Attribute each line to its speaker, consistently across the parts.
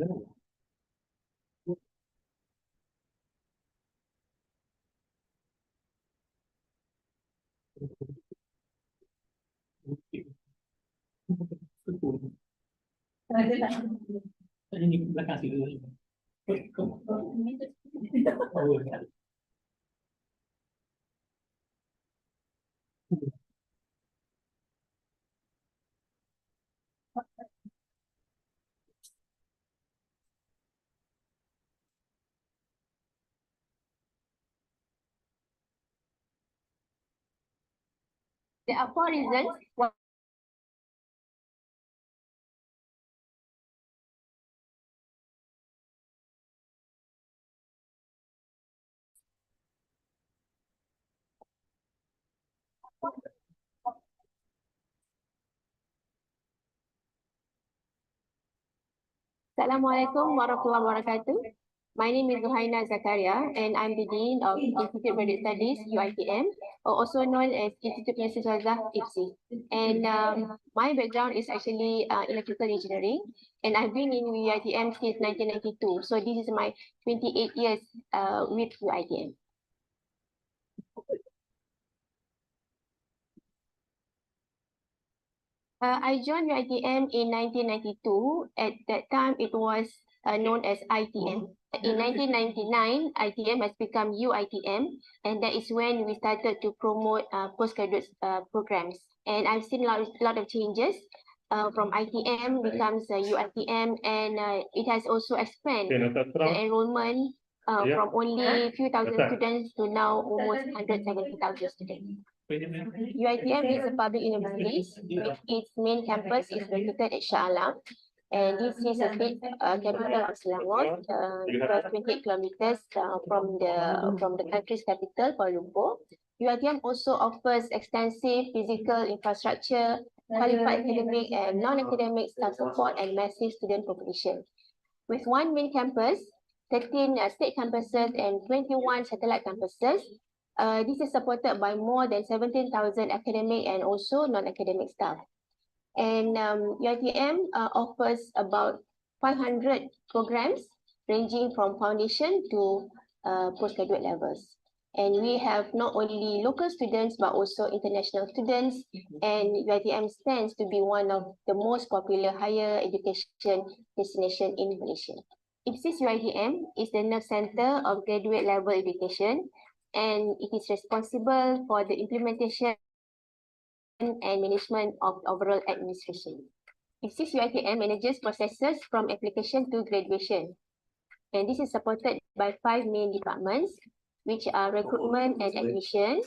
Speaker 1: Ini belakang situ. Oh, ya.
Speaker 2: There are four reasons why Assalamualaikum warahmatullahi wabarakatuh. My name is Zuhaina Zakaria and I'm the Dean of Institute of Graduate Studies, UiTM, or also known as Institute of Razak, IPSis. And my background is actually electrical engineering, and I've been in UiTM since 1992. So this is my 28 years with UiTM. I joined UiTM in 1992. At that time, it was known as ITM. In 1999, ITM has become UiTM, and that is when we started to promote postgraduate programs. And I've seen a lot of changes from ITM becomes UiTM, and it has also expanded the enrollment from only a few thousand students to now almost 170,000 students. UiTM is a public university with its main campus is located at Shah Alam, and this is a state capital of Selangor, 28 kilometers from the country's capital, Kuala Lumpur. UiTM also offers extensive physical infrastructure, qualified academic and non-academic staff support, and massive student population. With one main campus, 13 state campuses, and 21 satellite campuses, this is supported by more than 17,000 academic and also non-academic staff. And UiTM offers about 500 programs ranging from foundation to postgraduate levels. And we have not only local students but also international students, and UiTM stands to be one of the most popular higher education destination in Malaysia. IPSis UiTM is the nerve center of graduate level education, and it is responsible for the implementation and management of overall administration. IPSis UiTM manages processes from application to graduation, and this is supported by 5 main departments, which are recruitment and admission,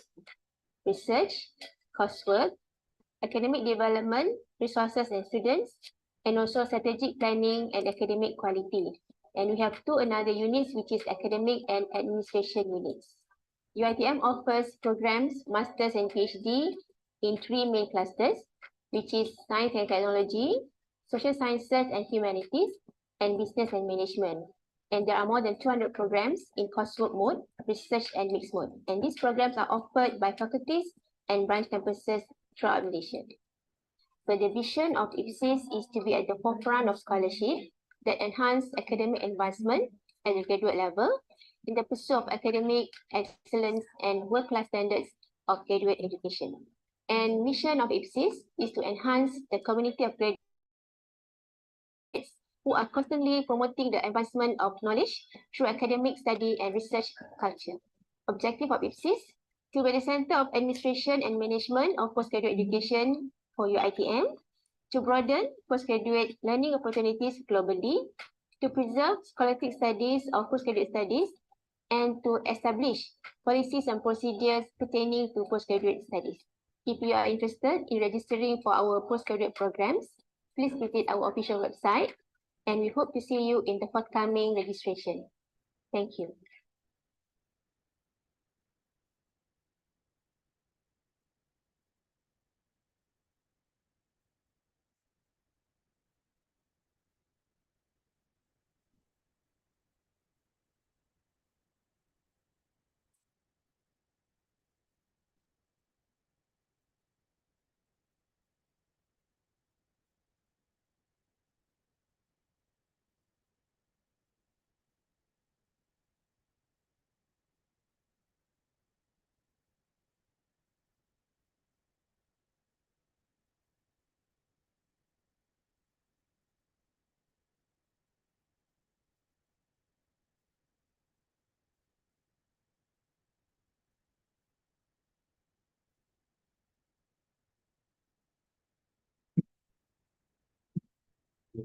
Speaker 2: research, coursework, academic development, resources and students, and also strategic planning and academic quality. And we have two another units, which is academic and administration units. UiTM offers programs, masters and PhD in 3 main clusters, which is science and technology, social sciences and humanities, and business and management. And there are more than 200 programs in coursework mode, research and mixed mode. And these programs are offered by faculties and branch campuses throughout Malaysia. So the vision of IPSis is to be at the forefront of scholarship that enhance academic advancement at the graduate level in the pursuit of academic excellence and world-class standards of graduate education. And mission of IPSis is to enhance the community of graduates who are constantly promoting the advancement of knowledge through academic study and research culture. Objective of IPSis to be the center of administration and management of postgraduate education for UiTM, to broaden postgraduate learning opportunities globally, to preserve scholastic studies of postgraduate studies, and to establish policies and procedures pertaining to postgraduate studies. If you are interested in registering for our postgraduate programs, please visit our official website, and we hope to see you in the forthcoming registration. Thank you. There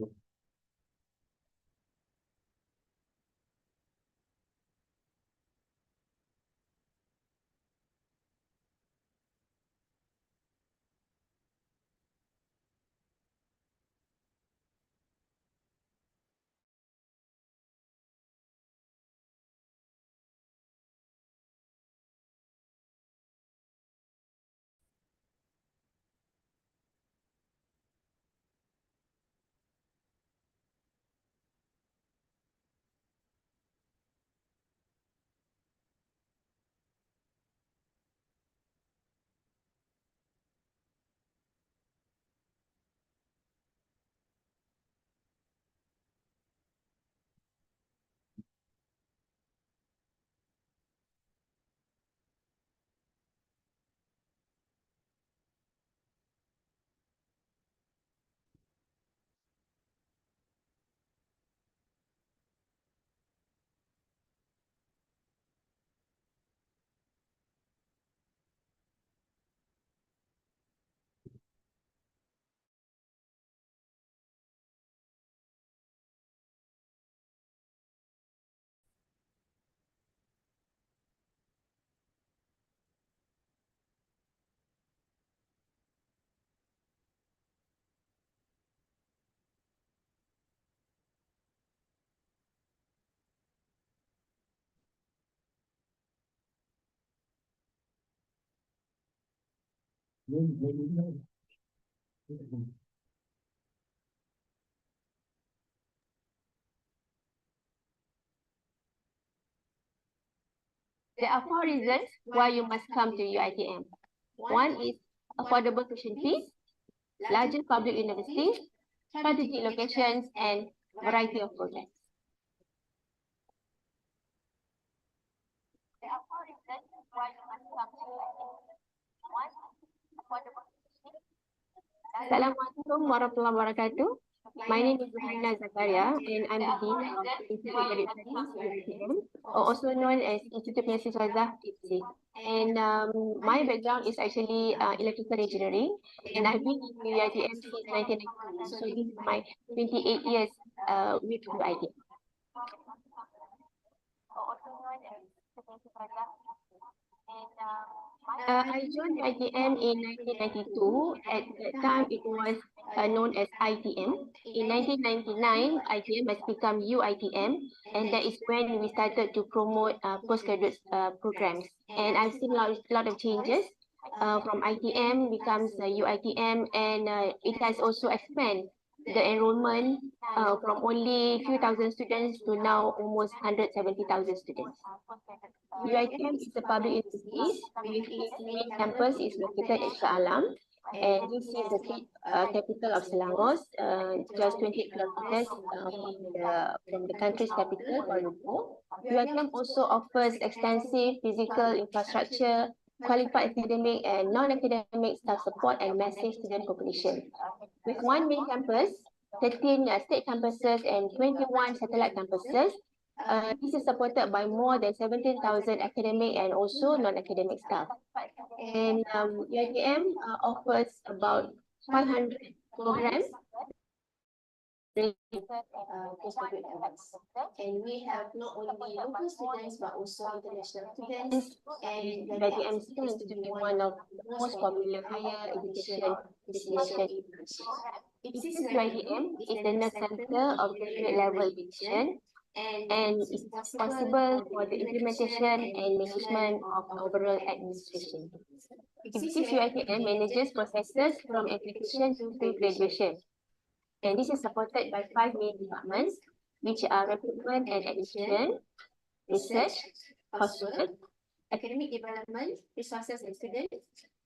Speaker 2: are 4 reasons why you must come to UiTM. One is affordable tuition fees, larger public universities, strategic locations, and variety of programs. There are 4 reasons why you must come to UiTM. One, affordable tuition fees. Assalamualaikum warahmatullahi wabarakatuh. My name is Zuhaina Zakaria, and I'm the Dean of Institute of Graduate Studies, UiTM, also known as Institute of IPSis. And my background is actually electrical engineering, and I've been in UiTM since 1992. So this is my 28 years with UiTM. I joined IPM in 1992. At that time, it was known as ITM. In 1999, ITM has become UiTM, and that is when we started to promote postgraduate programs. And I've seen a lot of changes. From ITM becomes UiTM, and it has also expanded the enrollment from only few thousand students to now almost 170,000 students. UiTM is a public university with its main campus is located at Shah Alam, and this is the capital of Selangor, just 28 kilometers from the country's capital, Kuala Lumpur. UiTM also offers extensive physical infrastructure, qualified academic and non-academic staff support, and massive student population. With one main campus, 13 state campuses, and 21 satellite campuses, this is supported by more than 17,000 academic and also non-academic staff. And UiTM offers about 500 programs. Postgraduate programs. And we have not only local students but also international students, and UiTM stands to be one of the most popular higher education destinations. IPSis UiTM is the nurse center of graduate level education, and it's responsible for the implementation and management of overall administration. IPSis UiTM manages processes from application to graduation. And this is supported by 5 main departments, which are recruitment and admission, research, coursework, academic development, resources and students,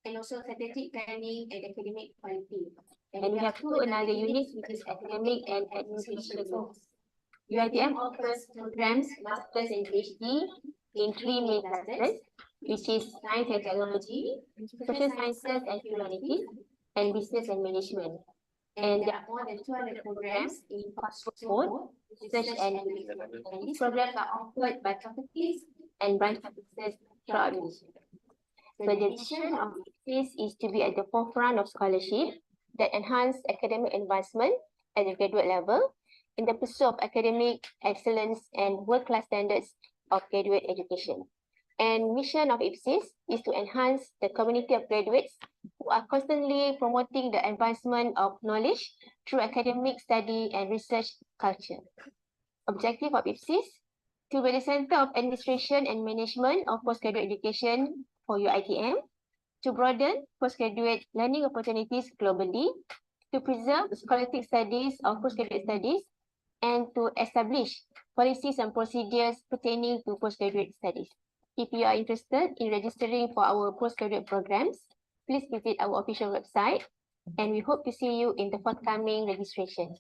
Speaker 2: and also strategic planning and academic quality. And we have another unit, which is academic and administration goals. UiTM offers programs, masters and PhD in 3 main clusters, which is science and technology, social sciences and humanities, and business and management. And there are more than 200 programs in coursework, research and development. And these programs are offered by faculties and branch officers throughout the nation. So the vision of IPSis is to be at the forefront of scholarship that enhance academic advancement at the graduate level in the pursuit of academic excellence and world-class standards of graduate education. And mission of IPSis is to enhance the community of graduates who are constantly promoting the advancement of knowledge through academic study and research culture. Objective of IPSis: to be the center of administration and management of postgraduate education for UiTM, to broaden postgraduate learning opportunities globally, to preserve scholastic studies of postgraduate studies, and to establish policies and procedures pertaining to postgraduate studies. If you are interested in registering for our postgraduate programs, please visit our official website, and we hope to see you in the forthcoming registration.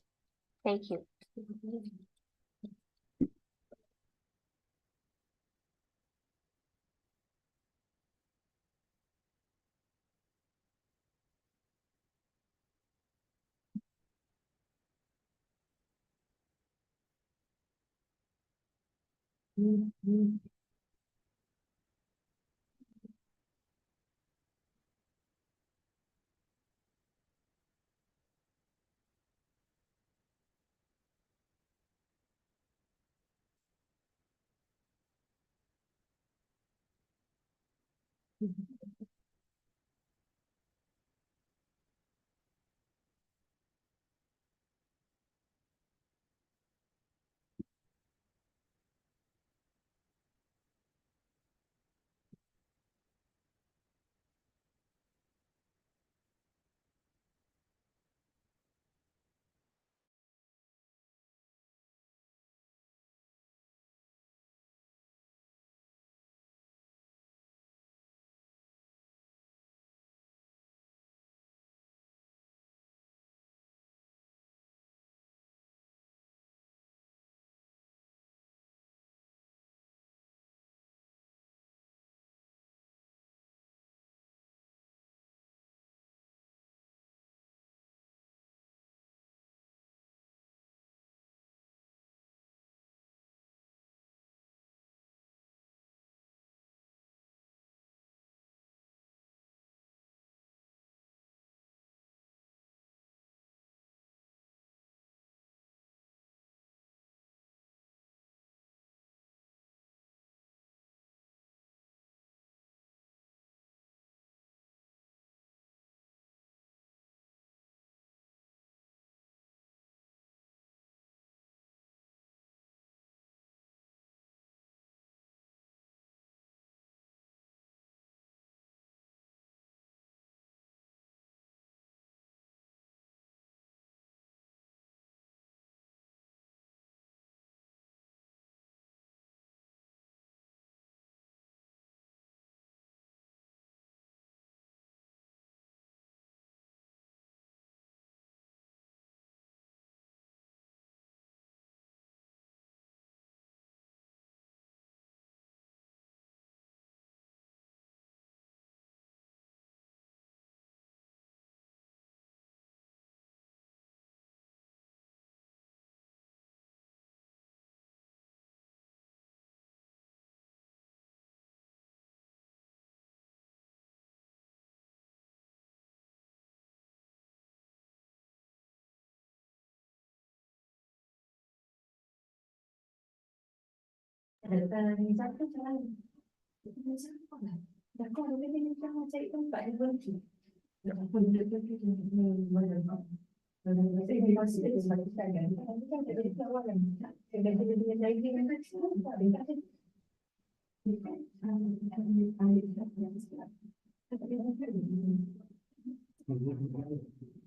Speaker 2: Thank you.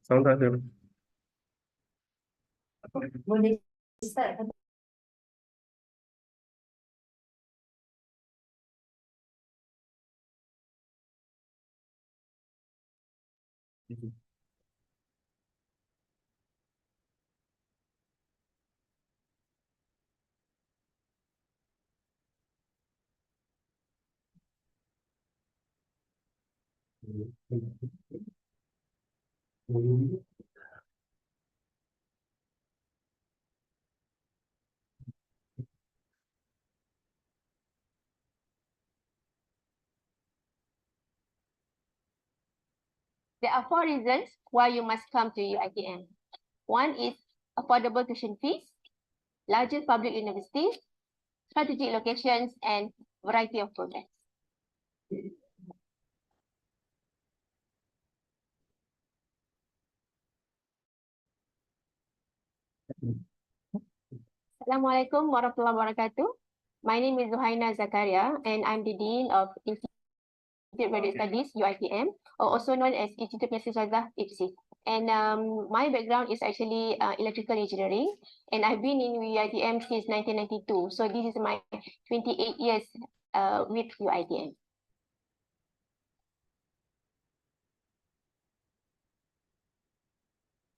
Speaker 3: Sound tak ada.
Speaker 4: Boleh start.
Speaker 2: There are 4 reasons why you must come to UiTM. One is affordable tuition fees, largest public universities, strategic locations, and variety of programs. Assalamualaikum warahmatullahi wabarakatuh. My name is Zuhaina Zakaria, and I'm the Dean of Institute of Graduate Studies, UiTM, or also known as Institute of Razak, IPSis. And my background is actually electrical engineering, and I've been in UiTM since 1992. So this is my 28 years with UiTM.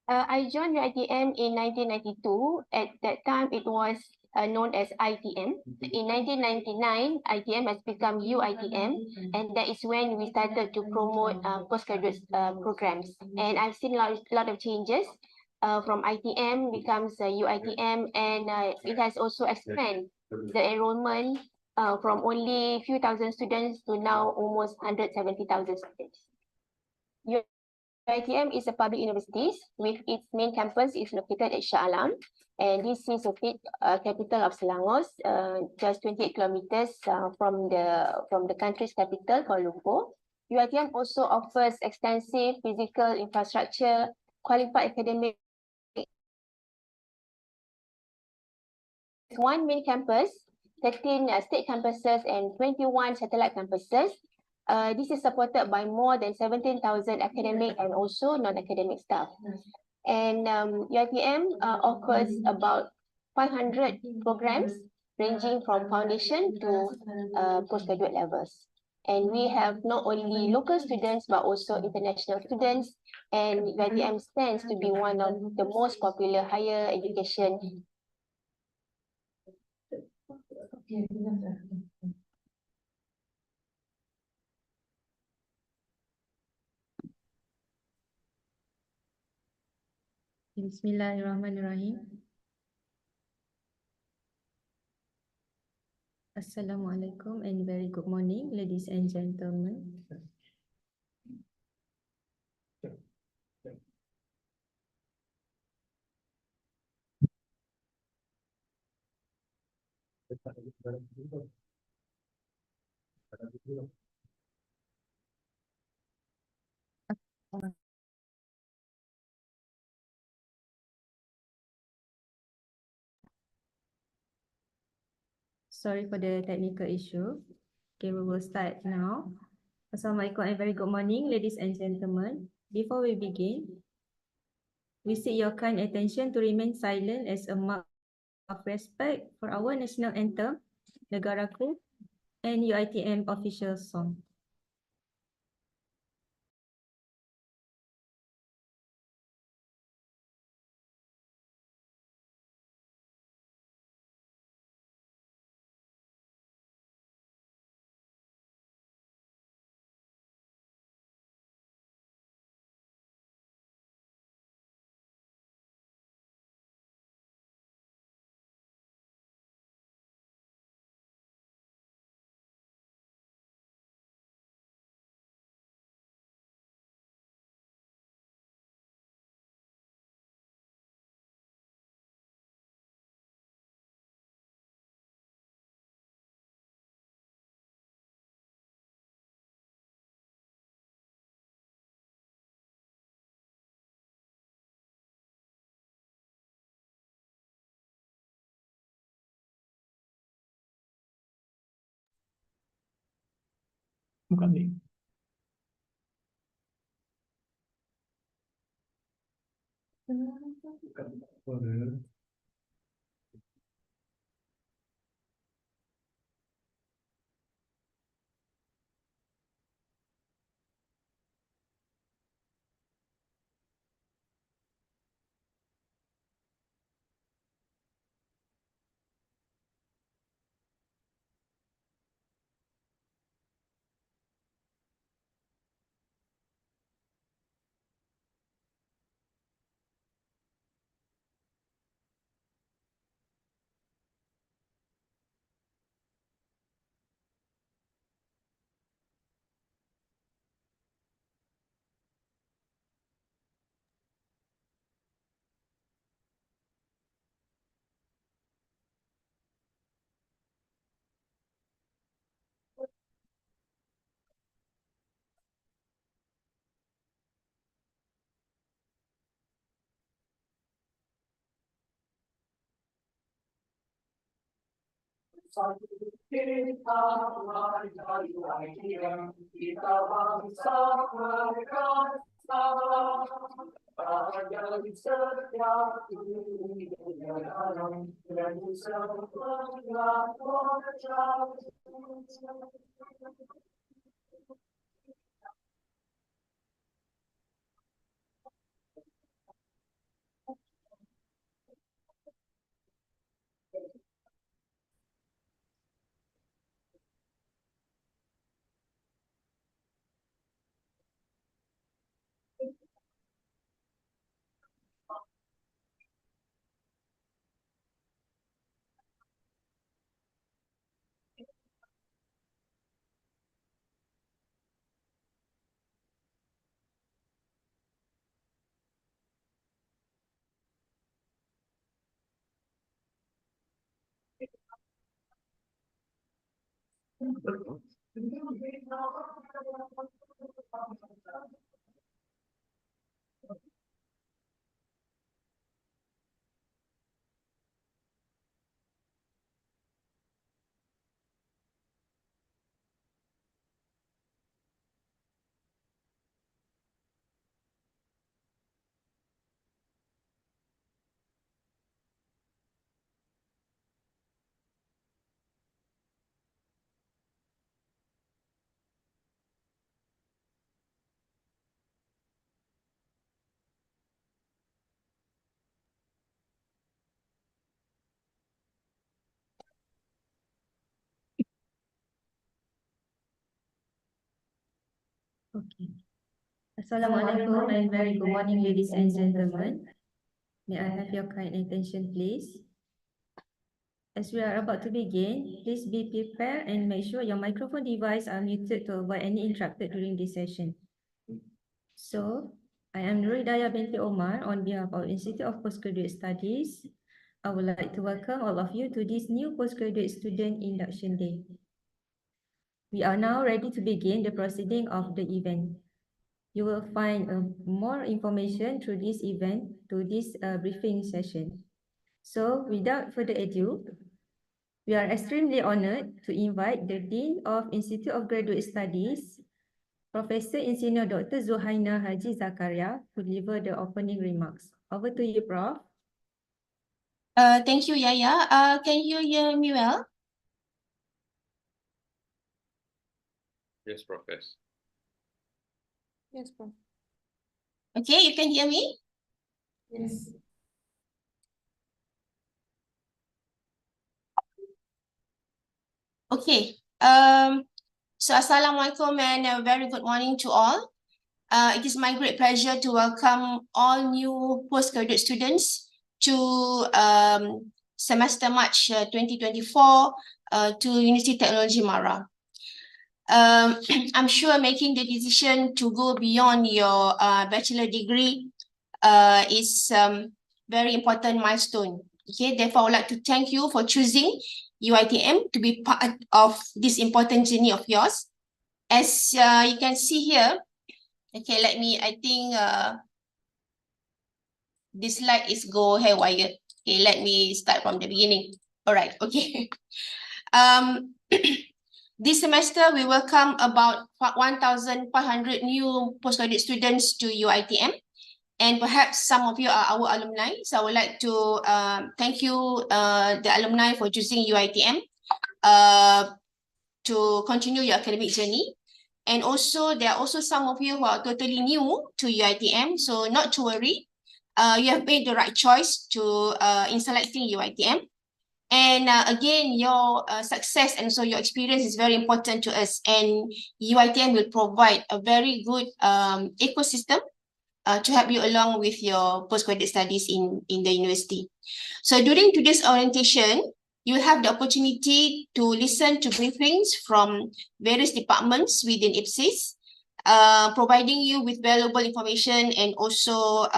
Speaker 2: I joined UiTM in 1992. At that time, it was known as ITM. In 1999, ITM has become UiTM, and that is when we started to promote postgraduate programs. And I've seen a lot of changes. From ITM becomes UiTM, and it has also expanded the enrollment from only a few thousand students to now almost 170,000 students. UiTM is a public university with its main campus is located at Shah Alam, and this is the capital of Selangor, just 28 kilometers from the country's capital, Kuala Lumpur. UiTM also offers extensive physical infrastructure, qualified academic. One main campus, 13 state campuses, and 21 satellite campuses. This is supported by more than 17,000 academic and also non-academic staff. And UiTM offers about 500 programs ranging from foundation to postgraduate levels. And we have not only local students, but also international students. And UiTM stands to be one of the most popular higher education.
Speaker 3: Bismillahirrahmanirrahim. Assalamualaikum and very good morning, ladies and gentlemen. Sorry for the technical issue. Okay, we will start now. Assalamualaikum and very good morning, ladies and gentlemen. Before we begin, we seek your kind attention to remain silent as a mark of respect for our national anthem, Negaraku, and UiTM official song.
Speaker 1: Bukan nih. Bukan.
Speaker 3: Okay. Assalamualaikum and very good morning, ladies and gentlemen. May I have your kind attention, please? As we are about to begin, please be prepared and make sure your microphone device are muted to avoid any interrupted during this session. So, I am Nuridaya binti Omar on behalf of Institute of Postgraduate Studies. I would like to welcome all of you to this new Postgraduate Student Induction Day. We are now ready to begin the proceeding of the event. You will find more information through this event to this briefing session. So, without further ado, we are extremely honored to invite the Dean of Institute of Graduate Studies, Professor Insinyur Dr. Zuhaina Haji Zakaria, to deliver the opening remarks. Over to you, Prof.
Speaker 5: Thank you, Yaya. Can you hear me well?
Speaker 6: Yes, Professor.
Speaker 5: Yes, Prof. Okay, you can hear me?
Speaker 4: Yes.
Speaker 5: Okay. So Assalamualaikum and a very good morning to all. It is my great pleasure to welcome all new postgraduate students to semester March 2024 to University Technology Mara. I'm sure making the decision to go beyond your bachelor degree is very important milestone. Okay, therefore I would like to thank you for choosing UiTM to be part of this important journey of yours. As you can see here, okay, I think this slide is go haywire. Okay, let me start from the beginning. All right, okay. This semester, we welcome about 1,500 new postgraduate students to UiTM. And perhaps some of you are our alumni. So I would like to thank you, the alumni, for choosing UiTM to continue your academic journey. And also, there are also some of you who are totally new to UiTM. So not to worry, you have made the right choice to in selecting UiTM. And again, your success and so your experience is very important to us. And UiTM will provide a very good ecosystem to help you along with your postgraduate studies in the university. So during today's orientation, you will have the opportunity to listen to briefings from various departments within IPSis, providing you with valuable information and also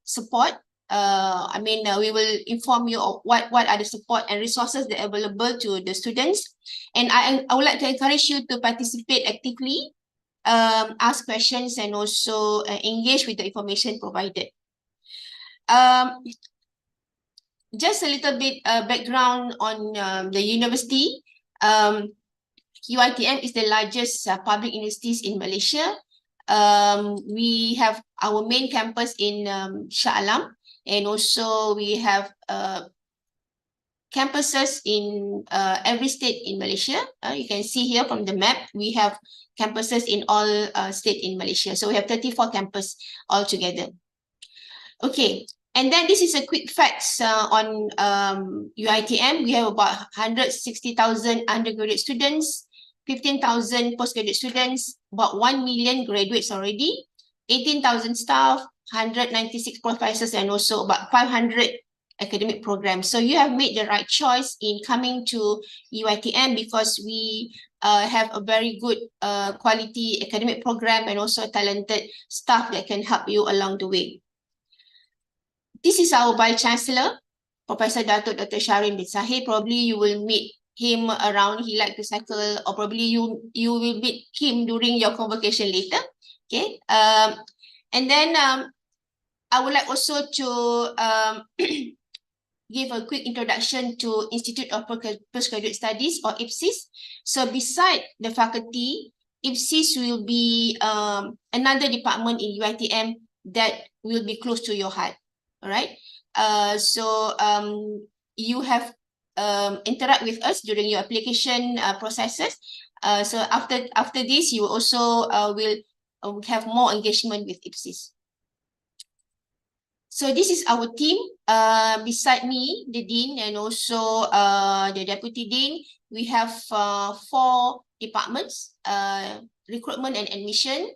Speaker 5: support. We will inform you of what are the support and resources that are available to the students. And I would like to encourage you to participate actively, ask questions, and also engage with the information provided. just a little bit background on the university. UiTM is the largest public universities in Malaysia. We have our main campus in Shah Alam, and also we have campuses in every state in Malaysia. You can see here from the map, we have campuses in all states in Malaysia. So we have 34 campuses altogether. Okay, and then this is a quick facts on UiTM. We have about 160,000 undergraduate students, 15,000 postgraduate students, about 1 million graduates already, 18,000 staff, 196 professors, and also about 500 academic programs. So you have made the right choice in coming to UiTM because we have a very good quality academic program and also talented staff that can help you along the way. This is our Vice Chancellor, Professor Dr. Sharin bin Sahid. Probably you will meet him around. He like to cycle, or probably you will meet him during your convocation later. Okay. And then I would like also to give a quick introduction to Institute of Postgraduate Studies, or IPSis. So beside the faculty, IPSis will be another department in UiTM that will be close to your heart. All right. So you have interact with us during your application processes. So after this, you also will have more engagement with IPSis. So this is our team. Beside me, the dean, and also the deputy dean, we have 4 departments: recruitment and admission,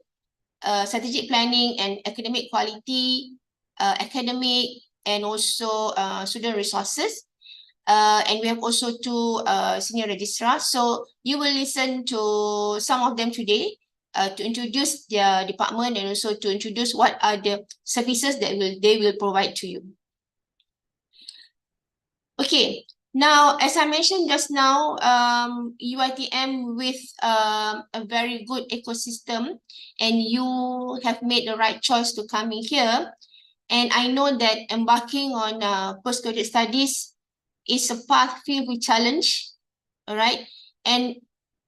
Speaker 5: strategic planning and academic quality, academic, and also student resources. And we have also 2 senior registrars. So you will listen to some of them today to introduce their department and also to introduce what are the services that they will provide to you. Okay, now as I mentioned just now, UiTM with a very good ecosystem, and you have made the right choice to come in here. And I know that embarking on postgraduate studies is a path filled with challenge, all right? And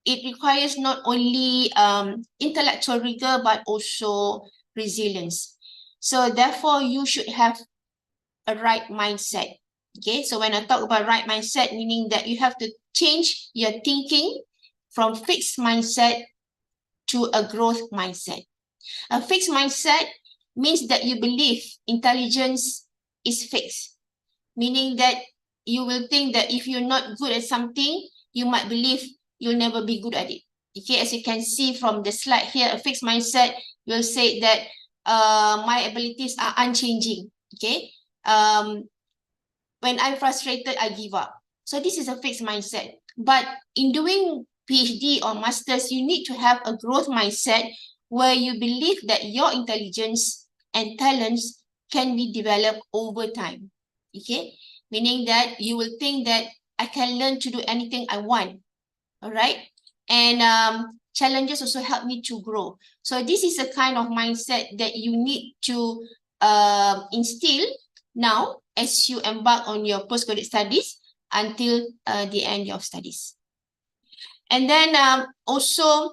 Speaker 5: it requires not only intellectual rigor, but also resilience. So therefore, you should have a right mindset, okay? So when I talk about right mindset, meaning that you have to change your thinking from fixed mindset to a growth mindset. A fixed mindset means that you believe intelligence is fixed, meaning that you will think that if you're not good at something, you might believe you'll never be good at it. Okay, as you can see from the slide here, a fixed mindset will say that my abilities are unchanging. Okay, when I'm frustrated, I give up. So this is a fixed mindset. But in doing PhD or masters, you need to have a growth mindset where you believe that your intelligence and talents can be developed over time. Okay, meaning that you will think that I can learn to do anything I want. All right, and challenges also help me to grow. So this is a kind of mindset that you need to instill now as you embark on your postgraduate studies until the end of studies. And then also,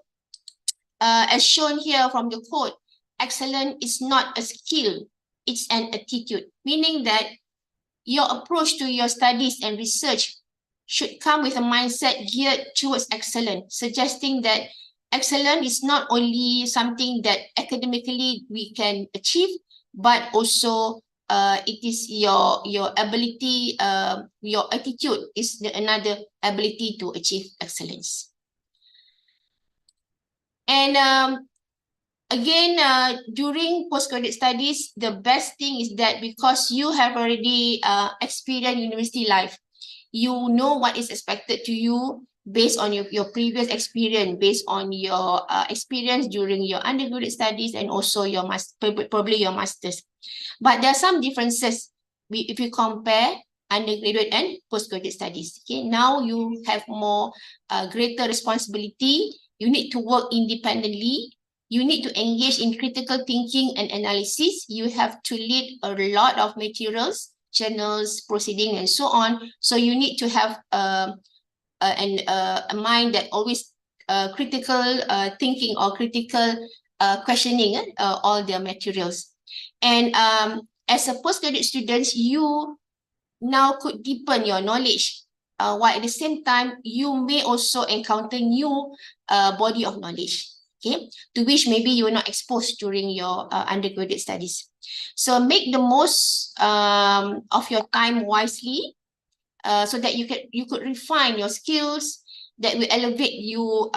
Speaker 5: as shown here from the quote, excellence is not a skill, it's an attitude, meaning that your approach to your studies and research should come with a mindset geared towards excellence, suggesting that excellence is not only something that academically we can achieve, but also it is your ability, your attitude is another ability to achieve excellence. And again, during postgraduate studies, the best thing is that because you have already experienced university life, you know what is expected to you based on your previous experience, based on your experience during your undergraduate studies and also your probably your masters. But there are some differences if you compare undergraduate and postgraduate studies. Okay, now you have more greater responsibility. You need to work independently. You need to engage in critical thinking and analysis. You have to lead a lot of materials journals, proceeding, and so on. So you need to have a mind that always critical thinking or critical questioning all the materials. And as a postgraduate student, you now could deepen your knowledge, while at the same time, you may also encounter new body of knowledge, okay, to which maybe you were not exposed during your undergraduate studies. So make the most of your time wisely, so that you could refine your skills that will elevate you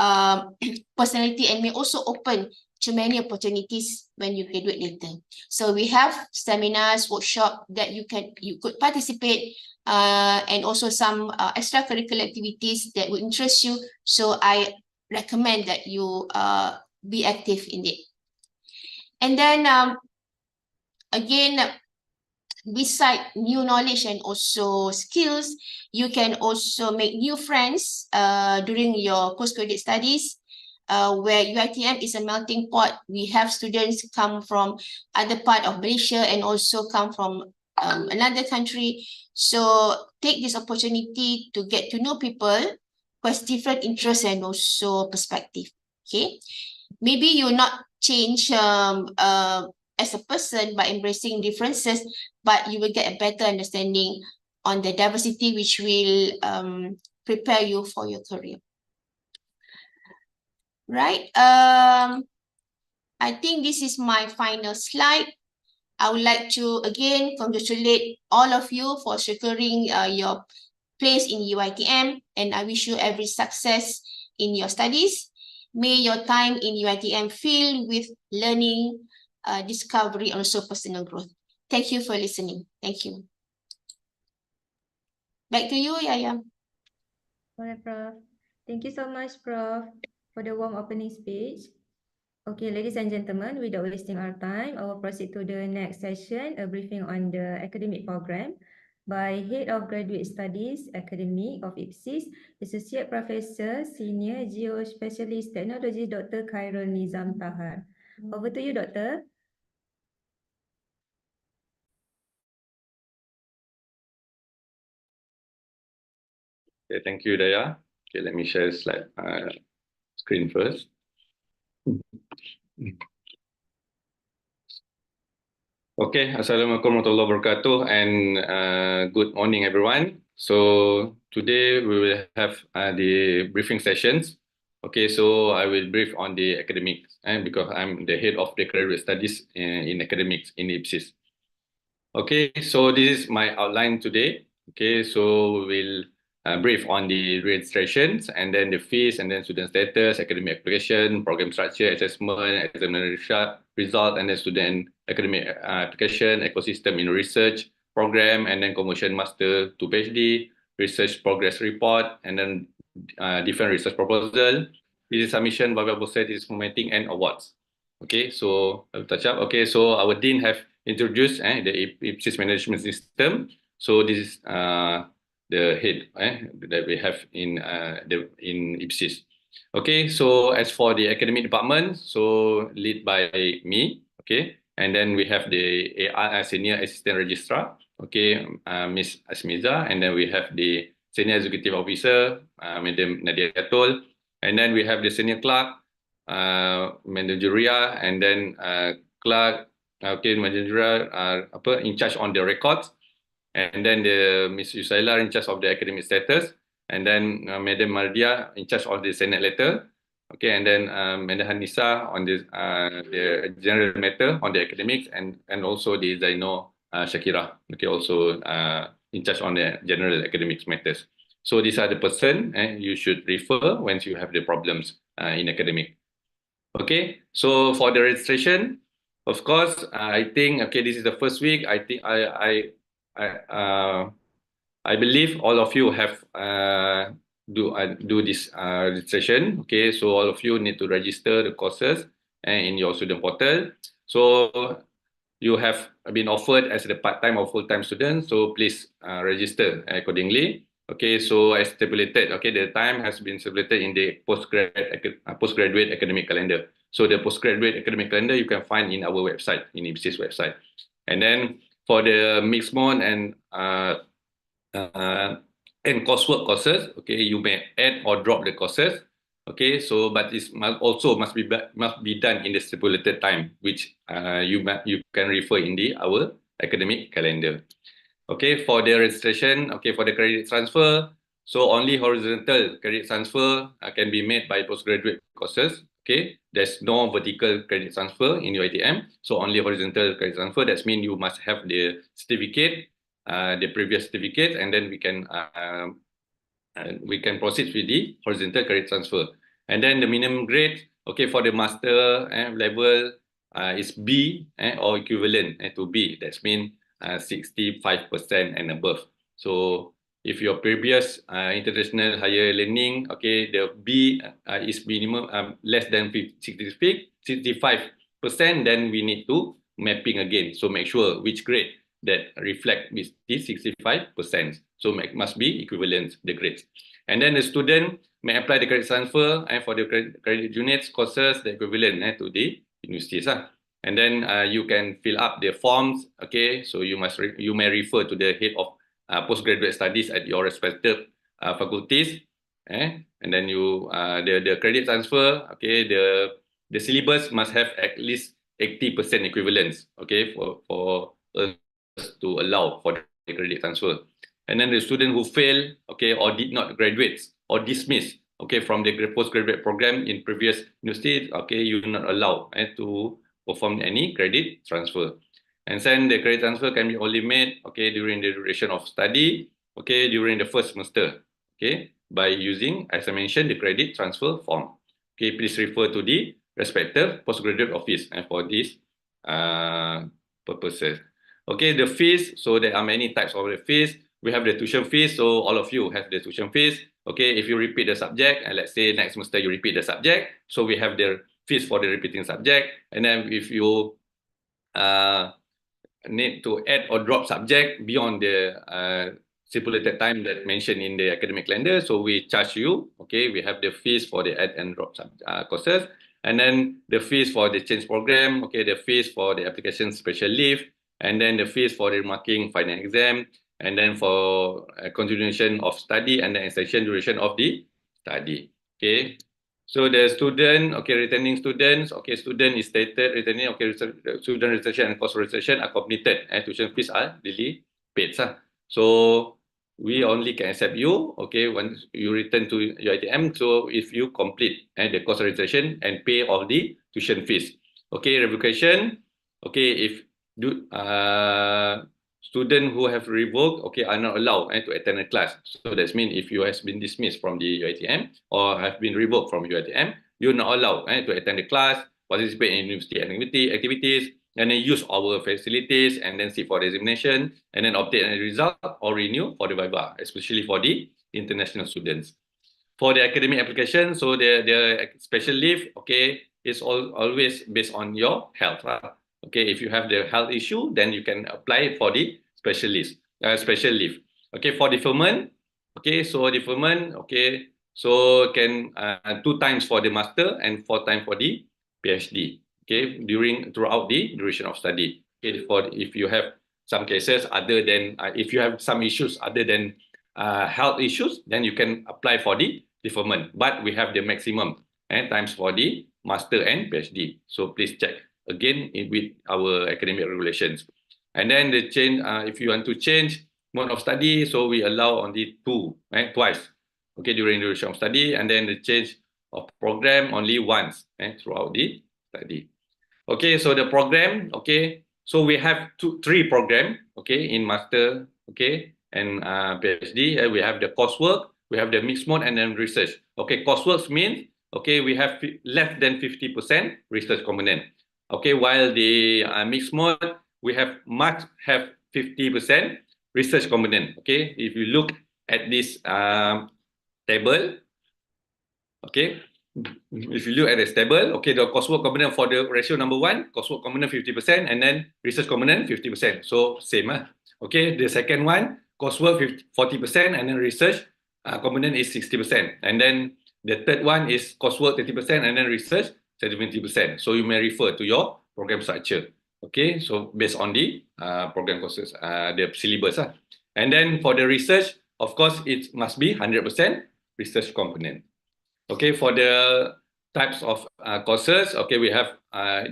Speaker 5: personality and may also open to many opportunities when you graduate later. So we have seminars, workshop that you could participate, and also some extracurricular activities that will interest you. So I recommend that you be active in it. And then again, beside new knowledge and also skills, you can also make new friends during your postgraduate studies, where UiTM is a melting pot. We have students come from other part of Malaysia and also come from another country. So take this opportunity to get to know people who has different interests and also perspective. Okay, maybe you not change as a person by embracing differences, but you will get a better understanding on the diversity, which will prepare you for your career. Right. I think this is my final slide. I would like to again congratulate all of you for securing your place in UiTM, and I wish you every success in your studies. May your time in UiTM filled with learning, discovery, and also personal growth. Thank you for listening. Thank you. Back to you, Yaya.
Speaker 3: Alright, Prof. Thank you so much, Prof, for the warm opening speech. Okay, ladies and gentlemen, without wasting our time, I will proceed to the next session, a briefing on the academic program by Head of Graduate Studies, Academic of IPSis, Associate Professor, Senior Geospecialist Technology, Dr. Khairul Nizam Tahar. Over to you, Doctor.
Speaker 6: Okay, thank you, Daya. Okay, let me share slide screen first. Okay, Assalamualaikum warahmatullahi wabarakatuh, and good morning, everyone. So today we will have the briefing sessions. Okay, so I will brief on the academics, and because I'm the head of the graduate studies in academics in IPSis. Okay, so this is my outline today. Okay, so we will brief on the registrations, and then the fees, and then student status, academic application, program structure, assessment, examination result, and then student academic application, ecosystem in research program, and then conversion master to PhD, research progress report, and then different research proposal, this is submission, variable set is formatting, and awards. Okay, so I will touch up. Okay, so our dean have introduced the IPSis management system. So this is the head that we have in IPSis. Okay, so as for the academic department, so lead by me. Okay, and then we have the AR senior assistant registrar. Okay, Miss Asmiza, and then we have the senior executive officer, Madam Nadia Atol, and then we have the senior clerk, managerial, and then clerk, okay, managerial, in charge on the records, and then the Miss Yusaila in charge of the academic status, and then Madam Mardia in charge of the Senate letter, okay, and then Madam Hanisa on the general matter on the academics, and also the Zaino Shakira, okay, also in charge on the general academics matters. So these are the person you should refer once you have the problems in academic. Okay, so for the registration, of course, I think, okay, this is the first week. I think I believe all of you have do this registration. Okay, so all of you need to register the courses in your student portal. So you have been offered as the part-time or full-time student, so please register accordingly. Okay, so as stipulated, okay, the time has been stipulated in the postgraduate academic calendar. So the postgraduate academic calendar you can find in our website, in IPSis website. And then for the mixed mode and and coursework courses. Okay, you may add or drop the courses. Okay, so but it must be done in the stipulated time, which you can refer in our academic calendar. Okay, for the registration, okay, for the credit transfer, so only horizontal credit transfer can be made by postgraduate courses. Okay, there's no vertical credit transfer in UiTM, so only horizontal credit transfer. That means you must have the certificate, the previous certificate, and then we can proceed with the horizontal credit transfer. And then the minimum grade, okay, for the master level is B or equivalent to B. That means 65% and above. So if your previous international higher learning, okay, the B is minimum less than 65%, then we need to mapping again. So make sure which grade that reflect with this 65%. So must be equivalent, the grades. And then the student may apply the credit transfer and for the credit units courses, the equivalent to the universities. And then you can fill up the forms. Okay, so you may refer to the head of postgraduate studies at your respective faculties. And then you the credit transfer. Okay, the syllabus must have at least 80% equivalence. Okay, for us to allow for the credit transfer. And then the student who fail, okay, or did not graduate or dismiss, okay, from the postgraduate program in previous university, okay, you are not allowed to perform any credit transfer. And then the credit transfer can be only made, okay, during the duration of study, okay, during the first semester, okay, by using, as I mentioned, the credit transfer form. Okay, please refer to the respective postgraduate office and for these purposes. Okay, the fees, so there are many types of the fees. We have the tuition fees, so all of you have the tuition fees. Okay, if you repeat the subject, and let's say next semester you repeat the subject, so we have the fees for the repeating subject. And then if you need to add or drop subject beyond the stipulated time that mentioned in the academic calendar, so we charge you. Okay, we have the fees for the add and drop courses, and then the fees for the change program. Okay, the fees for the application special leave, and then the fees for the marking final exam, and then for continuation of study and the extension duration of the study. Okay, so the student, okay, returning students, okay, student is stated returning, okay, student registration and course registration are completed and tuition fees are daily paid. So we only can accept you, okay, once you return to UiTM. So if you complete the course registration and pay all the tuition fees. Okay, revocation, okay, if students who have revoked, okay, are not allowed to attend a class. So that means if you have been dismissed from the UiTM or have been revoked from UiTM, you're not allowed to attend the class, participate in university activities, and then use our facilities, and then seek for resignation, and then obtain a result or renew for the viva, especially for the international students. For the academic application, so the special leave, okay, is always based on your health. Okay, if you have the health issue, then you can apply for the special leave. Okay, for deferment, okay, so deferment, okay, so can 2 times for the master and 4 times for the PhD. Okay, throughout the duration of study. Okay, for if you have some cases other than if you have some issues other than health issues, then you can apply for the deferment. But we have the maximum times for the master and PhD. So please check again with our academic regulations. And then the change, if you want to change mode of study, so we allow only twice, okay, during the duration of study, and then the change of program only once throughout the study. Okay, so the program, okay, so we have 3 programs, okay, in master, okay, and PhD. We have the coursework, we have the mixed mode, and then research. Okay, coursework means, okay, we have less than 50% research component. Okay, while the mixed mode, we must have 50% research component. Okay, if you look at this table, okay, if you look at this table, okay, the coursework component for the ratio number 1, coursework component 50%, and then research component 50%. So same. Okay, the second one, coursework 40%, and then research component is 60%. And then the third one is coursework 30%, and then research 70%. So you may refer to your program structure. Okay, so based on the program courses, the syllabus. And then for the research, of course, it must be 100% research component. Okay, for the types of courses, okay, we have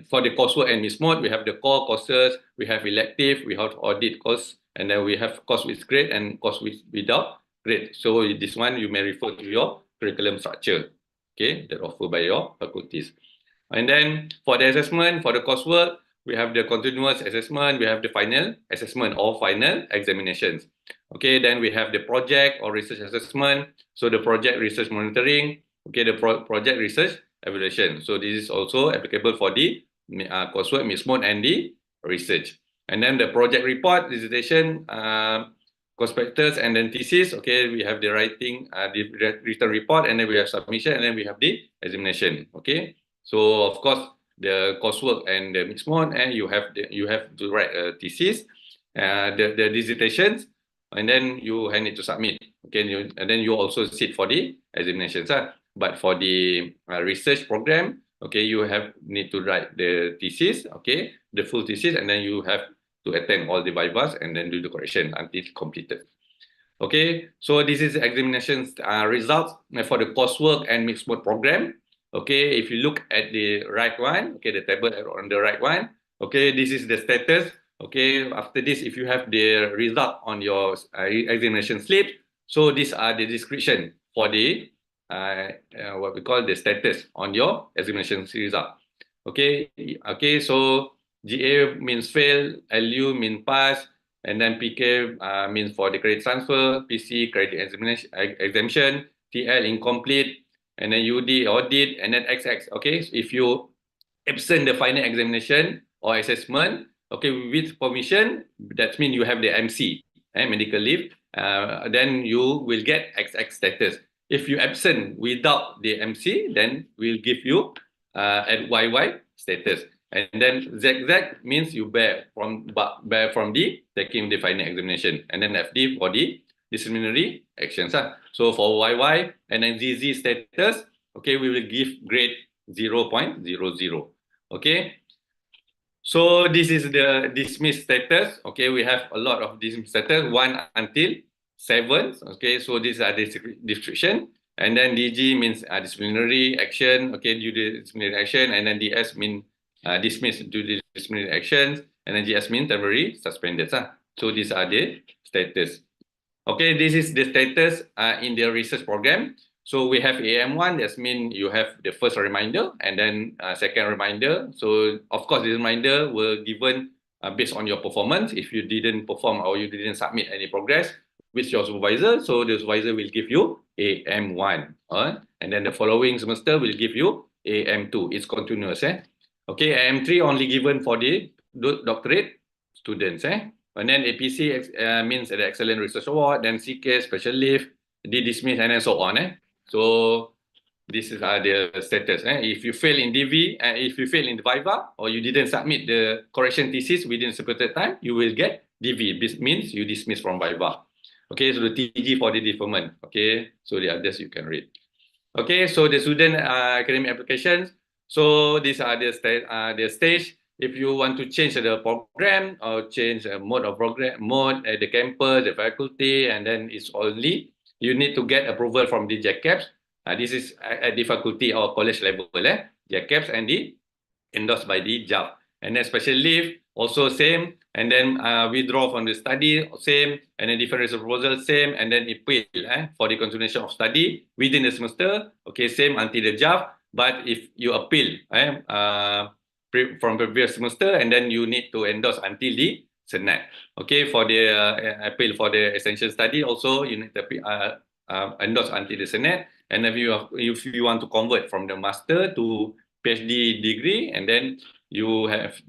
Speaker 6: for the coursework and mixed mode, we have the core courses, we have elective, we have audit course, and then we have course with grade and course without grade. So this one you may refer to your curriculum structure, okay, that offered by your faculties. And then for the assessment, for the coursework, we have the continuous assessment, we have the final assessment or final examinations. Okay, then we have the project or research assessment. So the project research monitoring, okay, the project research evaluation. So this is also applicable for the coursework, mixed mode, and the research. And then the project report, dissertation, prospectus, and then thesis. Okay, we have the writing, the written report, and then we have submission, and then we have the examination. Okay, so of course the coursework and the mixed mode, and you have to write a thesis, the dissertations, and then you hand it to submit. Okay, and then you also sit for the examinations. But for the research program, okay, you need to write the thesis, okay, the full thesis, and then you have to attend all the vivas and then do the correction until completed. Okay, so this is the examinations results for the coursework and mixed mode program. Okay, if you look at the right one, okay, the table on the right one, okay, this is the status. Okay, after this, if you have the result on your examination slip, so these are the description for the what we call the status on your examination result. Okay, okay, so GA means fail, LU means pass, and then PK means for the credit transfer, PC credit exemption, TL incomplete, and then UD audit, and then XX. Okay, so if you absent the final examination or assessment, okay, with permission, that means you have the MC, medical leave, then you will get XX status. If you absent without the MC, then we'll give you at YY status. And then ZZ means you bear from the taking the final examination, and then FD for the disciplinary actions. So for YY and then ZZ status, okay, we will give grade 0.00. Okay. So this is the dismissed status. Okay, we have a lot of dismissed status, 1 until 7. Okay, so these are the description. And then DG means disciplinary action. Okay, due to disciplinary action, and then DS means dismissed due to disciplinary actions, and then GS means temporary suspended. So these are the status. Okay, this is the status in the research program. So we have AM1, that means you have the first reminder and then second reminder. So of course, this reminder will given based on your performance. If you didn't perform or you didn't submit any progress with your supervisor, so the supervisor will give you AM1. And then the following semester will give you AM2. It's continuous. Okay, AM3 only given for the doctorate students. And then APC means the Excellent Research Award, then CK, special leave, dismiss, and then so on. So this is the status. If you fail in DV, if you fail in the Viva, or you didn't submit the correction thesis within a specified time, you will get DV. This means you dismiss from Viva. Okay, so the TG for the deferment. Okay, so the others you can read. Okay, so the student academic applications. So these are the stage. If you want to change the program or change the mode of program, the campus, the faculty, and then it's only you need to get approval from the JCAPS. This is at the faculty or college level, JCAPS, and the endorsed by the JAF. And then special leave, also same. And then withdraw from the study, same. And then different research proposal, same. And then appeal for the continuation of study within the semester, okay, same until the JAF. But if you appeal from previous semester, and then you need to endorse until the Senate. Okay, for the appeal for the essential study, also you need to endorse until the Senate. And if you want to convert from the master to PhD degree, and then you have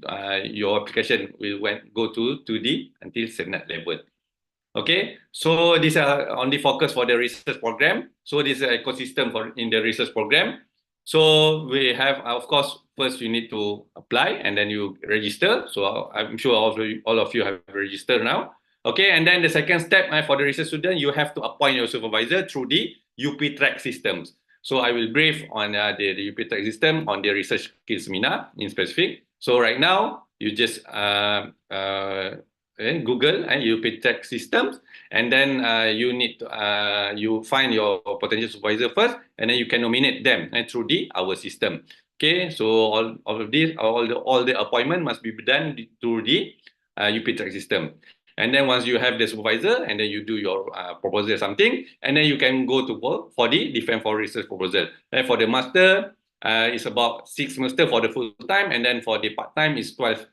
Speaker 6: your application will go to the until Senate level. Okay, so these are only focus for the research program. So this is an ecosystem in the research program. So we have, of course, first you need to apply and then you register. So I'm sure all of you have registered now. Okay, and then the second step for the research student, you have to appoint your supervisor through the UP track systems. So I will brief on the UP track system on the research skills seminar in specific. So right now, you just Google and UiPS systems, and then you need to you find your potential supervisor first, and then you can nominate them through our system. Okay, so all of this, all the appointment must be done through the UiPS system. And then once you have the supervisor, and then you do your proposal or something, and then you can go to work for the defense for research proposal. And for the master, it's about 6 semester for the full time, and then for the part time is 12.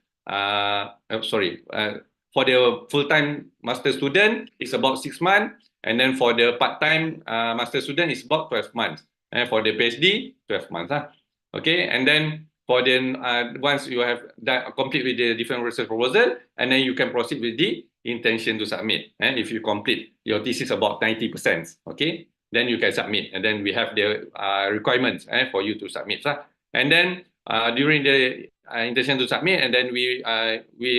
Speaker 6: For the full-time master student, it's about 6 months. And then for the part-time master student, it's about 12 months. And for the PhD, 12 months. Okay, and then for the once you have complete with the different research proposal, and then you can proceed with the intention to submit. And if you complete your thesis about 90%, okay, then you can submit. And then we have the requirements for you to submit. And then during the intention to submit, and then we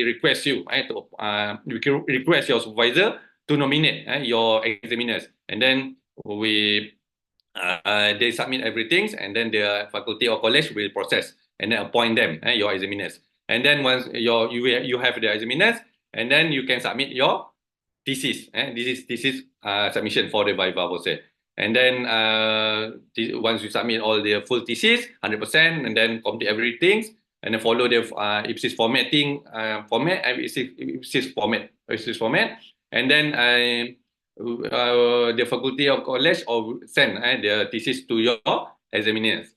Speaker 6: request you to request your supervisor to nominate your examiners, and then they submit everything, and then the faculty or college will process and then appoint them your examiners. And then once you have the examiners, and then you can submit your thesis. This is thesis submission for the viva voce. And then once you submit all the full thesis 100%, and then complete everything, and then follow the IPSis formatting IPSis format, and then the faculty or college or send the thesis to your examiners.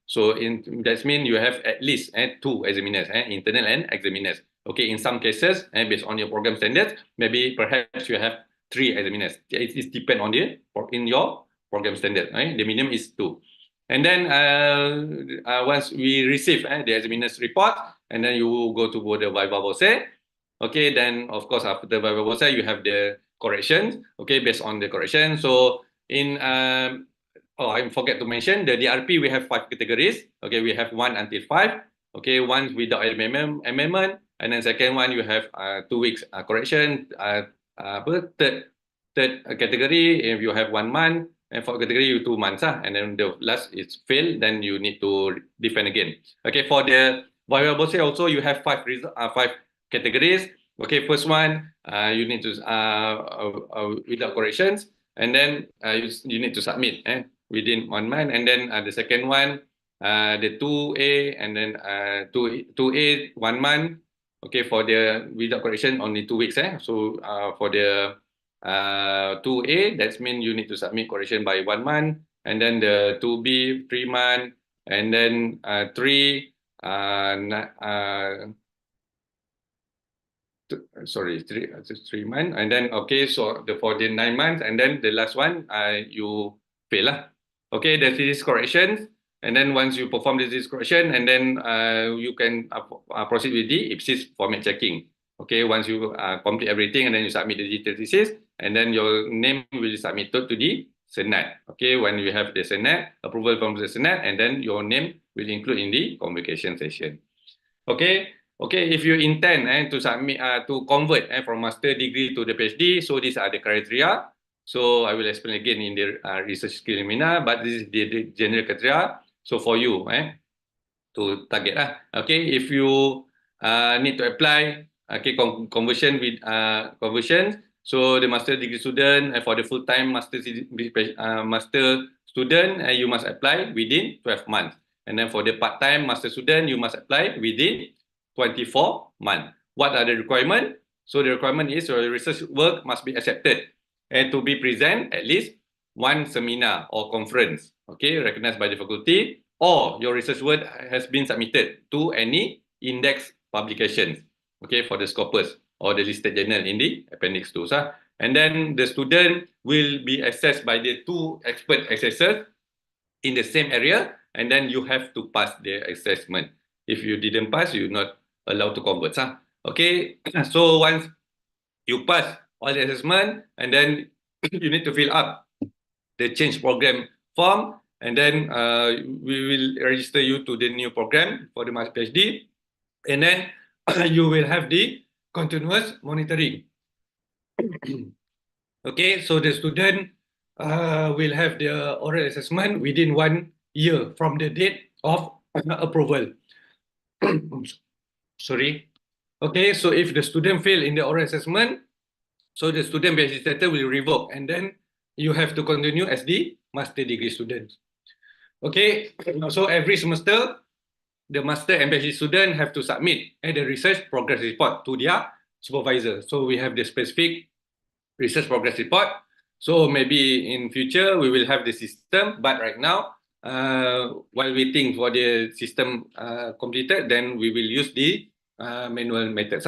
Speaker 6: So that means you have at least 2 examiners, internal and examiners. Okay, in some cases, based on your program standards, maybe perhaps you have 3 examiners. It depends on in your program standard. The minimum is 2. And then once we receive the examiner's report, and then you go to the viva voce. Okay, then of course after the viva voce, you have the corrections. Okay, based on the correction. So in I forget to mention the DRP. We have 5 categories. Okay, we have 1 until 5. Okay, 1 without amendment, and then second one you have 2 weeks correction. Third category, if you have 1 month, and for category you 2 months, and then the last is fail, then you need to defend again. Okay, for the viva voce also you have 5 categories. Okay, first one you need to without corrections, and then you need to submit within 1 month, and then the second one the 2A, and then 2A 1 month. Okay, for the without correction only 2 weeks. So for the 2A, that means you need to submit correction by 1 month, and then the 2B 3 months, and then 3 3 months, and then okay, so for the 9 months, and then the last one you fail lah. Okay, that is corrections, and then once you perform this correction, and then you can proceed with the IPSis format checking. Okay, once you complete everything, and then you submit the digital thesis, and then your name will be submitted to the Senate. Okay, when you have the Senate approval from the Senate, and then your name will include in the convocation session. Okay, if you intend to submit to convert from master degree to the PhD, so these are the criteria. So I will explain again in the research skill seminar, but this is the general criteria. So for you to target okay, if you need to apply conversion with conversion. So the master degree student for the full-time master student, you must apply within 12 months. And then for the part-time master student, you must apply within 24 months. What are the requirements? So the requirement is your research work must be accepted and to be present at least 1 seminar or conference, okay, recognized by the faculty, or your research work has been submitted to any index publications, okay, for the Scopus or the listed journal in the appendix 2. And then the student will be assessed by the 2 expert assessors in the same area, and then you have to pass the assessment. If you didn't pass, you're not allowed to convert. Okay, so once you pass all the assessment, and then you need to fill up the change program form, and then we will register you to the new program for the master PhD, and then you will have the continuous monitoring. Okay, so the student will have the oral assessment within 1 year from the date of approval. Sorry. Okay, so if the student fail in the oral assessment, so the student PhD status will revoke, and then you have to continue as the master degree student. Okay, so every semester, the master and PhD student have to submit the research progress report to their supervisor. So we have the specific research progress report. So maybe in future we will have the system, but right now, while waiting for the system completed, then we will use the manual methods.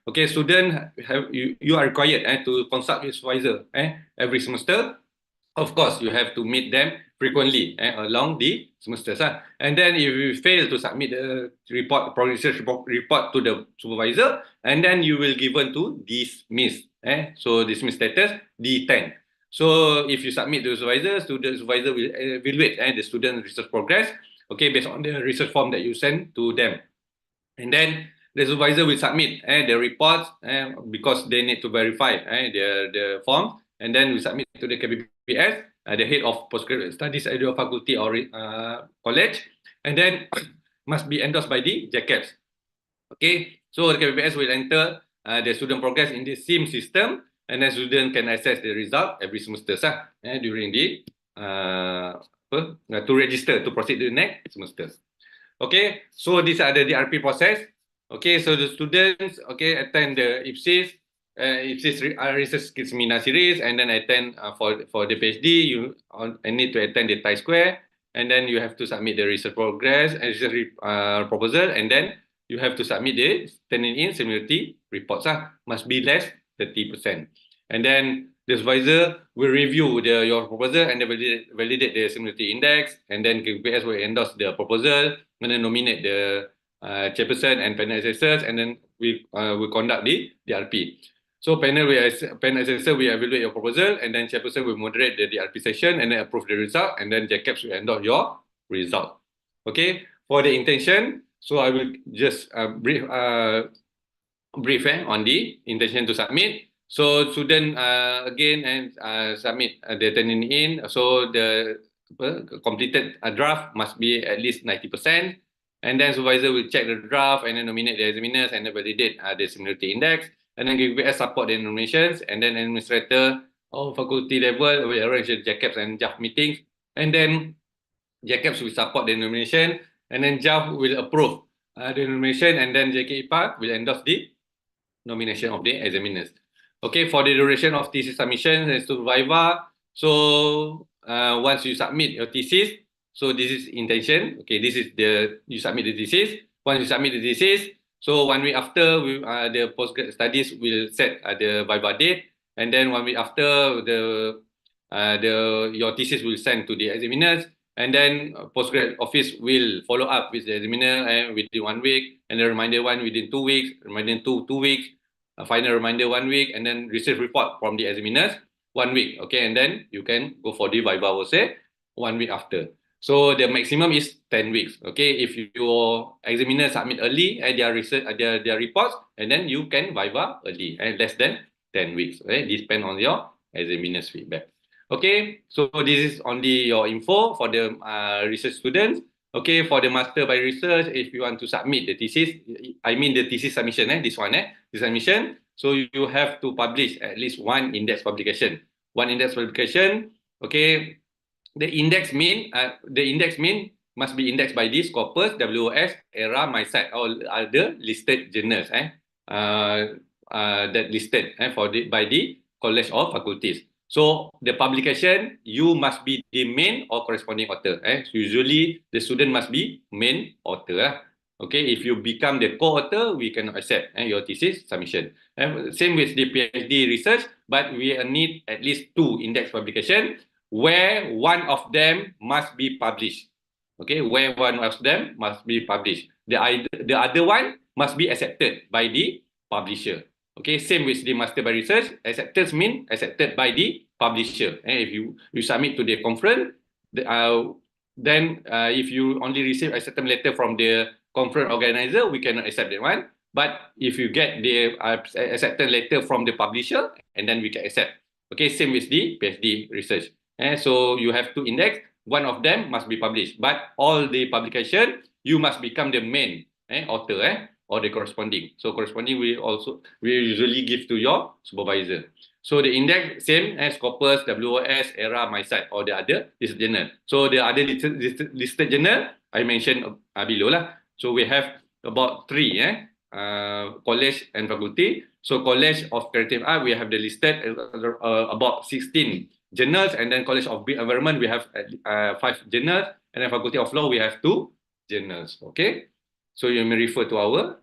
Speaker 6: Okay, student, you are required to consult your supervisor every semester. Of course, you have to meet them frequently along the semesters. And then if you fail to submit the report, progress report to the supervisor, and then you will given to dismiss. So dismiss status D10. So if you submit to the supervisor will evaluate the student research progress, okay, based on the research form that you send to them. And then the supervisor will submit the reports because they need to verify the form, and then we submit to the KPPS, the head of postgraduate studies at your faculty or college, and then must be endorsed by the JCAPS. Okay, so the KPPS will enter the student progress in the SIM system, and then student can access the result every semester during the to register to proceed to the next semester. Okay, so these are the DRP process. Okay, so the students attend the IPSis, research skills seminar series, and then attend for the PhD. You need to attend the TI Square, and then you have to submit the research progress and research proposal, and then you have to submit the turning in similarity reports. Must be less 30%, and then the supervisor will review your proposal and validate the similarity index, and then KPS will endorse the proposal, and then nominate the chairperson and panel assessors, and then we conduct the DRP. So panel assessor will evaluate your proposal, and then chairperson will moderate the DRP session and then approve the result, and then JCAPS will endorse your result. Okay, for the intention, so I will just brief on the intention to submit. So student again and submit the turning in. So the completed draft must be at least 90%. And then supervisor will check the draft and then nominate the examiners and then validate the similarity index. And then KPS support the nominations. And then administrator or faculty level will arrange the JCAPS and JAF meetings. And then JCAPS will support the nomination. And then JAF will approve the nomination. And then JKIPA will endorse the nomination of the examiners. Okay, for the duration of thesis submission and to Viva. So once you submit your thesis, so this is intention. Okay, this is you submit the thesis. Once you submit the thesis, so 1 week after, the postgraduate studies will set the Viva date, and then 1 week after, your thesis will send to the examiners, and then postgraduate office will follow up with the examiner within 1 week, and the reminder one within 2 weeks, reminder 2 weeks, a final reminder 1 week, and then receive report from the examiners 1 week. Okay, and then you can go for the Viva say 1 week after. So the maximum is 10 weeks. Okay, if your examiner submit early their research, their reports, and then you can Viva early and less than 10 weeks. Okay, depend on your examiner's feedback. Okay, so this is only your info for the research students. Okay, for the master by research, if you want to submit the thesis, I mean the thesis submission, this one, the submission. So you have to publish at least one index publication. One index publication. Okay. The index mean must be indexed by this Scopus, WOS, ERA, MySite, all other listed journals that listed by the College of Faculties. So the publication, you must be the main or corresponding author. Usually the student must be main author. Okay, if you become the co-author, we cannot accept your thesis submission. Same with the PhD research, but we need at least 2 index publication, where one of them must be published. Okay, where one of them must be published. The other one must be accepted by the publisher. Okay, same with the master by research. Acceptance mean accepted by the publisher. If you submit to the conference, then if you only receive acceptance letter from the conference organizer, we cannot accept that one. But if you get the acceptance letter from the publisher, and then we can accept. Okay, same with the PhD research. So you have 2 index, one of them must be published. But all the publication, you must become the main author. or the corresponding. So corresponding we usually give to your supervisor. So the index same as Scopus, WOS, ERA, MySite or the other listed journal. So the other listed journal I mentioned below lah. So we have about 3 college and faculty. So College of Creative Art we have the listed about 16 journals, and then College of Built Environment we have 5 journals, and then Faculty of Law we have 2 journals. Okay, so you may refer to our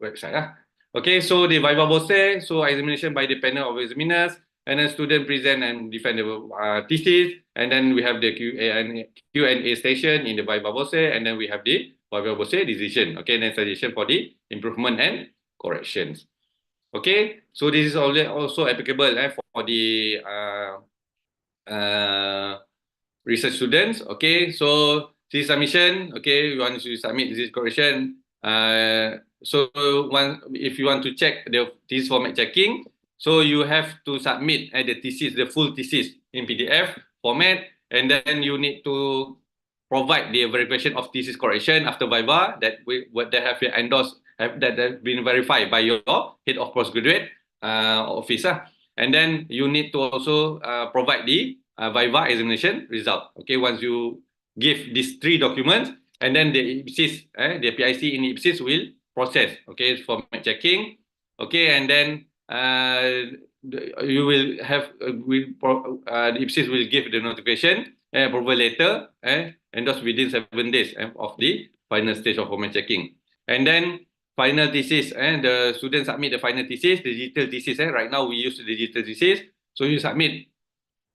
Speaker 6: website lah. Okay, so the Viva Voce, so examination by the panel of examiners, and then student present and defend the thesis, and then we have the Q&A station in the Viva Voce, and then we have the Viva Voce decision. Okay, and then suggestion for the improvement and corrections. Okay, so this is also applicable for the research students. Okay, so this submission. Okay, you want to submit this correction. So if you want to check the thesis format checking, so you have to submit the thesis, the full thesis in PDF format, and then you need to provide the verification of thesis correction after Viva that have been endorsed, that have been verified by your head of postgraduate office. And then you need to also provide the Viva examination result. Okay, once you give these 3 documents, and then the IPSis, the PIC in IPSis will process. Okay, format checking. Okay, and then you will have the IPSis will give the notification approval letter endorsed within 7 days of the final stage of format checking. And then final thesis, the students submit the final thesis, digital thesis. Right now we use the digital thesis, so you submit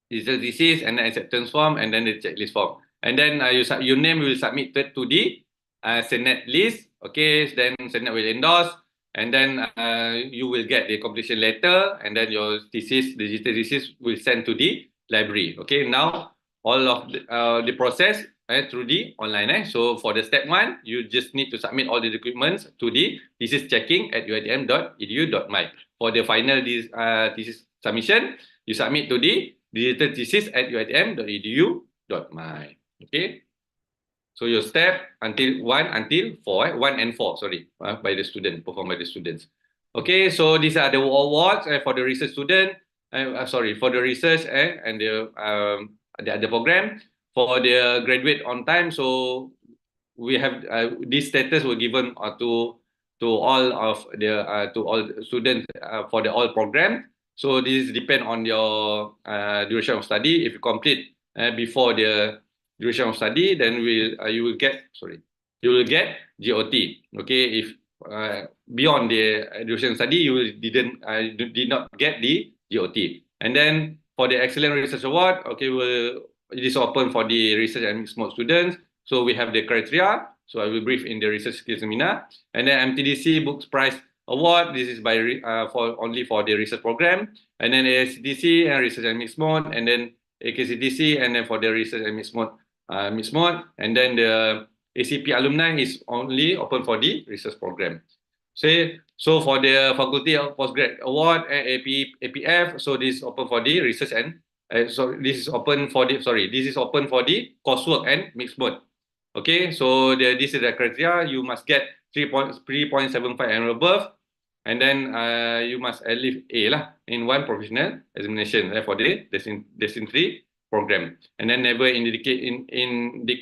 Speaker 6: digital thesis and then acceptance form and then the checklist form. And then your name will submitted to the Senate list. Okay, then Senate will endorse, and then you will get the completion letter, and then your thesis, digital thesis, will send to the library. Okay, now all of the process through the online. So for the step 1, you just need to submit all the documents to the thesis checking at uitm.edu.my. For the final thesis submission, you submit to the digital thesis at uitm.edu.my. Okay. So your step until 1 until 4, 1 and 4, sorry, by the student, performed by the students. Okay, so these are the awards for the research student. For the research and the other program. For the graduate on time, so we have this status were given to all of the to all students for the all program. So this depend on your duration of study. If you complete before the duration of study, then you will get GOT. Okay, if beyond the duration study, you did not get the GOT. And then for the excellent research award, okay, it is open for the research and mixed mode students. So we have the criteria. So I will brief in the research skills seminar. And then MTDC Books Prize Award. This is by only for the research program. And then ASCTC and research and mixed mode. And then AKCTC and then for the research and mixed mode. And then the ACP alumni is only open for the research program. So for the Faculty of Postgrad Award and APF, so this is open for the research and this is open for the coursework and mixed mode. Okay, so this is the criteria. You must get 3.75 and above, and then you must at least A lah in one professional examination for the Destin 3 program, and then never indicted in the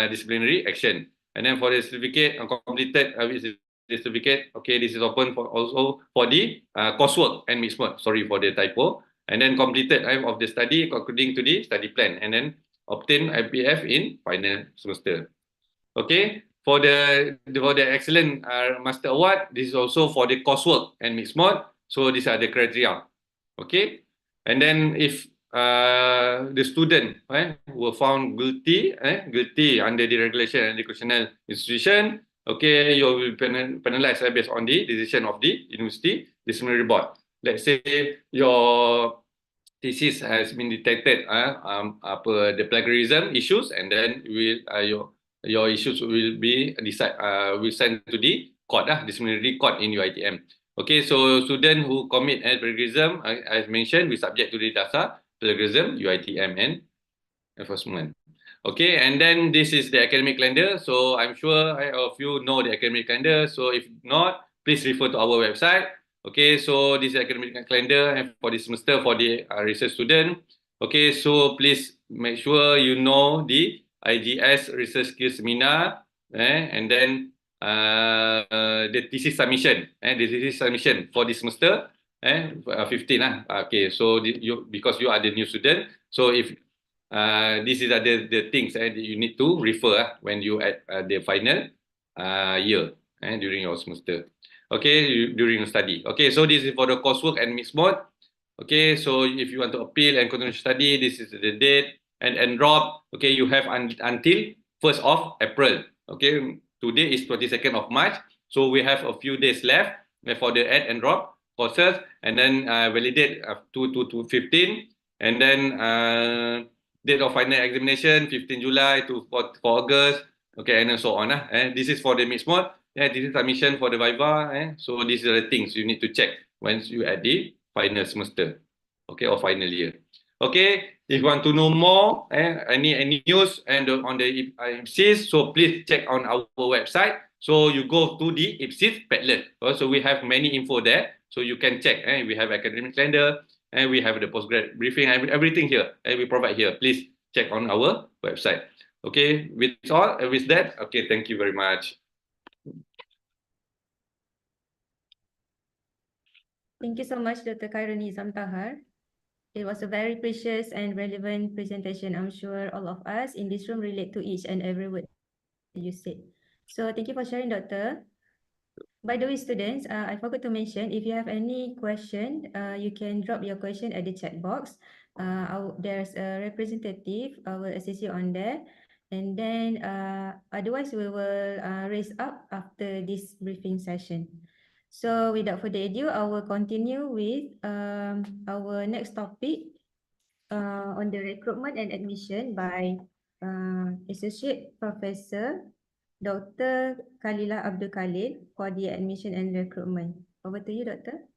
Speaker 6: disciplinary action. And then for the certificate completed the certificate, okay, this is open for also for the coursework and mixed mode. Sorry for the typo. And then completed of the study according to the study plan, and then obtain IPF in final semester. Okay, for the excellent master award, this is also for the coursework and mixed mode. So these are the criteria. Okay, and then if the student were found guilty under the regulation and educational institution, okay, you will be penalized based on the decision of the university disciplinary board. Let's say your thesis has been detected the plagiarism issues, and then your issues will be will send to the court, disciplinary court in UiTM. Okay, so student who commit plagiarism, as mentioned, we subject to the DASA plagiarism, UiTM and enforcement. Okay, and then this is the academic calendar. So I'm sure all of you know the academic calendar. So if not, please refer to our website. Okay, so this is academic calendar and for this semester for the research student. Okay, so please make sure you know the IGS Research Skills Seminar, and then the thesis submission, for this semester, 15 lah. Okay, so because you are the new student, so if this is the things that you need to refer when you at the final year during your semester. Okay, during your study. Okay, so this is for the coursework and mixed mode. Okay, so if you want to appeal and continue to study, this is the date and drop. Okay, you have until 1st of April. Okay, today is 22nd of March. So we have a few days left for the add and drop courses, and then validate to 15, and then date of final examination 15 July to 4 August. Okay, and then so on. This is for the mixed mode. This is submission for the Viva. So these are the things you need to check once you at the final semester. Okay, or final year. Okay, if you want to know more, any news and on the IPSis, so please check on our website. So you go to the IPSis Padlet. So we have many info there. So you can check. We have academic calendar, and we have the postgrad briefing, everything here, and we provide here. Please check on our website. Okay, with that, okay, thank you very much.
Speaker 3: Thank you so much, Dr. Khairul Tahar. It was a very precious and relevant presentation. I'm sure all of us in this room relate to each and every word you said. So thank you for sharing, Doctor. By the way, students, I forgot to mention, if you have any question, you can drop your question at the chat box. There's a representative, will assist you on there. And then otherwise, we will raise up after this briefing session. So without further ado, I will continue with our next topic on the recruitment and admission by Associate Professor Dr. Khalila Abdul Khalil for the admission and recruitment. Over to you, Doctor.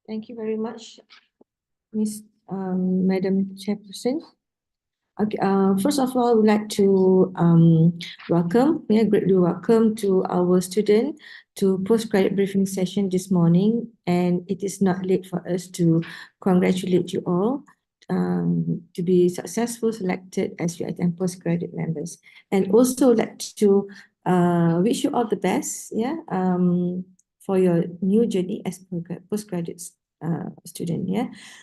Speaker 7: Thank you very much, Madam Chairperson. Okay, first of all, I would like to greatly welcome to our student to postgraduate briefing session this morning, and it is not late for us to congratulate you all to be successful selected as UiTM postgraduate members, and also like to wish you all the best, for your new journey as postgraduate student.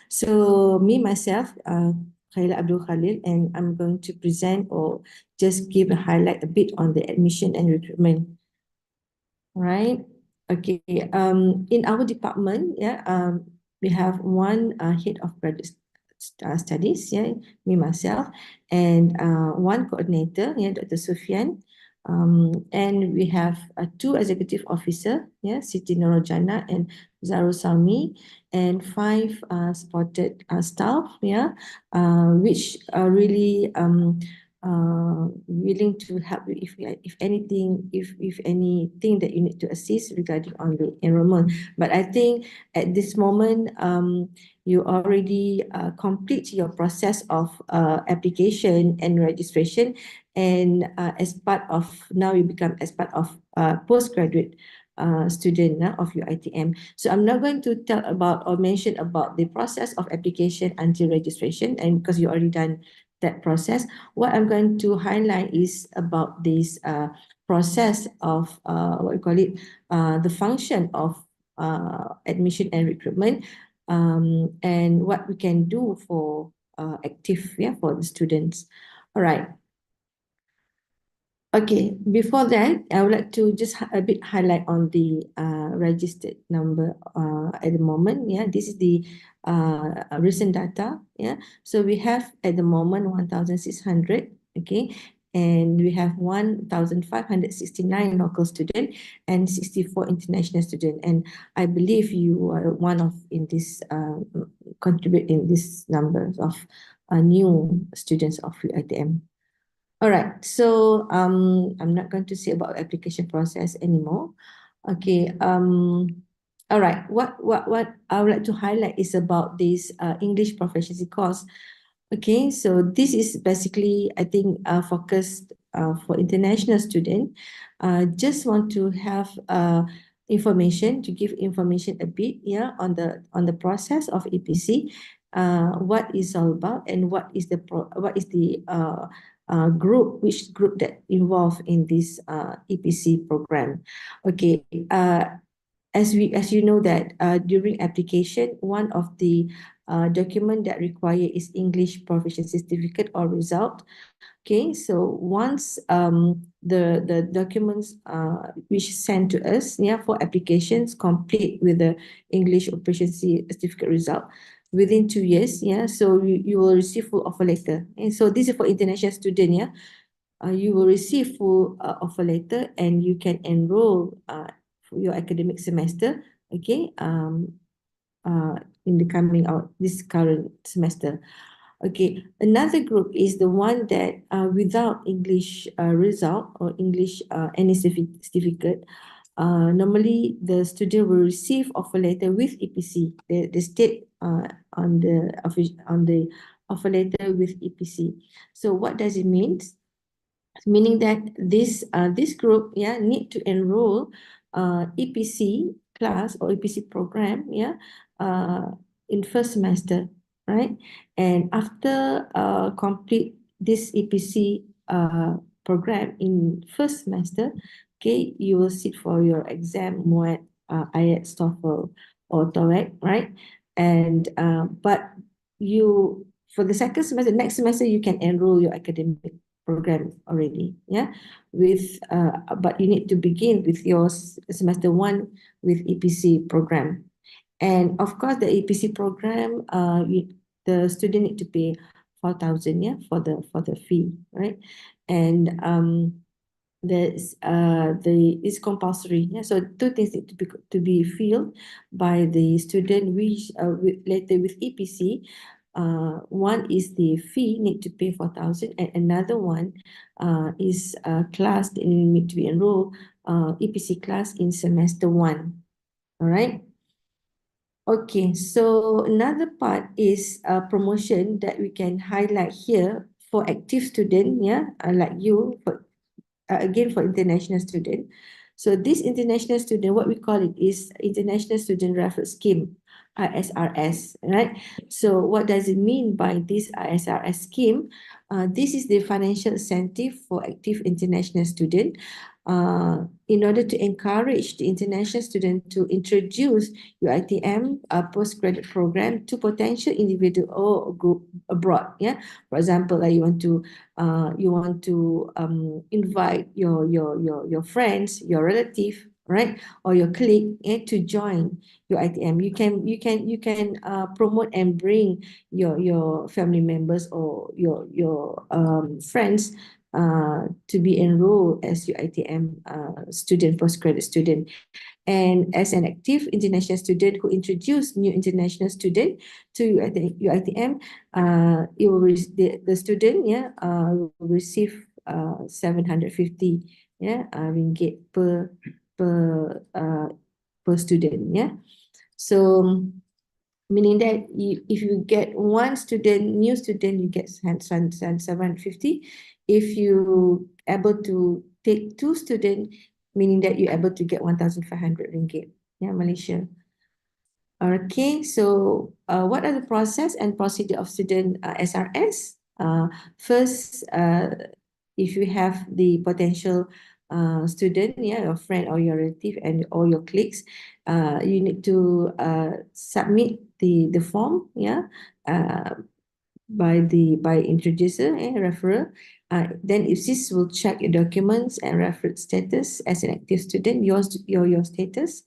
Speaker 7: So me myself, Khalila Abdul Khalil, and I'm going to present or just give a highlight a bit on the admission and recruitment. Right? Okay. In our department, we have one head of graduate studies, me myself, and one coordinator, Dr. Sufyan. And we have two executive officer, Siti Norojana and Zarul Salmi, and 5 supported staff, which are really willing to help you if anything that you need to assist regarding on the enrollment. But I think at this moment, you already complete your process of application and registration, and as part of now you become as part of postgraduate student of UiTM. So I'm not going to tell about or mention about the process of application until registration, and because you already done that process, what I'm going to highlight is about this process of the function of admission and recruitment, and what we can do for active for the students. All right. Okay, before that, I would like to just a bit highlight on the registered number at the moment. This is the recent data. So we have at the moment 1,600. Okay, and we have 1,569 local students and 64 international students. And I believe you are one of in this contribute in this numbers of new students of UiTM. All right, so I'm not going to say about application process anymore. Okay, all right. What I would like to highlight is about this English proficiency course. Okay, so this is basically, I think, focused for international student. Just want to have information, to give information a bit, yeah, on the process of EPC, what is all about, and what is the group, which group that involved in this EPC program. Okay, as you know that during application, one of the document that require is English proficiency certificate or result. Okay, so once the documents which sent to us, yeah, for applications complete with the English proficiency certificate result within 2 years, yeah, so you will receive full offer letter. And so this is for international student, yeah. You will receive full offer letter, and you can enroll for your academic semester, okay, in the coming out this current semester. Okay, another group is the one that without English result or English any certificate. Normally the student will receive offer letter with EPC. The state on the offer letter with EPC. So what does it mean? Meaning that this group, yeah, need to enroll EPC class or EPC program, yeah, in first semester, right? And after complete this EPC program in first semester, okay, you will sit for your exam, MOAT, IELTS, TOEFL, or TOEIC, right? And but you, for the second semester, next semester, you can enroll your academic program already, yeah, with but you need to begin with your semester 1 with EPC program. And of course the EPC program, the student need to pay 4,000, yeah, for the fee, right? And it's compulsory, yeah. So two things need to be filled by the student, which later with EPC. One is the fee need to pay 4,000, and another one is class that need to be enrolled, EPC class in semester 1. All right. Okay, so another part is promotion that we can highlight here for active student, yeah, like you, for again for international student. So this international student, what we call it is International Student Reference Scheme, ISRS, right? So what does it mean by this ISRS scheme? This is the financial incentive for active international student in order to encourage the international student to introduce UiTM postgraduate program to potential individual or group abroad. Yeah, for example, like you want to invite your friends, your relative, right, or your colleague, to join UiTM. You can promote and bring your family members or your friends to be enrolled as UiTM student, postgraduate student. And as an active international student who introduced new international student to UiTM, the student, yeah, will receive 750, yeah, ringgit per student, yeah. So meaning that if you get one student, new student, you get 750. If you able to take 2 students, meaning that you're able to get 1,500 ringgit, yeah, Malaysia. Okay, so what are the process and procedure of student SRS? First, if you have the potential student, yeah, your friend or your relative and all your colleagues, you need to submit the form, yeah, by introducer and referrer. Then IPSis will check your documents and reference status as an active student, your status,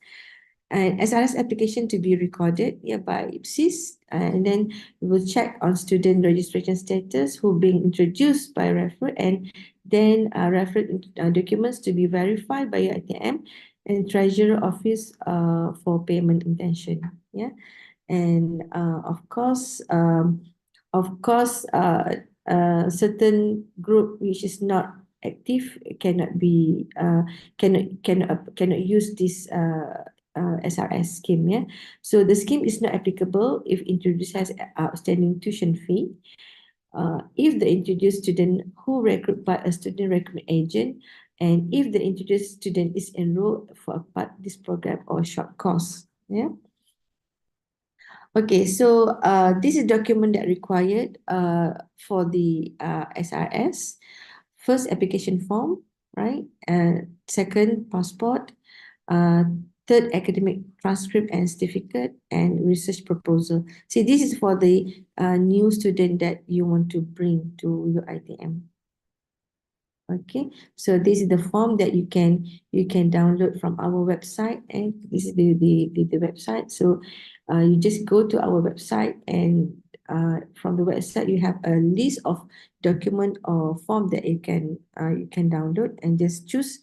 Speaker 7: and SRS application to be recorded, yeah, by IPSis, and then we will check on student registration status who being introduced by referrer, and then referred documents to be verified by UiTM and treasurer office for payment intention, yeah. And of course certain group which is not active cannot be cannot use this SRS scheme. Yeah, so the scheme is not applicable if introduced has outstanding tuition fee. If the introduced student who recruit by a student recruitment agent, and if the introduced student is enrolled for a part this program or short course. Yeah. Okay, so this is document that required for the SRS. First, application form, right? Second, passport. Third, academic transcript and certificate, and research proposal. See, this is for the new student that you want to bring to your ITM. Okay, so this is the form that you can download from our website, and this is the website. So you just go to our website, and from the website you have a list of document or form that you can download, and just choose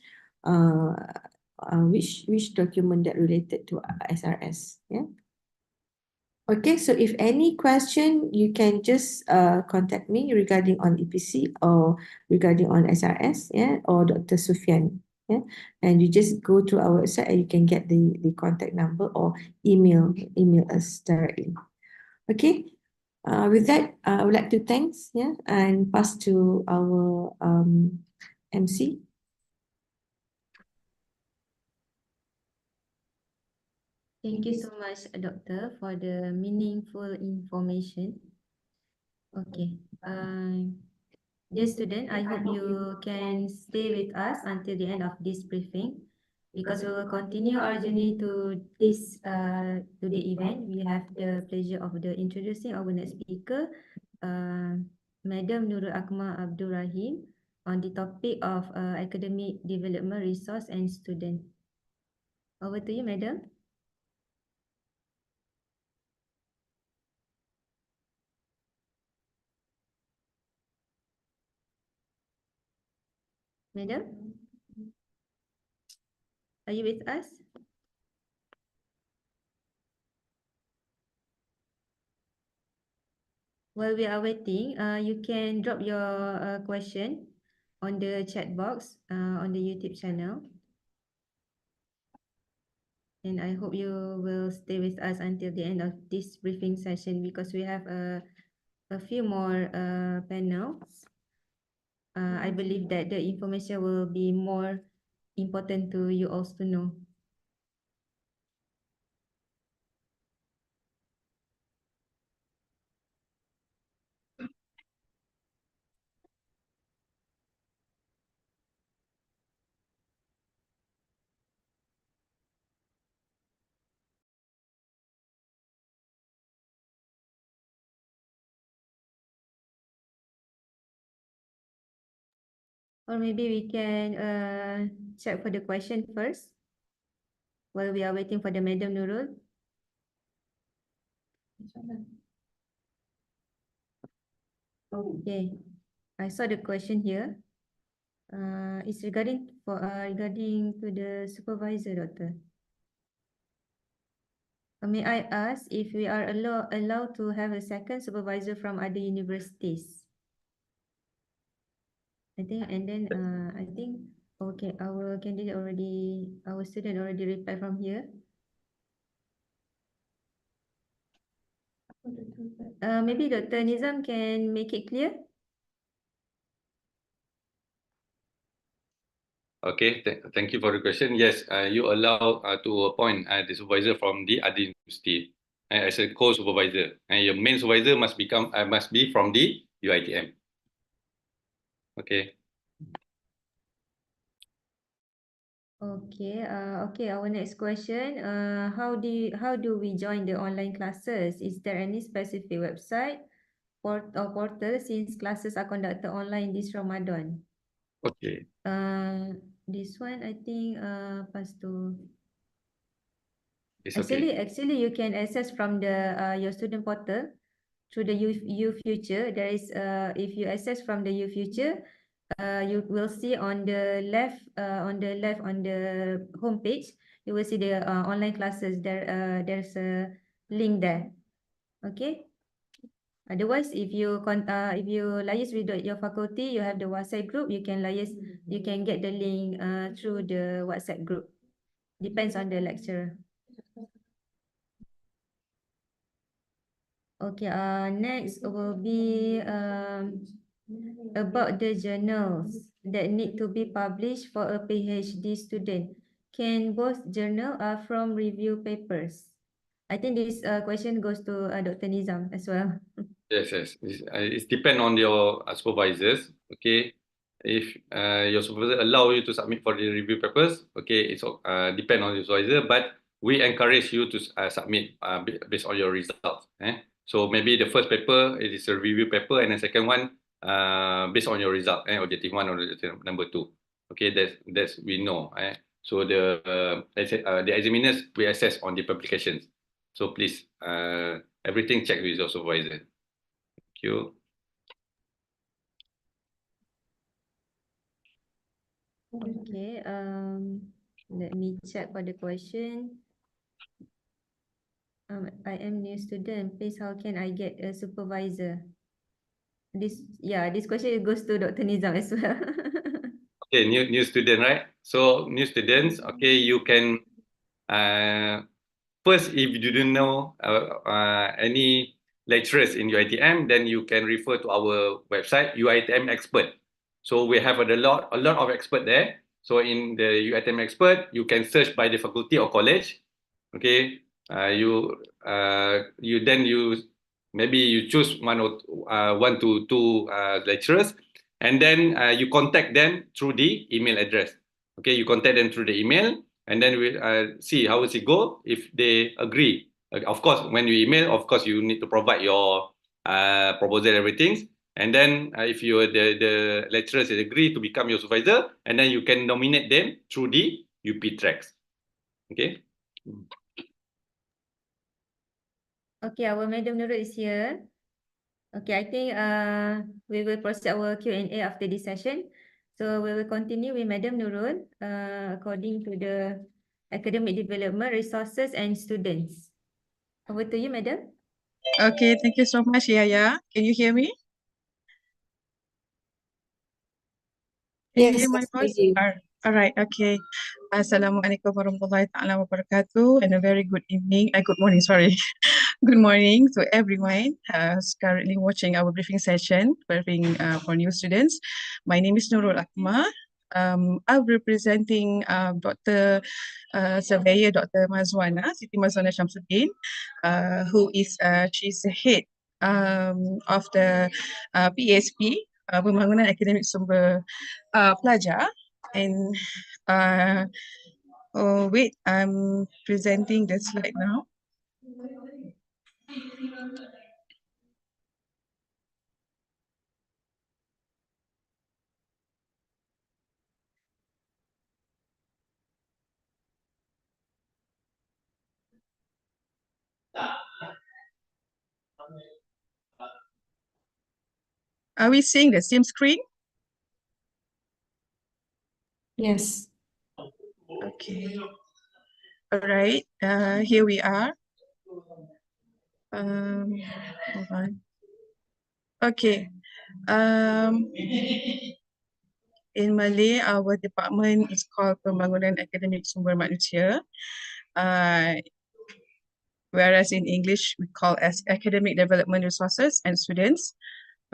Speaker 7: which document that related to SRS. Yeah. Okay, so if any question, you can just contact me regarding on EPC or regarding on SRS, yeah, or Dr. Sufyan, yeah, and you just go to our website and you can get the contact number or email us directly. Okay, with that, I would like to thanks, yeah, and pass to our MC.
Speaker 3: Thank you so much, Doctor, for the meaningful information. Okay. Dear student, I hope you can stay with us until the end of this briefing, because we will continue our journey to this to the event. We have the pleasure of introducing our next speaker, Madam Nurul Akmal Abdul Rahim, on the topic of academic development resource and student. Over to you, Madam. Madam, are you with us? While we are waiting, you can drop your question on the chat box on the YouTube channel. And I hope you will stay with us until the end of this briefing session, because we have a few more panels. I believe that the information will be more important to you also to know. Or maybe we can check for the question first while we are waiting for the Madam Nurul. Okay, I saw the question here. It's regarding to the supervisor, Doctor. May I ask if we are allowed to have a second supervisor from other universities? I think, and then I think, okay, our student already replied from here. Maybe Dr. Nizam can make it clear.
Speaker 6: Okay, thank you for the question. Yes, you allow to appoint the supervisor from the other university as a co-supervisor, and your main supervisor must be from the UiTM. Okay.
Speaker 3: Okay. Okay. Our next question. How do we join the online classes? Is there any specific website or portal, since classes are conducted online this Ramadan?
Speaker 6: Okay.
Speaker 3: This one I think pass to.
Speaker 6: It's okay.
Speaker 3: Actually, you can access from the your student portal through the U Future. There is if you access from the U Future, you will see on the left on the homepage, you will see the online classes. There's a link there. Okay. Otherwise, if you liaise with your faculty, you have the WhatsApp group, you can liaise, you can get the link through the WhatsApp group. Depends on the lecturer. Okay, next will be about the journals that need to be published for a PhD student. Can both journal from review papers? I think this question goes to Dr. Nizam as well.
Speaker 6: Yes. It depends on your supervisors. Okay, if your supervisor allow you to submit for the review papers, okay, it's depend on your supervisor. But we encourage you to submit based on your results. So maybe the first paper it is a review paper, and the second one based on your result. Objective 1 or objective number 2. Okay, that's we know. So the examiners we assess on the publications. So please everything check with your supervisor. Thank you.
Speaker 3: Okay, let me check for the question. I am new student. Please, how can I get a supervisor? This question goes to Dr. Nizam as well.
Speaker 6: Okay, new student, right? So new students, okay, you can first, if you didn't know any lecturers in UiTM, then you can refer to our website, UiTM Expert. So we have a lot of expert there. So in the UiTM Expert, you can search by the faculty or college. Okay, you maybe you choose one to two lecturers, and then you contact them through the email address. Okay, you contact them through the email, and then we see how does it go. If they agree, of course, when you email, of course, you need to provide your proposal, everything. And then if the lecturers agree to become your supervisor, and then you can nominate them through the UP tracks. Okay.
Speaker 3: Okay, our Madam Nurul is here. Okay, I think we will proceed our Q&A after this session. So we will continue with Madam Nurul according to the academic development, resources and students. Over to you, Madam.
Speaker 8: Okay, thank you so much, Yaya. Can you hear me? Can you
Speaker 7: Yes,
Speaker 8: hear my
Speaker 7: yes,
Speaker 8: voice?
Speaker 7: you.
Speaker 8: All right, okay. Assalamualaikum warahmatullahi ta'ala wabarakatuh, and a very good evening, good morning, sorry. Good morning to everyone who's currently watching our briefing session for new students. My name is Nurul Akmal. I'm representing Dr. Surveyor Dr. Mazwana, Siti Mazwana Shamsuddin, she's the head of the PSP, Pembangunan Akademik Sumber Pelajar. And wait, I'm presenting the slide now. Are we seeing the same screen?
Speaker 7: Yes.
Speaker 8: Okay. All right. Here we are. Hold on. Okay. In Malay, our department is called Pembangunan Akademik Sumber Manusia. Whereas in English, we call as Academic Development Resources and Students.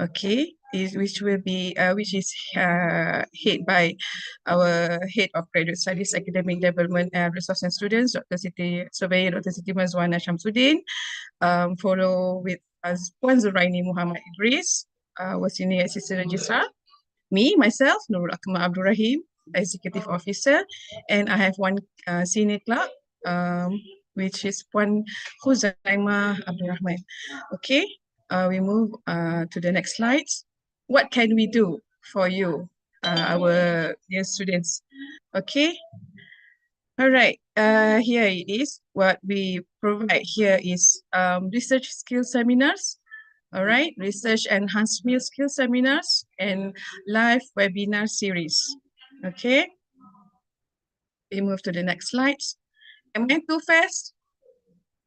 Speaker 8: Okay, which is head by our head of graduate studies, academic development and resource and students, Dr. Siti Mazwana Shamsuddin, follow with Puan Zuraini Muhammad Idris, our senior assistant registrar, myself, Nurul Akmal Abdul Rahim, executive officer, and I have one senior clerk, which is Puan Huzaima Abdul Rahman. Okay. We move to the next slides. What can we do for you, our dear students? Okay. All right. Here it is. What we provide here is research skill seminars. All right. Research enhancement skill seminars and live webinar series. Okay. We move to the next slides. Am I too fast?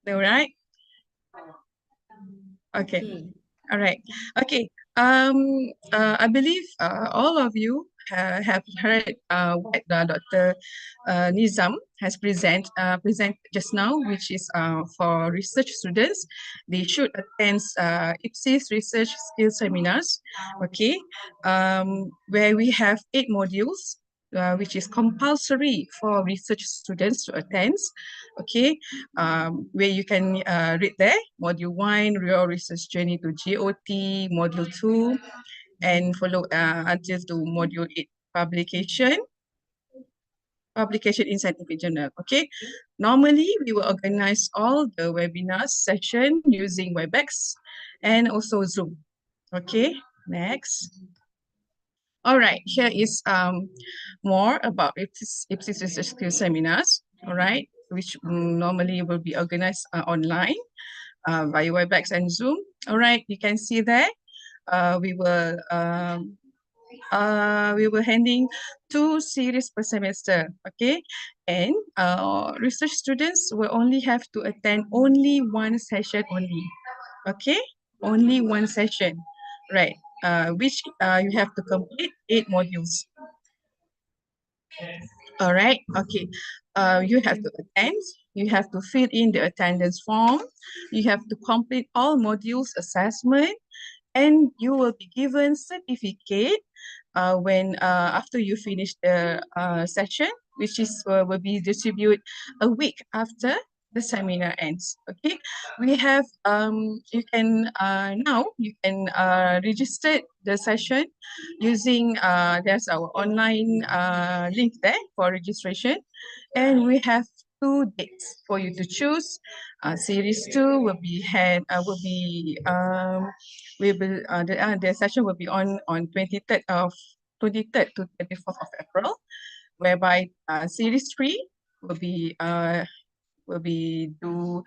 Speaker 8: All right. Okay. All right. Okay. I believe all of you have heard what Dr. Nizam has present just now, which is for research students. They should attend IPSis research skills seminars. Okay. Where we have 8 modules. Which is compulsory for research students to attend. Okay, where you can read there, Module 1, Real Research Journey to GOT, Module 2, and follow until to Module 8, Publication in Scientific Journal. Okay, normally we will organize all the webinar session using Webex and also Zoom. Okay, next. All right, here is more about IPSis research skills seminars. All right, which normally will be organized online via Webex and Zoom. All right, you can see there. We will handing 2 series per semester. Okay, and research students will only have to attend only 1 session only. Okay, only 1 session, right? Which you have to complete 8 modules. All right, okay. You have to attend, you have to fill in the attendance form, you have to complete all modules assessment, and you will be given certificate when after you finish the session, which is will be distributed a week after the seminar ends. Okay, we have you can now you can register the session using there's our online link there for registration, and we have 2 dates for you to choose. Series 2 will be the session will be on 23rd to 24th of April, whereby series 3 will be due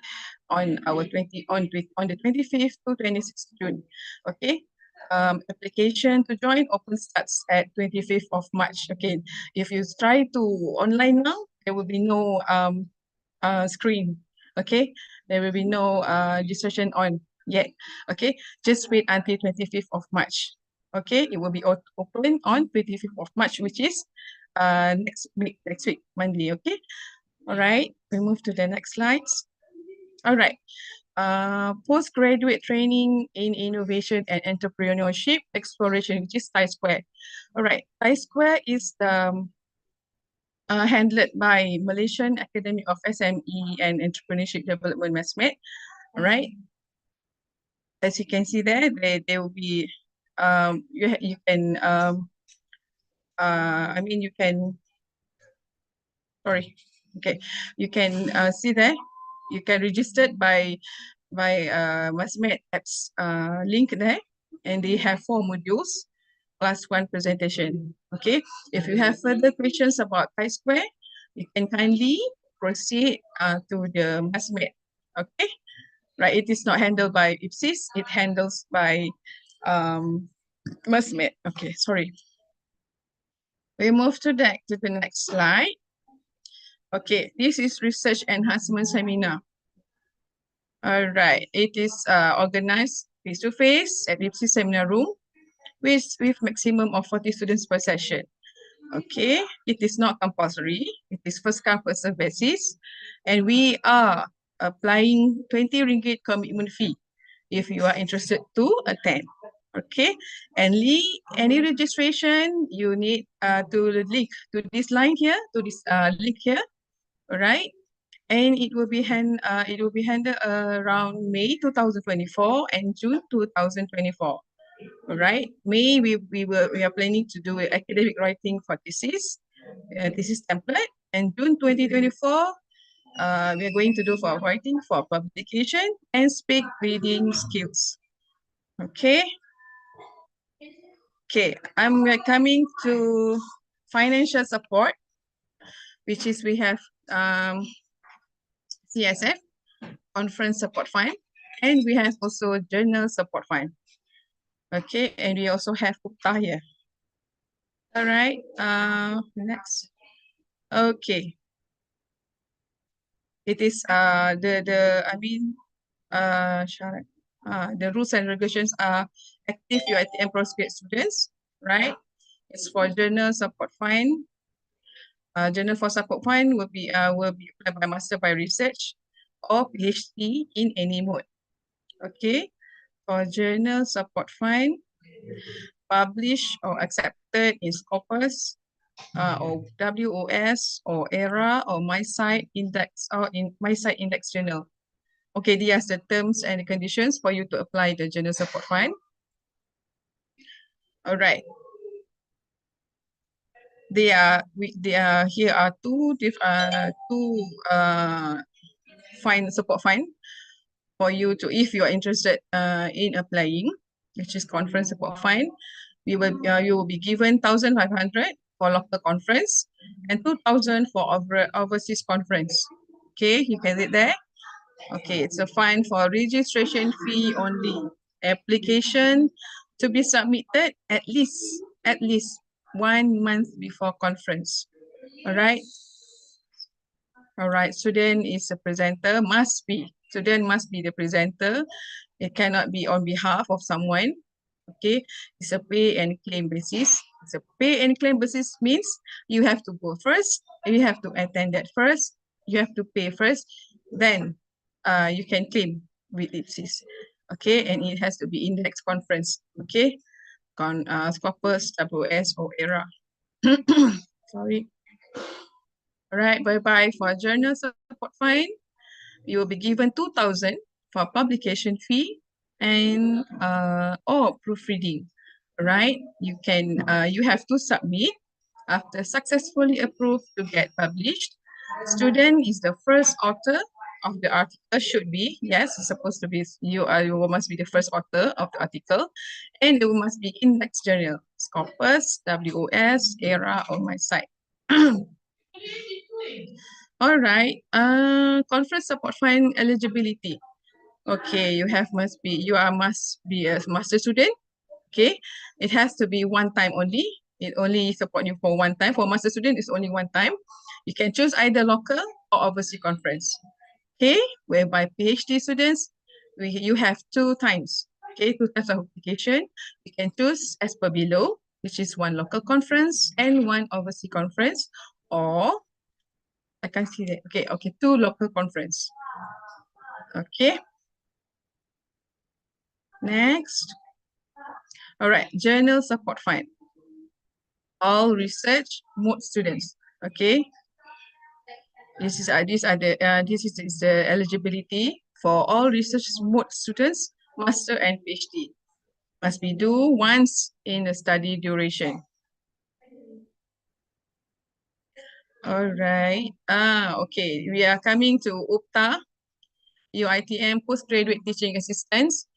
Speaker 8: on the 25th to 26th June. Okay. Application to join open starts at 25th of March. Okay. If you try to online now, there will be no screen. Okay. There will be no registration on yet. Okay. Just wait until 25th of March. Okay. It will be open on 25th of March, which is next week, Monday. Okay. All right, we move to the next slides. All right, postgraduate training in innovation and entrepreneurship exploration, which is TIE-Square. All right, TIE-Square is the handled by Malaysian Academy of SME and Entrepreneurship Development (MASMED). All right, as you can see there, they will be you can you can sorry. Okay, you can see there, you can register by MASMED apps link there, and they have 4 modules plus 1 presentation. Okay, if you have further questions about TIE-Square, you can kindly proceed to the MASMED. Okay, right, it is not handled by IPSis, it handles by MASMED. Okay, sorry. We move to the next slide. Okay, this is research enhancement seminar. All right, it is organized face-to-face at IPSis seminar room with maximum of 40 students per session. Okay, it is not compulsory. It is first come first serve basis, and we are applying 20 ringgit commitment fee if you are interested to attend. Okay, and any registration you need to link to this line here, to this link here. All right, and it will be handled around May 2024 and June 2024. All right, May we are planning to do academic writing for thesis template, and June 2024 we are going to do for writing for publication and speak reading skills. Okay. Okay, I'm coming to financial support, which is we have CSF, Conference Support Fund, and we have also Journal Support Fund. Okay, and we also have UPTA here. All right, next. Okay. It is Sharat. The rules and regulations are active UiTM postgraduate students, right? It's for journal support fine. Journal for support fine will be applied by master by research or PhD in any mode. Okay, for journal support fine, published or accepted in Scopus, or WOS or ERA or MySite Index or in MySite Index Journal. Okay, these are the terms and conditions for you to apply the journal support fine. All right. Here are two fine support fine for you to, if you are interested in applying, which is conference support fine. You will be given 1,500 for local conference and 2,000 for overseas conference. Okay, you can read there. Okay, it's a fine for registration fee only. Application to be submitted at least 1 month before conference. All right. All right. Student is a presenter, student must be the presenter. It cannot be on behalf of someone. Okay, it's a pay and claim basis. It's a pay and claim basis means you have to go first, you have to attend that first, you have to pay first, then you can claim with IPSis. Okay, and it has to be index conference. Okay, Scopus, WS or ERA. Sorry. All right, bye-bye. For journal support fine, you will be given 2,000 for publication fee and or proofreading. Right, you have to submit after successfully approved to get published. Student is the first author of the article, should be, yes, it's supposed to be, you must be the first author of the article, and it must be index journal, Scopus, WOS, ERA, or MySite. All right, conference support fine eligibility. Okay, you must be a master student. Okay, it has to be one time only. It only support you for one time. For master student, it's only one time. You can choose either local or overseas conference. Okay, whereby PhD students, you have 2 times. Okay, 2 times of application. You can choose as per below, which is 1 local conference and 1 overseas conference, or I can't see that. Okay, 2 local conference. Okay. Next. All right, journal support fine. All research mode students. Okay. This is the eligibility for all research mode students, master and PhD. Must be due once in the study duration. All right. Okay. We are coming to UPTA, UiTM Postgraduate Teaching Assistants.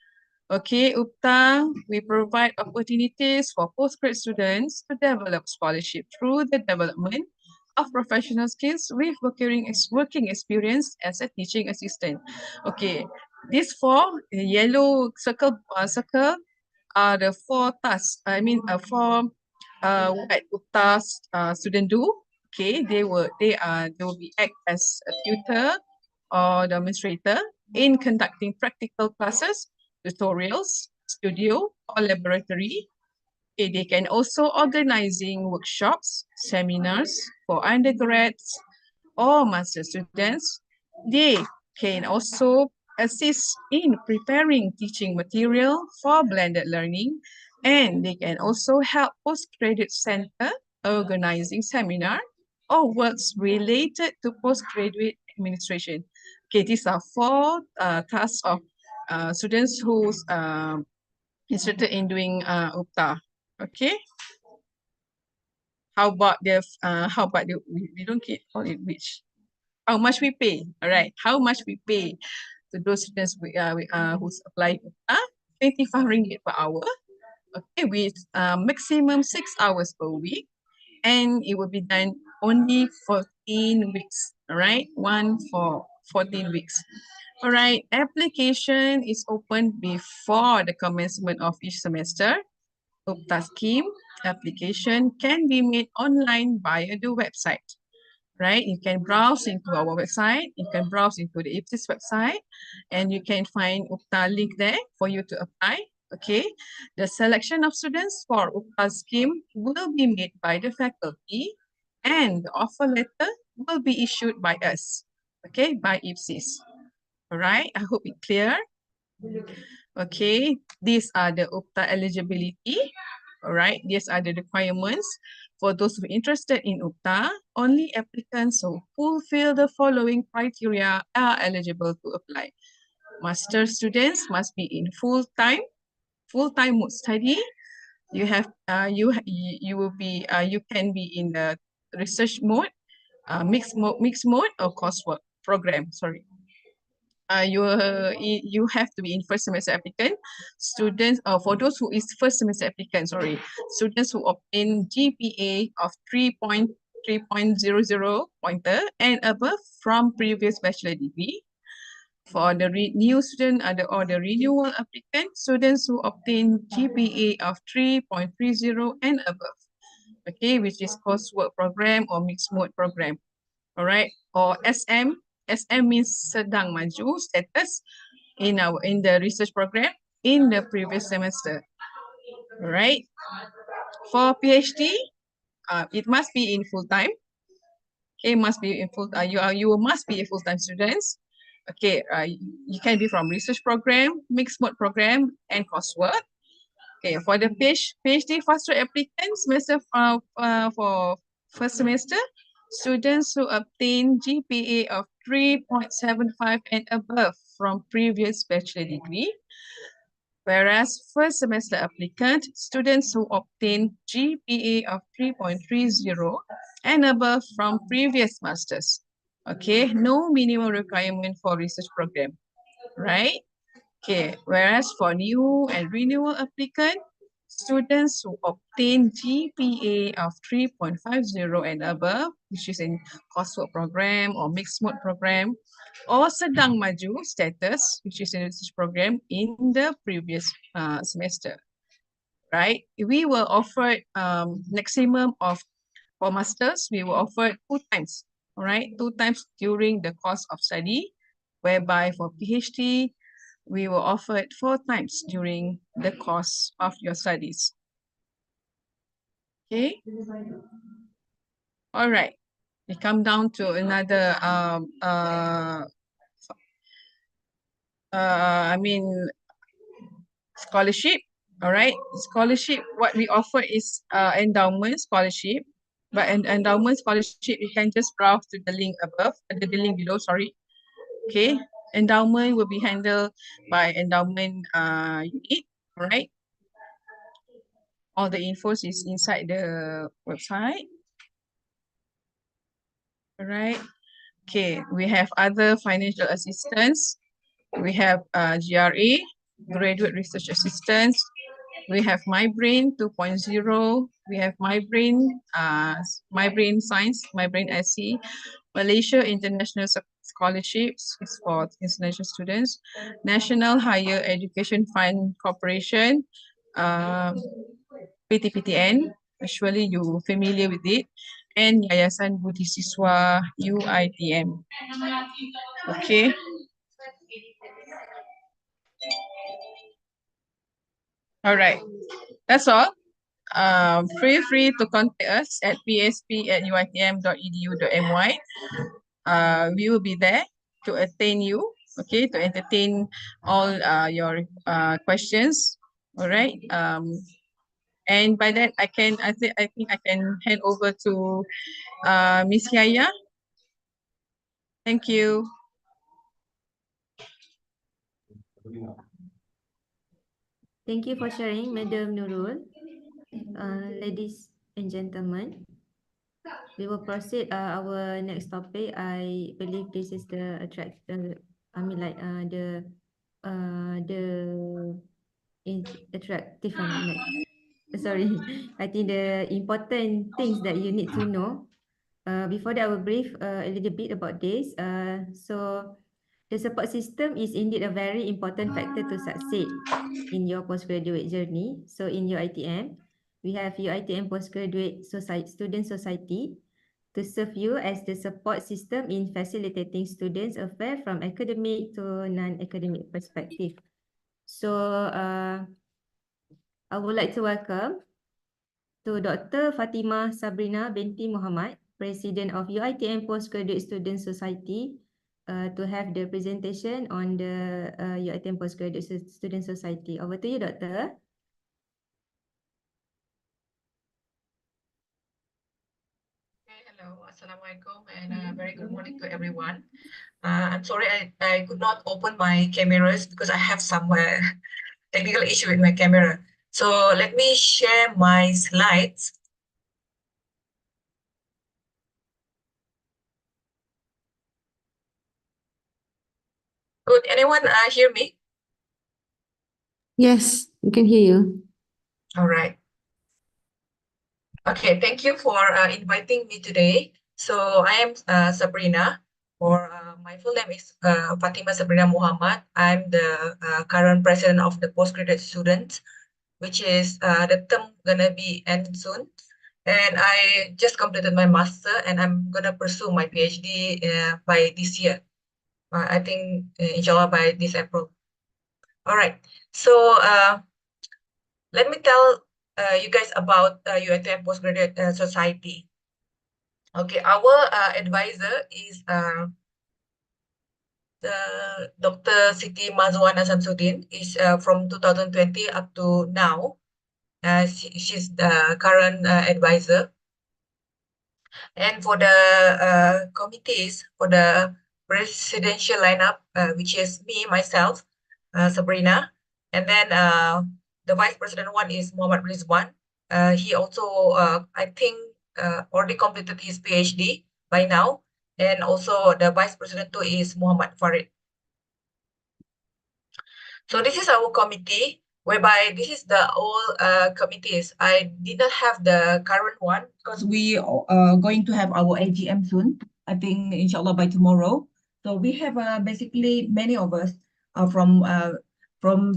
Speaker 8: Okay, UPTA, we provide opportunities for postgrad students to develop scholarship through the development of professional skills with working experience as a teaching assistant. Okay, these 4 yellow circle are the 4 tasks. I mean, 4 what UPTA's student do. Okay, they will be act as a tutor or demonstrator in conducting practical classes, tutorials, studio, or laboratory. Okay, they can also organizing workshops, seminars for undergrads or master students. They can also assist in preparing teaching material for blended learning, and they can also help postgraduate center organizing seminar or works related to postgraduate administration. Okay, these are 4 tasks of students who's interested in doing UPTA. Okay. How about the we don't call it which. How much we pay? All right. How much we pay to those students who's applied UPTA? 25 ringgit per hour. Okay, with maximum 6 hours per week, and it will be done only 14 weeks. All right, 1 for 14 weeks. All right, application is open before the commencement of each semester. UPTA scheme application can be made online via the website. right? You can browse into our website, you can browse into the IPSis website, and you can find UPTA link there for you to apply. Okay, the selection of students for UPTA scheme will be made by the faculty, and the offer letter will be issued by us, okay, by IPSis. All right, I hope it's clear. Okay, these are the UPTA eligibility. All right, these are the requirements. For those who are interested in UPTA, only applicants who fulfill the following criteria are eligible to apply. Master students must be in full-time mode study. You have you will be you can be in the research mode, mixed mode or coursework program. Sorry. You have to be in first semester applicant. Students, for those who is first semester applicant, sorry, students who obtain GPA of 3.00 pointer and above from previous bachelor degree. For the new student or the renewal applicant, students who obtain GPA of 3.30 and above, okay, which is coursework program or mixed mode program, all right, or SM. SM means sedang maju status in the research program in the previous semester, all right. For PhD, it must be in full time. Okay, must be in full. You must be a full time students. Okay, you can be from research program, mixed mode program, and coursework. Okay, for the PhD fast track applicants, for first semester, students who obtain GPA of 3.75 and above from previous bachelor degree. Whereas first semester applicant, students who obtain GPA of 3.30 and above from previous masters. Okay, no minimum requirement for research program, right? Okay, whereas for new and renewal applicant, students who obtain GPA of 3.50 and above, which is in coursework program or mixed mode program, or sedang maju status, which is in research program in the previous semester, right? We will offer maximum of, for masters, we will offer 2 times, all right? 2 times during the course of study, whereby for PhD, we will offer it 4 times during the course of your studies. Okay. All right. We come down to another scholarship. All right. Scholarship, what we offer is endowment scholarship. But an endowment scholarship, you can just browse to the link above, the link below, sorry. Okay. Endowment will be handled by endowment unit. All right. All the info is inside the website. All right. Okay, we have other financial assistance. We have GRA, Graduate Research Assistance. We have MyBrain 2.0. We have MyBrain, MyBrain Science, MyBrain SC. Malaysia International Scholarships is for international students. National Higher Education Fund Corporation, PTPTN. Actually, you familiar with it. And Yayasan Budi Siswa UiTM. Okay. All right. That's all. Feel free to contact us at psp@uitm.edu.my. We will be there to entertain you. Okay, to entertain all your questions. All right. And by that, I think I can hand over to Miss Yaya. Thank you.
Speaker 3: Thank you for sharing, Madam Nurul. Ladies and gentlemen, we will proceed our next topic. I believe this is the attractive sorry. I think the important things that you need to know. Before that, I will brief a little bit about this. So the support system is indeed a very important factor to succeed in your postgraduate journey. So in UiTM, we have UiTM Postgraduate Student Society to serve you as the support system in facilitating students' affairs from academic to non-academic perspective. So I would like to welcome to Dr. Fatimah Sabrina binti Muhammad, President of UiTM Postgraduate Student Society, to have the presentation on the UiTM Postgraduate Student Society. Over to you, Doctor.
Speaker 9: Hello, Assalamualaikum, and very good morning to everyone. I'm sorry I could not open my cameras because I have some technical issue with my camera. So let me share my slides. Could anyone hear me?
Speaker 7: Yes, we can hear you.
Speaker 9: All right. Okay, thank you for inviting me today. So I am Sabrina, or my full name is Fatimah Sabrina Muhammad. I'm the current president of the postgraduate students, which is the term gonna be end soon. And I just completed my master, and I'm gonna pursue my PhD by this year. I think inshallah by this April. All right. So let me tell you guys about UiTM Postgraduate Society. Okay, our advisor is the Dr. Siti Zuhaina is from 2020 up to now. She's the current advisor. And for the committees, for the presidential lineup, which is me, myself, Sabrina, and then the vice president one is Muhammad Rizwan. He also, I think, already completed his PhD by now. And also the vice president two is Muhammad Farid. So this is our committee, whereby this is the all committees. I did not have the current one because we are going to have our AGM soon. I think inshallah by tomorrow. So we have basically many of us from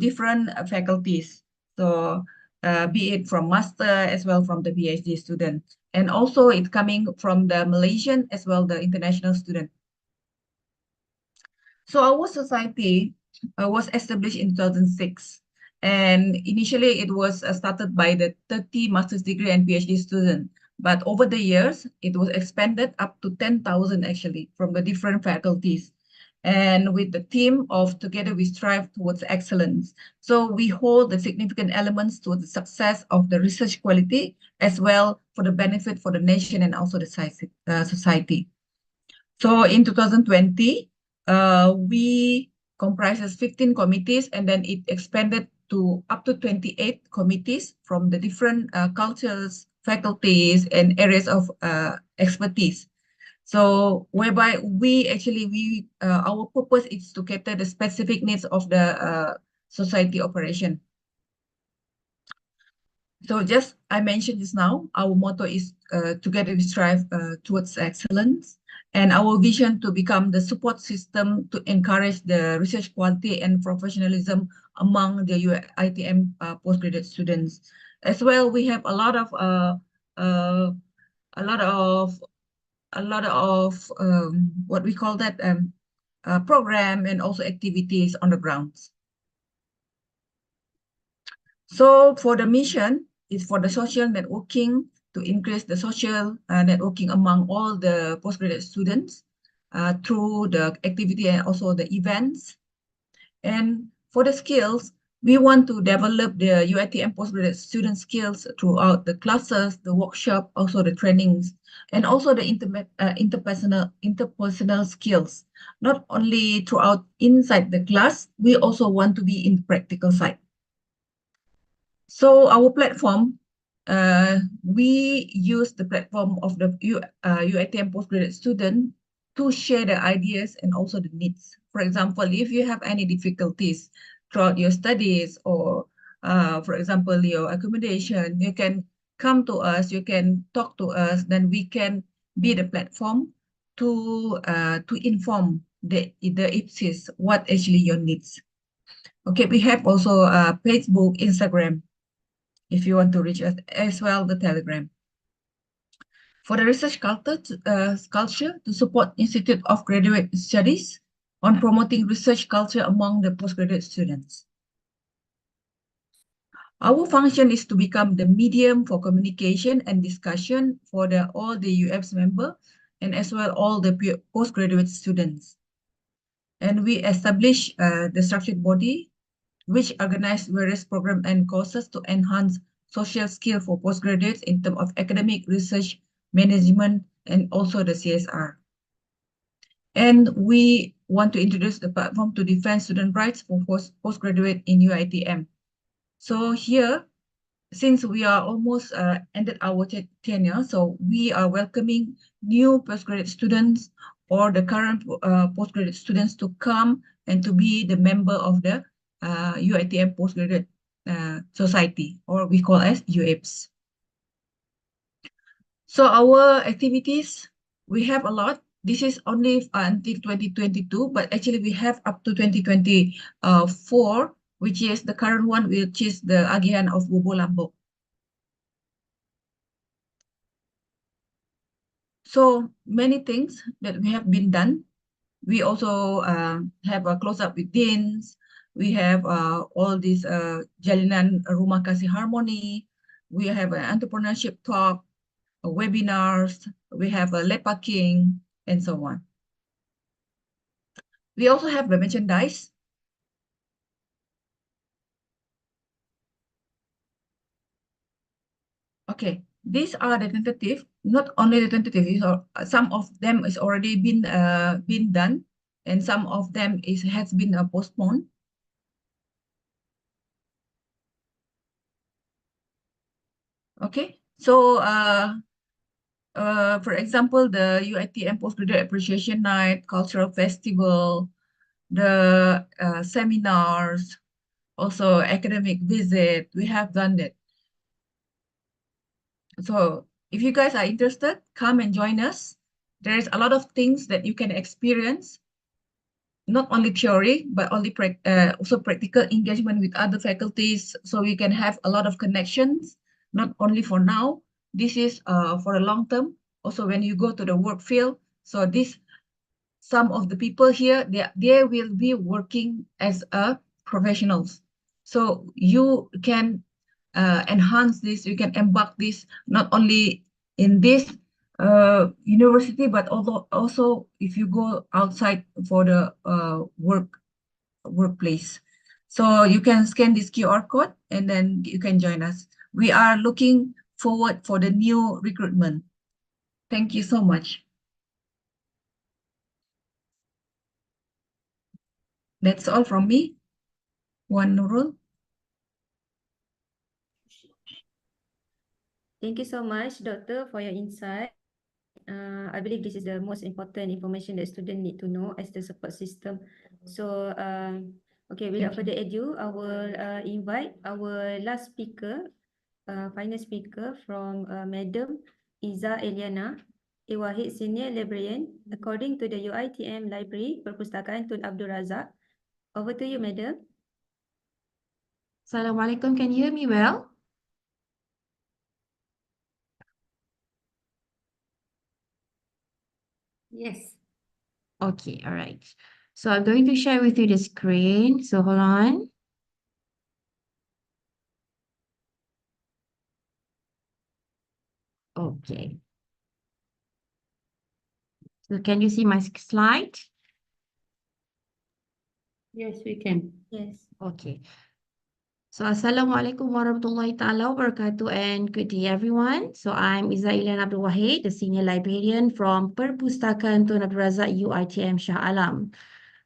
Speaker 9: different faculties. So be it from master as well from the PhD student, and also it's coming from the Malaysian as well the international student. So our society was established in 2006. And initially it was started by the 30 master's degree and PhD students. But over the years, it was expanded up to 10,000 actually from the different faculties. And with the theme of Together We Strive Towards Excellence. So we hold the significant elements to the success of the research quality as well for the benefit for the nation and also the society. So in 2020, we comprises 15 committees, and then it expanded to up to 28 committees from the different cultures, faculties, and areas of expertise. So whereby our purpose is to cater the specific needs of the society operation. So just I mentioned this now, our motto is Together We Strive Towards Excellence. And our vision to become the support system to encourage the research quality and professionalism among the UiTM postgraduate students. As well, we have a lot of what we call that program and also activities on the grounds. So for the mission is for the social networking, to increase the social networking among all the postgraduate students through the activity and also the events. And for the skills, we want to develop the UiTM postgraduate student skills throughout the classes, the workshop, also the trainings, and also the interpersonal skills. Not only throughout inside the class, we also want to be in the practical side. So our platform, we use the platform of the UiTM postgraduate student to share the ideas and also the needs. For example, if you have any difficulties throughout your studies or, for example, your accommodation, you can come to us, you can talk to us, then we can be the platform to inform the IPSis what actually your needs. Okay, we have also Facebook, Instagram, if you want to reach us, as well the Telegram. for the research culture to support Institute of Graduate Studies on promoting research culture among the postgraduate students. Our function is to become the medium for communication and discussion for all the UIPS member and as well all the postgraduate students. And we establish the structured body which organize various programs and courses to enhance social skill for postgraduates in terms of academic, research, management, and also the CSR. And we want to introduce the platform to defend student rights for postgraduate in UiTM. So here, since we are almost ended our tenure, so we are welcoming new postgraduate students or the current postgraduate students to come and to be the member of the UiTM Postgraduate Society, or we call as UIPS. So our activities, we have a lot. This is only until 2022, but actually we have up to 2024, which is the current one, which is the Agihan of Bobo Lombok. So many things that we have been done. We also have a close-up with deans. We have all these Jalinan Rumah Kasih Harmony. We have an entrepreneurship talk, webinars. We have a lepaking, and so on. We also have the merchandise. Okay, these are the tentative. Not only the tentative, some of them is already been done, and some of them has been postponed. Okay, so for example, the UiTM Postgraduate Appreciation Night, Cultural Festival, the seminars, also academic visit, we have done that. So if you guys are interested, come and join us. There's a lot of things that you can experience, not only theory, but also practical engagement with other faculties, so we can have a lot of connections, not only for now. This is for a long term. Also, when you go to the work field, so some of the people here, they will be working as professionals. So you can enhance this, you can embark this not only in this university, but also if you go outside for the workplace. So you can scan this QR code and then you can join us. We are looking forward for the new recruitment. Thank you so much. That's all from me. Wan Nurul.
Speaker 3: Thank you so much, Doctor, for your insight. I believe this is the most important information that students need to know as the support system. So, okay, without further ado, I will invite our last speaker, final speaker from Madam Iza Eliana, a Wahid Senior Librarian, according to the UiTM Library Perpustakaan Tun Abdul Razak. Over to you, Madam.
Speaker 10: Assalamualaikum, can you hear me well?
Speaker 3: Yes.
Speaker 10: Okay, all right. So I'm going to share with you the screen. So hold on. Okay. So can you see my slide?
Speaker 3: Yes, we can. Yes.
Speaker 10: Okay. So Assalamualaikum warahmatullahi ta'ala wabarakatuh and good day everyone. So I'm Iza Ilan Abdul Wahid, the Senior Librarian from Perpustakaan Tun Abdul Razak UiTM Shah Alam.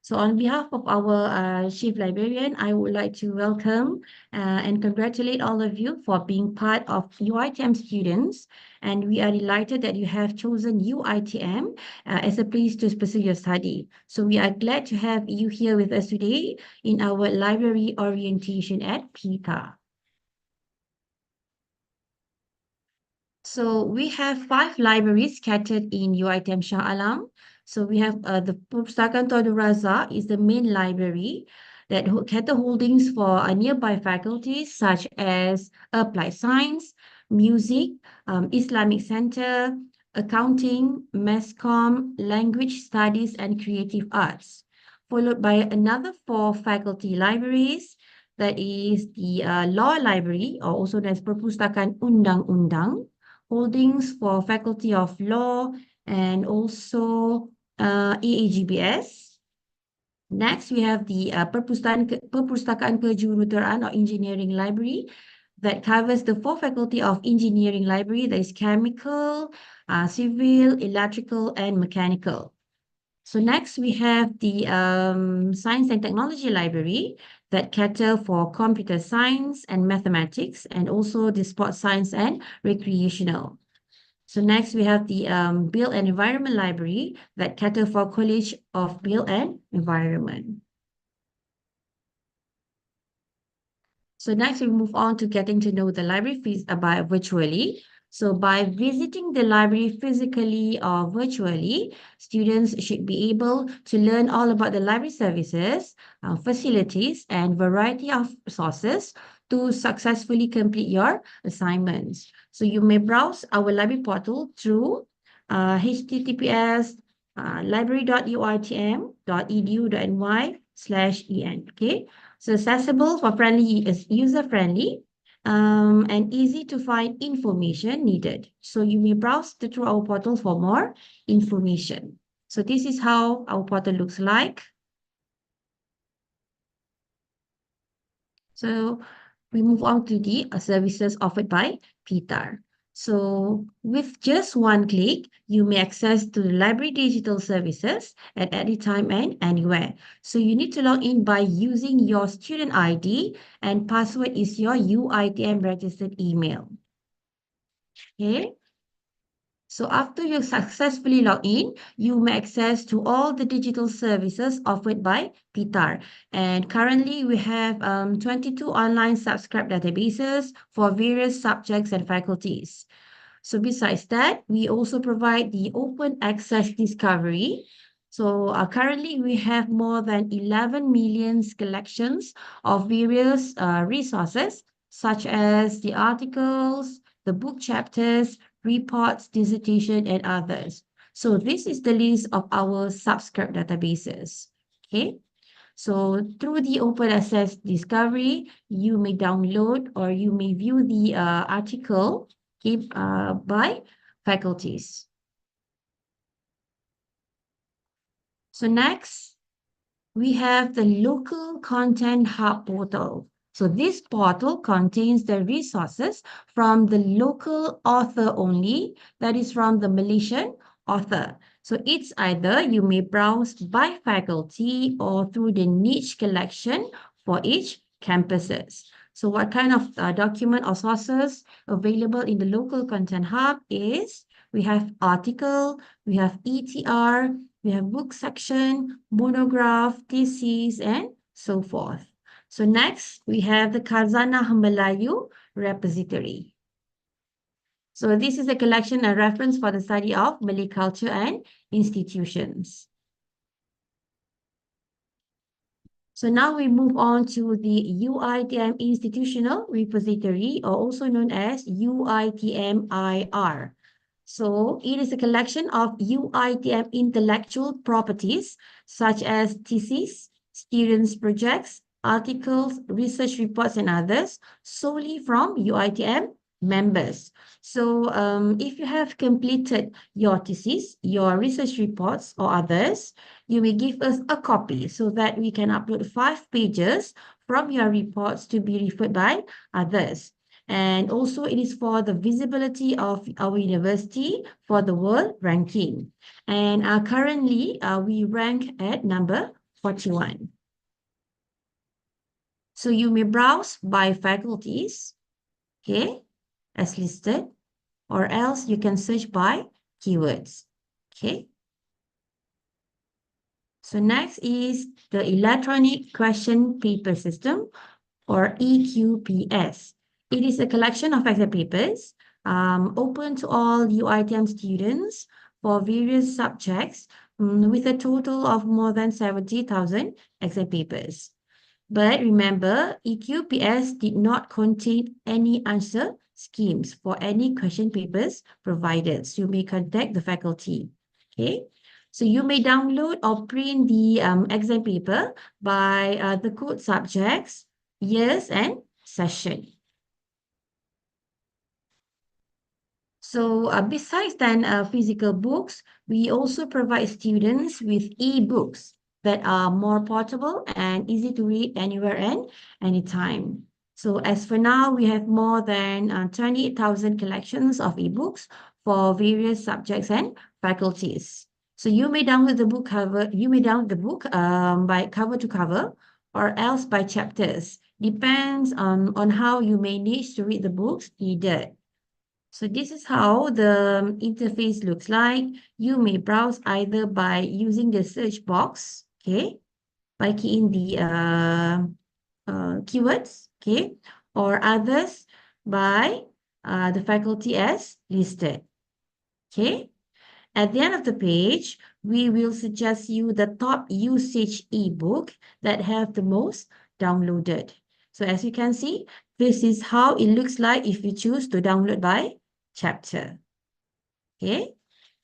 Speaker 10: So on behalf of our Chief Librarian, I would like to welcome and congratulate all of you for being part of UiTM students. And we are delighted that you have chosen UiTM as a place to pursue your study. So we are glad to have you here with us today in our library orientation at PTAR. So we have 5 libraries scattered in UiTM Shah Alam. So we have the Perpustakaan Tun Abdul Razak is the main library that cater holdings for nearby faculties such as Applied Science, Music, Islamic Center, accounting, mass comm, language studies, and creative arts, followed by another 4 faculty libraries. That is the law library, or also known as Perpustakaan Undang-Undang, holdings for faculty of law, and also EAGBS. Next, we have the Perpustakaan Kejuruteraan or Engineering Library that covers the 4 faculty of Engineering Library, that is chemical, civil, electrical, and mechanical. So next we have the Science and Technology Library that cater for computer science and mathematics, and also the sports science and recreational. So next we have the Build and Environment Library that cater for College of Build and Environment. So next we move on to getting to know the library fees virtually. So by visiting the library physically or virtually, students should be able to learn all about the library services, facilities, and variety of resources to successfully complete your assignments. So you may browse our library portal through https library.uitm.edu.ny/en. Okay, so accessible for friendly is user-friendly. And easy to find information needed. So you may browse through our portal for more information. So this is how our portal looks like. So we move on to the services offered by PTAR. So with just one click, you may access to the library digital services at any time and anywhere. So you need to log in by using your student ID, and password is your UiTM registered email. Okay. So after you successfully log in, you may access to all the digital services offered by PTAR. And currently we have 22 online subscribed databases for various subjects and faculties. So besides that, we also provide the open access discovery. So currently we have more than 11 million collections of various resources, such as the articles, the book chapters, reports, dissertation, and others. So this is the list of our subscribed databases. Okay. So through the open access discovery, you may download or you may view the article by faculties. So next, we have the local content hub portal. So this portal contains the resources from the local author only, that is from the Malaysian author. So it's either you may browse by faculty or through the niche collection for each campuses. So what kind of document or sources available in the local content hub is, we have article, we have ETR, we have book section, monograph, thesis, and so forth. So next, we have the Khazanah Melayu repository. So this is a collection and reference for the study of Malay culture and institutions. So now we move on to the UiTM Institutional Repository, or also known as UiTM IR. So it is a collection of UiTM intellectual properties, such as theses, students' projects, articles, research reports, and others, solely from UiTM members. So if you have completed your thesis, your research reports, or others, you may give us a copy so that we can upload 5 pages from your reports to be referred by others. And also it is for the visibility of our university for the world ranking. And currently we rank at number 41. So you may browse by faculties, okay, as listed, or else you can search by keywords, okay. So next is the Electronic Question Paper System, or EQPS. It is a collection of exam papers open to all UiTM students for various subjects with a total of more than 70,000 exam papers. But remember, EQPS did not contain any answer schemes for any question papers provided. So you may contact the faculty. Okay. So you may download or print the exam paper by the code subjects, years, and session. So besides physical books, we also provide students with e-books that are more portable and easy to read anywhere and anytime. So as for now, we have more than 28,000 collections of e-books for various subjects and faculties. So you may download the book by cover to cover or else by chapters. Depends on how you manage to read the books needed. So this is how the interface looks like. You may browse either by using the search box, okay, by keying the keywords, okay, or others by the faculty as listed, okay. At the end of the page, we will suggest you the top usage ebook that have the most downloaded. So as you can see, this is how it looks like if you choose to download by chapter. Okay,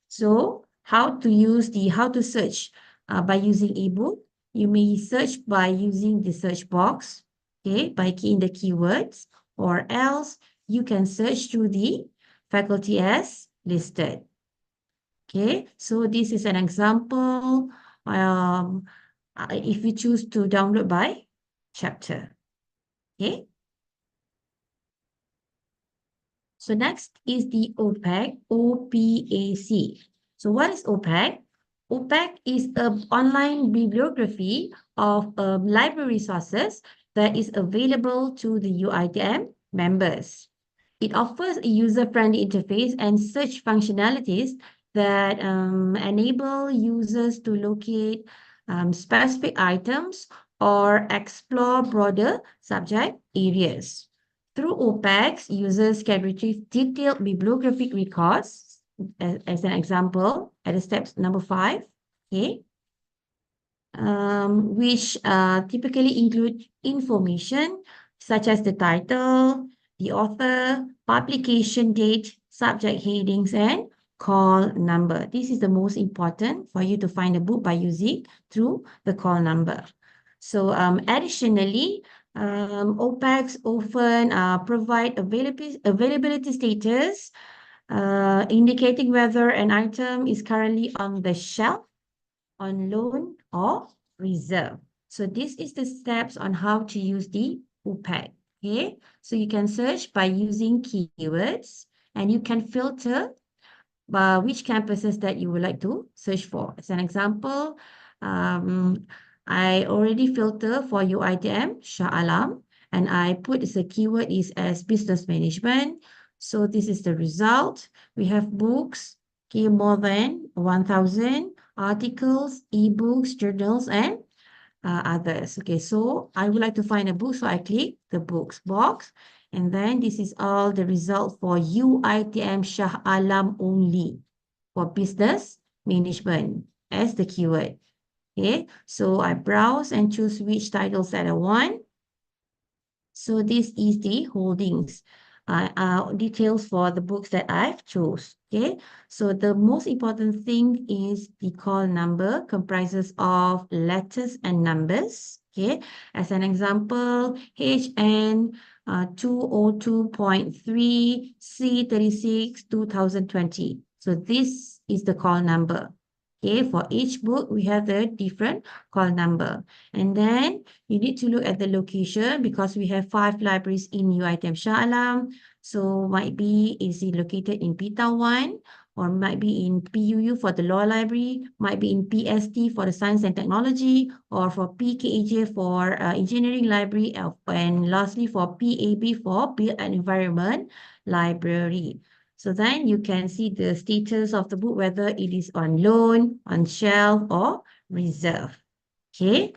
Speaker 10: so how to search by using ebook. You may search by using the search box, okay, by keying the keywords, or else you can search through the faculty as listed. Okay, so this is an example if you choose to download by chapter. Okay. So next is the OPAC, OPAC. So what is OPAC? OPAC is an online bibliography of library resources that is available to the UiTM members. It offers a user-friendly interface and search functionalities that enable users to locate specific items or explore broader subject areas. Through OPACs, users can retrieve detailed bibliographic records, as an example, at the steps number 5, okay, which typically include information such as the title, the author, publication date, subject headings, and call number. This is the most important for you to find a book by using through the call number. So additionally, OPACs often provide availability status, indicating whether an item is currently on the shelf, on loan, or reserve. So this is the steps on how to use the OPAC. Okay, so you can search by using keywords, and you can filter by which campuses that you would like to search for. As an example, I already filter for UiTM Shah Alam, and I put the keyword is as business management. So this is the result. We have books, okay, more than 1,000 articles, ebooks, journals, and others. Okay, so I would like to find a book, so I click the books box, and then this is all the result for UiTM Shah Alam only for business management as the keyword. Okay, so I browse and choose which titles that I want. So this is the holdings, details for the books that I've chose. Okay, so the most important thing is the call number comprises of letters and numbers. Okay, as an example, HN 202.3 C36 2020. So this is the call number. Okay, for each book, we have the different call number. And then you need to look at the location because we have 5 libraries in UiTM Shah Alam. So might be, is it located in PTAR 1 or might be in PUU for the law library, might be in PST for the science and technology, or for PKAJ for engineering library, and lastly for PAB for build and environment library. So then you can see the status of the book, whether it is on loan, on shelf, or reserve. Okay.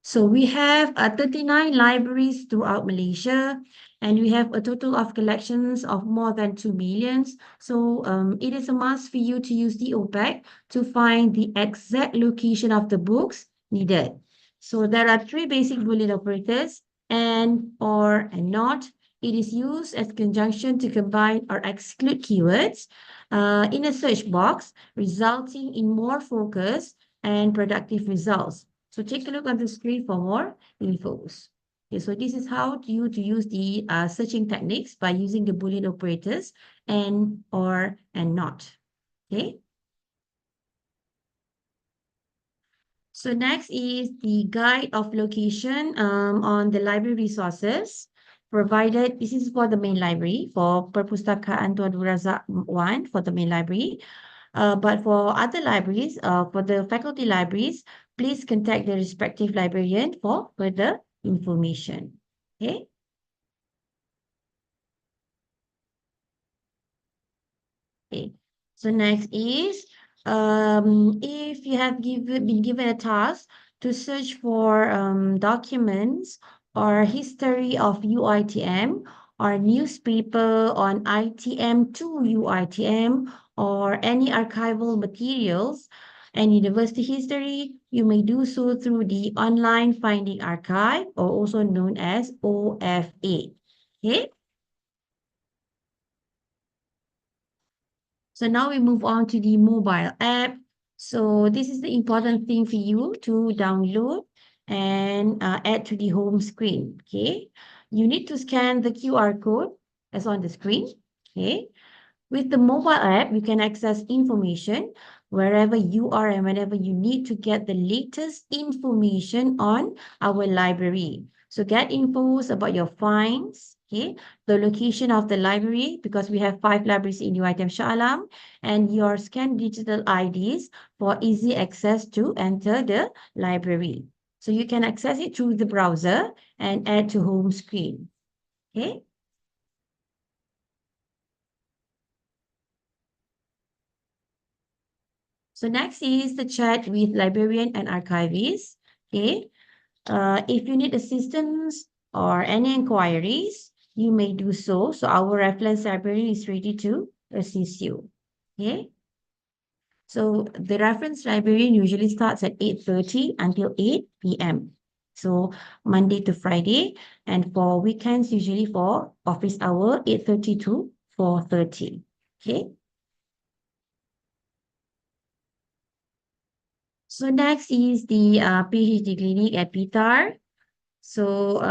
Speaker 10: So we have 39 libraries throughout Malaysia, and we have a total of collections of more than 2 million. So it is a must for you to use the OPAC to find the exact location of the books needed. So there are 3 basic Boolean operators, and, or, and not. It is used as conjunction to combine or exclude keywords in a search box, resulting in more focused and productive results. So take a look on the screen for more infos. Okay, so this is how to use the searching techniques by using the Boolean operators and, or, and not. Okay. So next is the guide of location on the library resources provided. This is for the main library, for Perpustakaan Tuan Razak 1 for the main library. But for other libraries, for the faculty libraries, please contact the respective librarian for further information. Okay. Okay. So next is if you have been given a task to search for documents or history of UiTM or newspaper on ITM to UiTM or any archival materials and university history, you may do so through the online finding archive, or also known as OFA. Okay. So now we move on to the mobile app. So this is the important thing for you to download and add to the home screen. Okay. You need to scan the QR code as on the screen. Okay. With the mobile app, you can access information wherever you are and whenever you need to get the latest information on our library. So get infos about your finds, okay, the location of the library, because we have 5 libraries in UiTM Shah Alam, and your scanned digital IDs for easy access to enter the library. So you can access it through the browser and add to home screen. Okay. So next is the chat with librarian and archivist. Okay. If you need assistance or any inquiries, you may do so. So our reference librarian is ready to assist you. Okay. So the reference librarian usually starts at 8:30 until 8 p.m. So Monday to Friday, and for weekends, usually for office hour, 8:30 to 4:30. Okay. So next is the PhD clinic at PTAR. So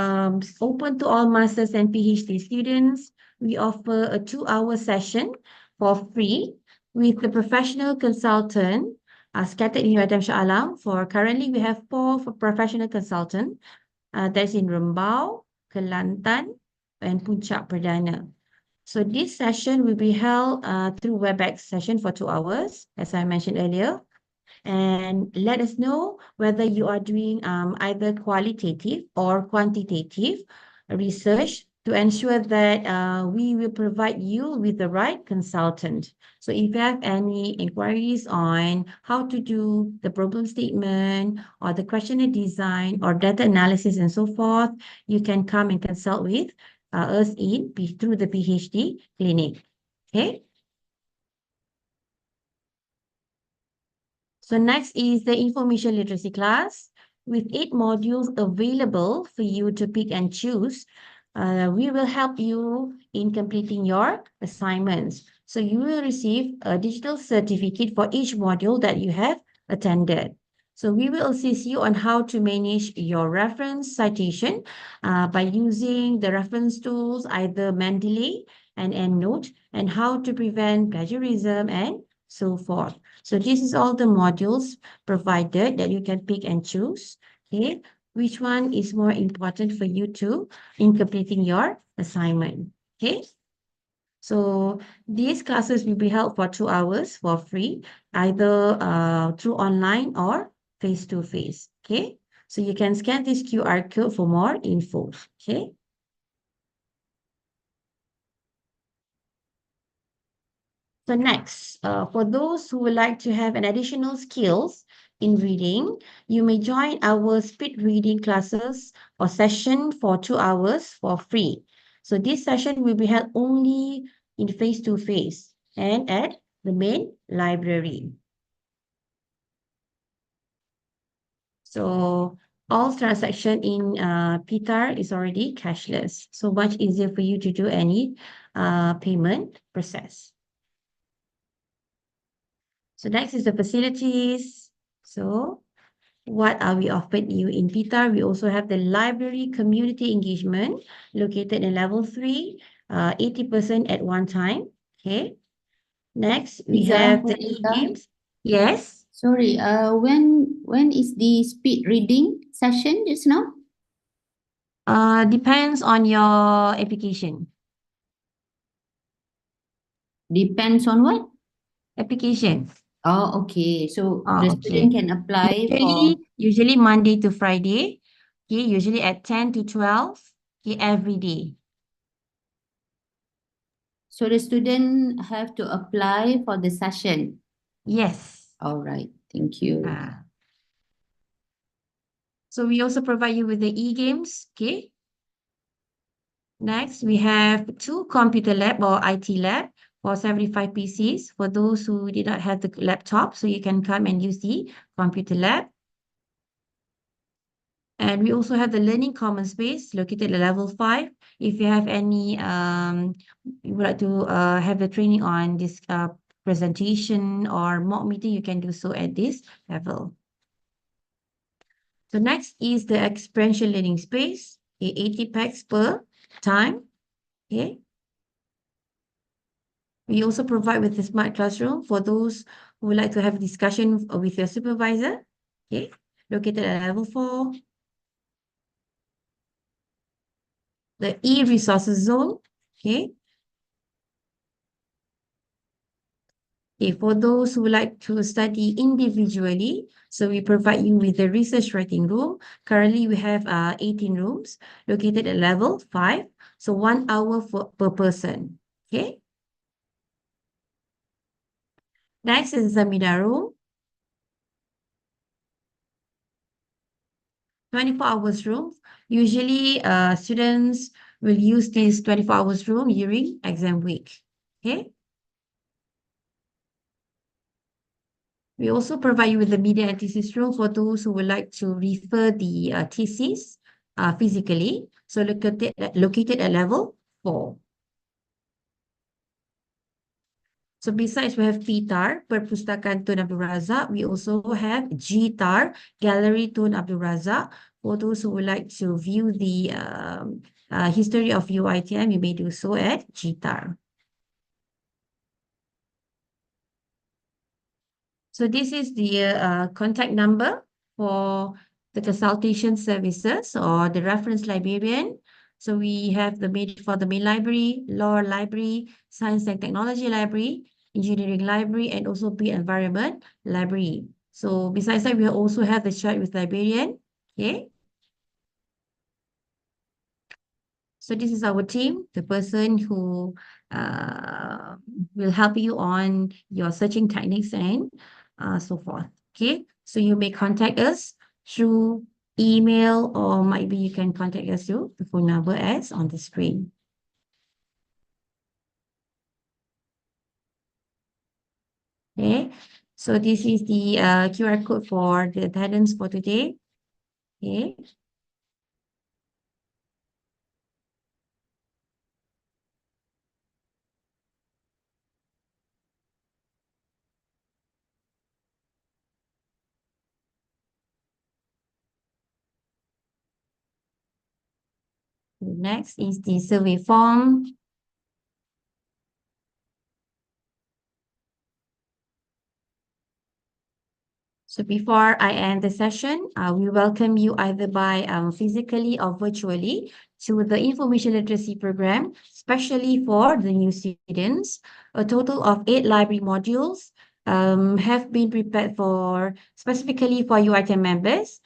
Speaker 10: open to all masters and PhD students. We offer a 2-hour session for free with the professional consultant scattered in UiTM Shah Alam. For currently, we have 4 professional consultant that's in Rembau, Kelantan, and Puncak Perdana. So this session will be held through WebEx session for 2 hours, as I mentioned earlier. And let us know whether you are doing either qualitative or quantitative research to ensure that we will provide you with the right consultant. So if you have any inquiries on how to do the problem statement or the questionnaire design or data analysis and so forth, you can come and consult with us through the PhD clinic. Okay. So next is the information literacy class with 8 modules available for you to pick and choose. We will help you in completing your assignments. So you will receive a digital certificate for each module that you have attended. So we will assist you on how to manage your reference citation by using the reference tools, either Mendeley and EndNote, and how to prevent plagiarism and so forth. So this is all the modules provided that you can pick and choose. Okay, which one is more important for you to in completing your assignment? Okay. So these classes will be held for 2 hours for free, either through online or face-to-face. Okay. So you can scan this QR code for more info. Okay. So next, for those who would like to have an additional skills in reading, you may join our speed reading classes or session for 2 hours for free. So this session will be held only in face-to-face and at the main library. So all transaction in PTAR is already cashless. So much easier for you to do any payment process. So next is the facilities. So what are we offered you in PTAR? We also have the library community engagement located in level 3, 80% at one time. Okay. Next, we have the e-games. Yes.
Speaker 11: Sorry, when is the speed reading session just now?
Speaker 10: Depends on your application.
Speaker 11: Depends on what?
Speaker 10: Application.
Speaker 11: Oh, okay. So
Speaker 10: Oh,
Speaker 11: the
Speaker 10: okay.
Speaker 11: student can apply for.
Speaker 10: Usually Monday to Friday. Okay, usually at 10 to 12. Okay, every day.
Speaker 11: So the student have to apply for the session.
Speaker 10: Yes.
Speaker 11: All right. Thank you.
Speaker 10: So we also provide you with the e-games. Okay. Next, we have 2 computer lab or IT lab for 75 PCs for those who did not have the laptop. So you can come and use the computer lab. And we also have the learning common space located at level 5. If you have any, you would like to have the training on this presentation or mock meeting, you can do so at this level. So next is the experiential learning space, 80 packs per time. Okay. We also provide with the smart classroom for those who would like to have a discussion with your supervisor. Okay. Located at level 4. The e-resources zone. Okay. Okay, for those who would like to study individually, so we provide you with the research writing room. Currently, we have 18 rooms located at level 5. So 1 hour per person. Okay. Next is the seminar room. 24 hours room. Usually, students will use this 24 hours room during exam week. Okay. We also provide you with the media and thesis room for those who would like to refer the thesis physically. So located at level 4. So besides we have PTAR, Perpustakaan Tun Abdul Razak, we also have GTAR, Gallery Tun Abdul Razak. For those who would like to view the history of UiTM, you may do so at GTAR. So this is the contact number for the consultation services or the reference librarian. So we have the main library, law library, science and technology library, engineering library, and also built environment library. So besides that, we also have the chat with librarian. Okay. So this is our team, the person who will help you on your searching techniques and so forth. Okay, so you may contact us through email or maybe you can contact us through the phone number as on the screen. Okay, so this is the QR code for the attendance for today. Okay. Next is the survey form. So before I end the session, we welcome you either by physically or virtually to the information literacy program, especially for the new students. A total of 8 library modules have been prepared for specifically for UiTM members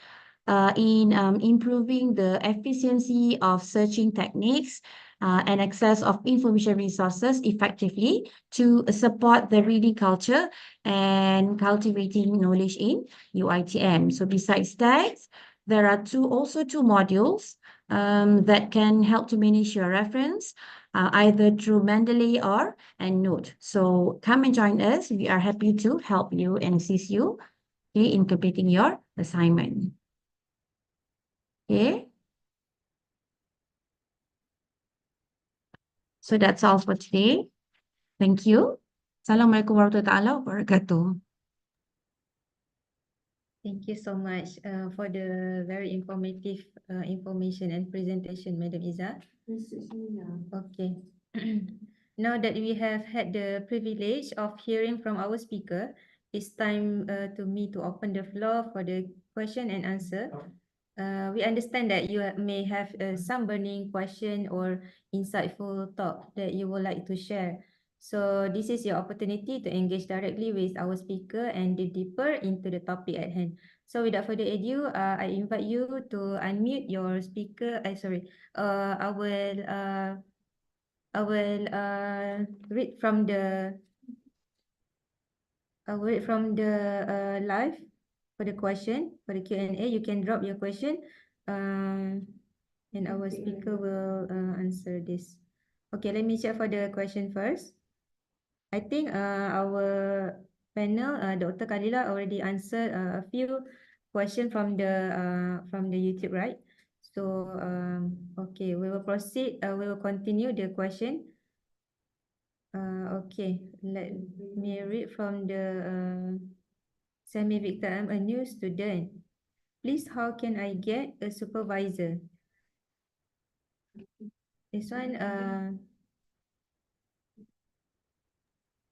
Speaker 10: in improving the efficiency of searching techniques and access of information resources effectively to support the reading culture and cultivating knowledge in UiTM. So besides that, there are also two modules that can help to manage your reference either through Mendeley or EndNote. So come and join us. We are happy to help you and assist you in completing your assignment. Okay. So that's all for today. Thank you. Assalamualaikum warahmatullahi wabarakatuh.
Speaker 3: Thank you so much for the very informative information and presentation, Madam Iza. Okay. Now that we have had the privilege of hearing from our speaker, it's time to me to open the floor for the question and answer. We understand that you may have some burning question or insightful thought that you would like to share. So this is your opportunity to engage directly with our speaker and dig deeper into the topic at hand. So without further ado, I invite you to unmute your speaker. I will read from the live for the question for the Q&A. You can drop your question, and our speaker will answer this. Okay, let me check for the question first. I think our panel, Dr. Kalila already answered a few questions from the YouTube, right? So okay, we will proceed. We will continue the question. Okay, let me read from the Semi Victor. I'm a new student. Please, how can I get a supervisor? This one,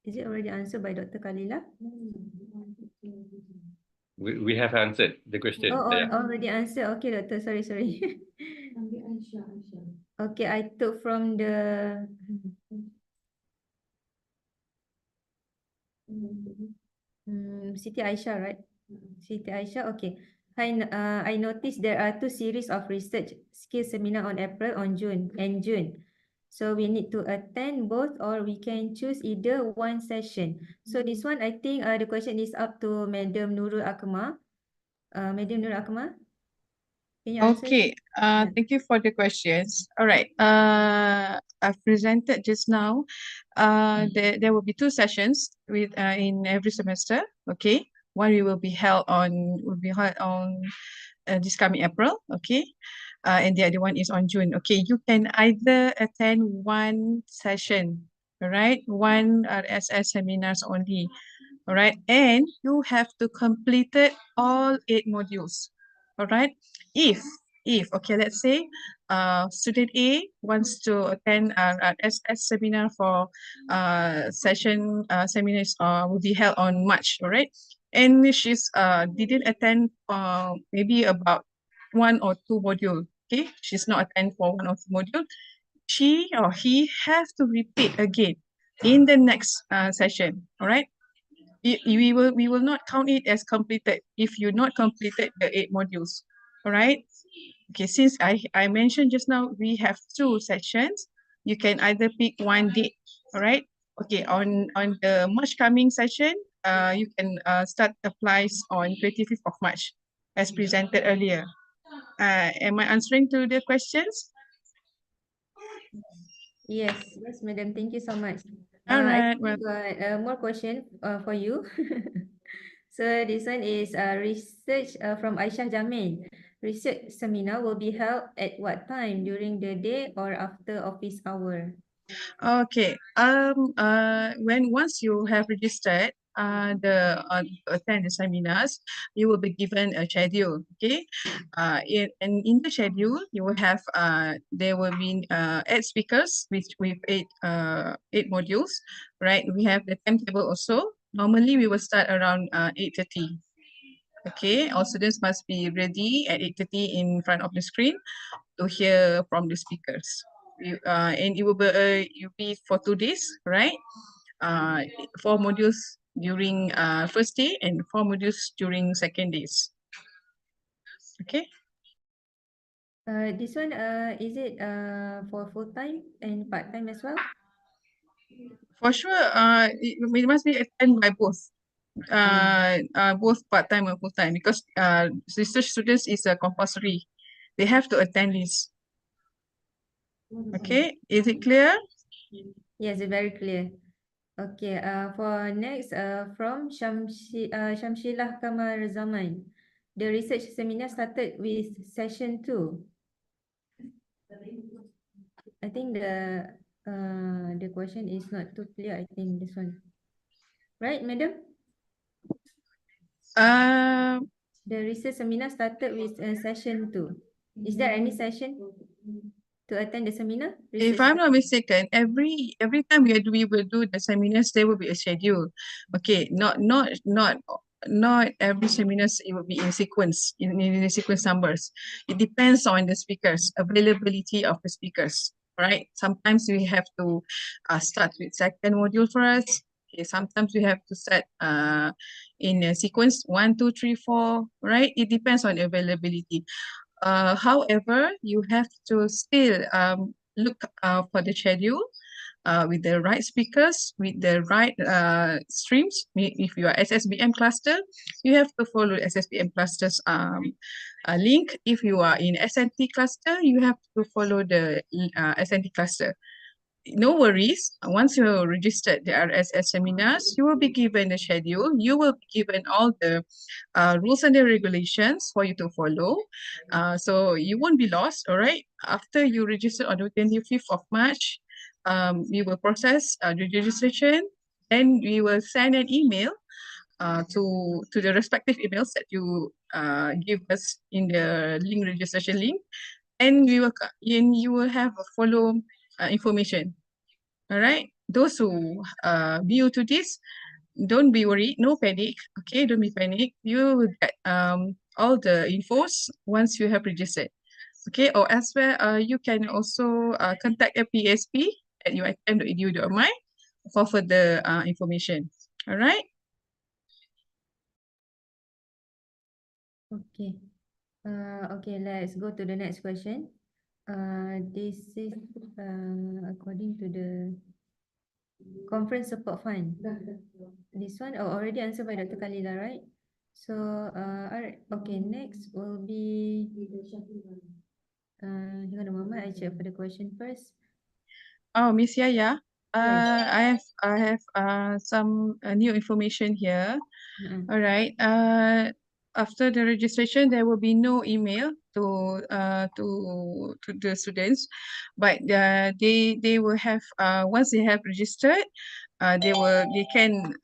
Speaker 3: is it already answered by Dr. Kalila?
Speaker 6: We have answered the question.
Speaker 3: Oh,
Speaker 6: Yeah.
Speaker 3: already answered. Okay, doctor. Sorry. Okay, I took from the Siti Aisyah, right? Siti Aisyah. Okay. I noticed there are 2 series of research skill seminar on April, on June, and June. So we need to attend both, or we can choose either one session. So this one, I think the question is up to Madam Nurul Akmal. Madam Nurul Akmal, can you answer?
Speaker 8: Okay, thank you for the questions. All right, I've presented just now. There will be 2 sessions with in every semester. Okay, one will be held on this coming April. Okay, and the other one is on June. Okay, you can either attend one session. All right, one RSS seminars only. All right, and you have to complete all 8 modules. All right, if okay, let's say student A wants to attend an SS seminar for seminars will be held on March. All right, and she's didn't attend maybe about 1 or 2 module. Okay, she's not attend for 1 or 2 module. She or he has to repeat again in the next session. All right, we will not count it as completed if you not completed the 8 modules. All right. Okay, since I mentioned just now we have 2 sessions, you can either pick one date. All right. Okay, on the March coming session, you can start applies on 25th of March as presented earlier. Am I answering to the questions?
Speaker 3: Yes, madam. Thank you so much.
Speaker 8: All
Speaker 3: I
Speaker 8: right,
Speaker 3: think we got more question for you. So this one is research from Aisyah Jamin. Research seminar will be held at what time, during the day or after office hour?
Speaker 8: Okay. When once you have registered, attend the seminars, you will be given a schedule. Okay. In the schedule, you will have there will be 8 speakers with 8 modules. Right. We have the timetable also. Normally, we will start around 8:30. Okay. All students must be ready at 8:30 in front of the screen to hear from the speakers. And it will be for 2 days, right? 4 modules during first day and 4 modules during second days. Okay.
Speaker 3: This one is it for full time and part time as well?
Speaker 8: For sure, it must be attended by both. Both part time and full time, because research students is compulsory. They have to attend this. Okay, is it clear?
Speaker 3: Yes, very clear. Okay, for next, from Shamsilah Kamal Zaman. the research seminar started with session 2. I think the question is not too clear. I think this one, right, madam? The research seminar started with session 2. Is there any session to attend the seminar?
Speaker 8: If I'm not mistaken, every time we will do the seminars, there will be a schedule. Okay, not every seminars it will be in sequence, in the sequence numbers. It depends on the speakers, availability of the speakers. Right? Sometimes we have to start with second module first. Okay, sometimes we have to start in a sequence 1, 2, 3, 4. Right? It depends on availability. However, you have to still look for the schedule with the right speakers, with the right streams. If you are SSBM cluster, you have to follow SSBM clusters link. If you are in SNT cluster, you have to follow the SNT cluster. No worries. Once you're registered the RSS seminars, you will be given the schedule. You will be given all the rules and the regulations for you to follow. So you won't be lost, all right? After you register on the 25th of March, we will process the registration, and we will send an email to the respective emails that you give us in the link registration link, and you will have a follow information. All right, those who new to this, don't be worried, no panic. Okay, don't be panic. You will get all the infos once you have registered. Okay, or as well, you can also contact a PSP at uitem.edu.my for further information. All right.
Speaker 3: Okay. Okay, let's go to the next question. This is according to the conference support fund. This one already answered by Dr. Kalila, right? So, alright. Okay, next will be hang on a moment, I check for the question first.
Speaker 8: Oh, Miss Yaya,
Speaker 3: Yes.
Speaker 8: I have some new information here.
Speaker 3: Mm-mm.
Speaker 8: All right. After the registration, there will be no email to the students, but they will have once they have registered, they can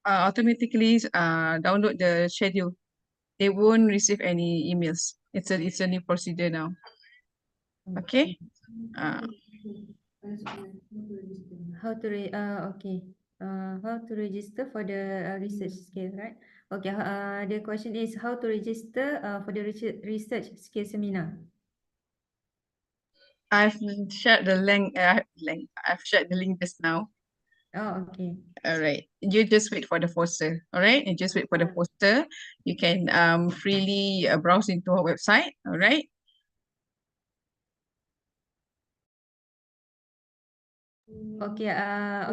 Speaker 8: automatically download the schedule. They won't receive any emails. It's a new procedure now. Okay.
Speaker 3: How to okay. How to register for the research skill, right? Okay. The question is how to register for the research skill seminar.
Speaker 8: I've shared the link. I've shared the link just now.
Speaker 3: Oh, okay.
Speaker 8: All right. You just wait for the poster. All right. You just wait for the poster. You can freely browse into our website. All right.
Speaker 3: Okay.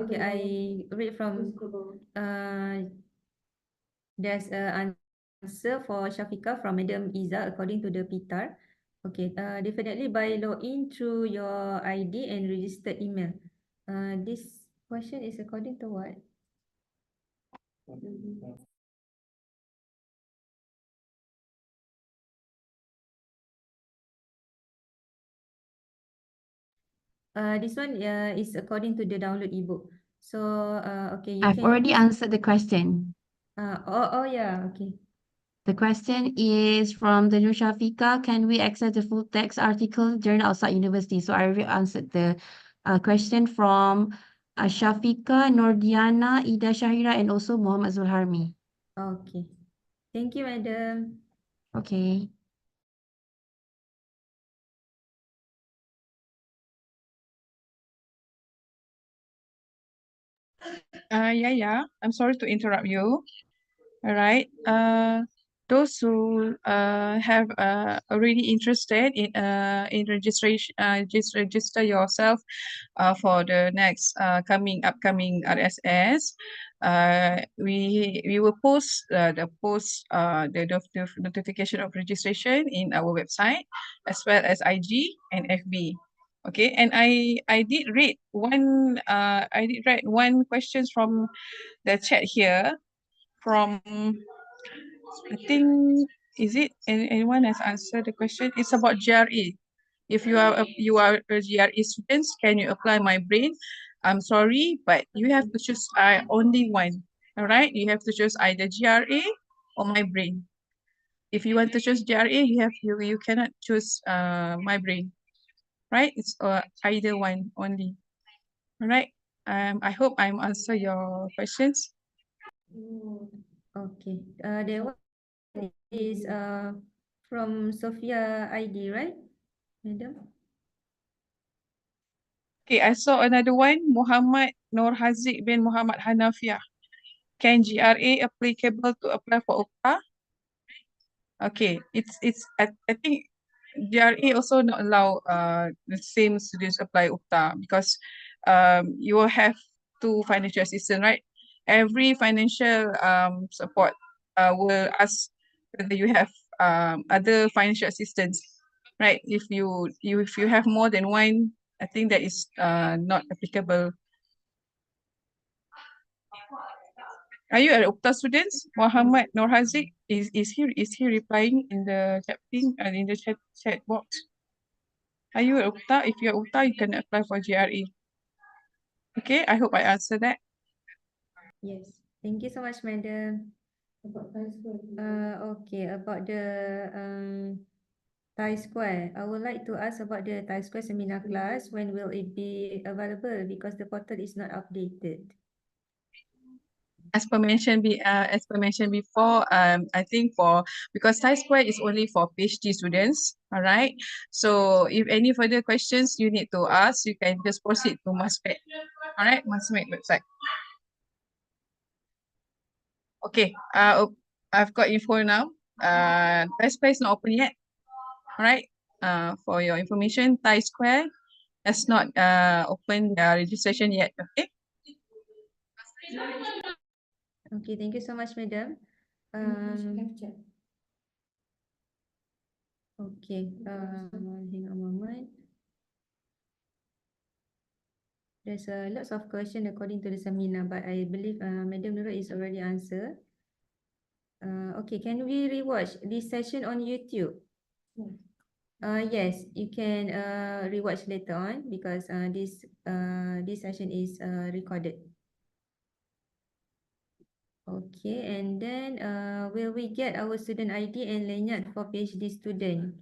Speaker 3: Okay. I read from there's an answer for Shafiqah from Madam Iza according to the PTAR. Okay. Definitely by login through your ID and registered email. This question is according to what? This one is according to the download ebook. So okay, you
Speaker 10: I've
Speaker 3: can
Speaker 10: already
Speaker 3: use,
Speaker 10: answered the question.
Speaker 3: oh yeah, okay.
Speaker 10: The question is from the Shafika. Can we access the full text article journal outside university? So I already answered the question from Shafika, Nordiana, Ida Shahira, and also Muhammad Zulharmi.
Speaker 3: Okay. Thank you, madam.
Speaker 10: Okay.
Speaker 8: Yeah. I'm sorry to interrupt you. All right. Those who have already interested in registration, just register yourself for the next upcoming RSS. We will post the notification of registration in our website as well as IG and FB. Okay, and I did read one questions from the chat here from I think Is it? Anyone has answered the question? It's about GRE. If you are a GRE student, can you apply My Brain? I'm sorry, but you have to choose only one. All right, you have to choose either GRE or My Brain. If you want to choose GRE, you cannot choose My Brain, right? It's either one only. All right. I hope I'm answer your questions.
Speaker 3: Okay. There one is from Sophia ID, right, madam?
Speaker 8: Okay, I saw another one, Muhammad Nur Haziq bin Muhammad Hanafiah. Can GRA applicable to apply for UPTA? Okay, I think GRA also not allow the same students apply UPTA because you will have two financial assistance, right? Every financial support will ask whether you have other financial assistance, right? If you have more than one, I think that is not applicable. Are you an UPTA students? Muhammad Nur Haziq, is he replying in the chat thing and in the chat box? Are you an UPTA? If you're UPTA, you can apply for GRE. Okay, I hope I answered that.
Speaker 3: Yes. Thank you so much, madam. Okay, about the Thai Square. I would like to ask about the Thai Square seminar class. When will it be available? Because the portal is not updated.
Speaker 8: As per mentioned before, I think because Thai Square is only for PhD students, all right? So if any further questions you need to ask, you can just proceed to Masmed, all right? Masmed website. Okay, I've got info now. Thai Square is not open yet, all right? For your information, Thai Square has not opened their registration yet, okay?
Speaker 3: Okay, thank you so much, madam. Okay, hang on a moment. There's lots of questions according to the seminar, but I believe Madam Nurul is already answered. Okay, can we rewatch this session on YouTube? Yes, you can rewatch later on because this session is recorded. Okay, and then will we get our student ID and lanyard for PhD student?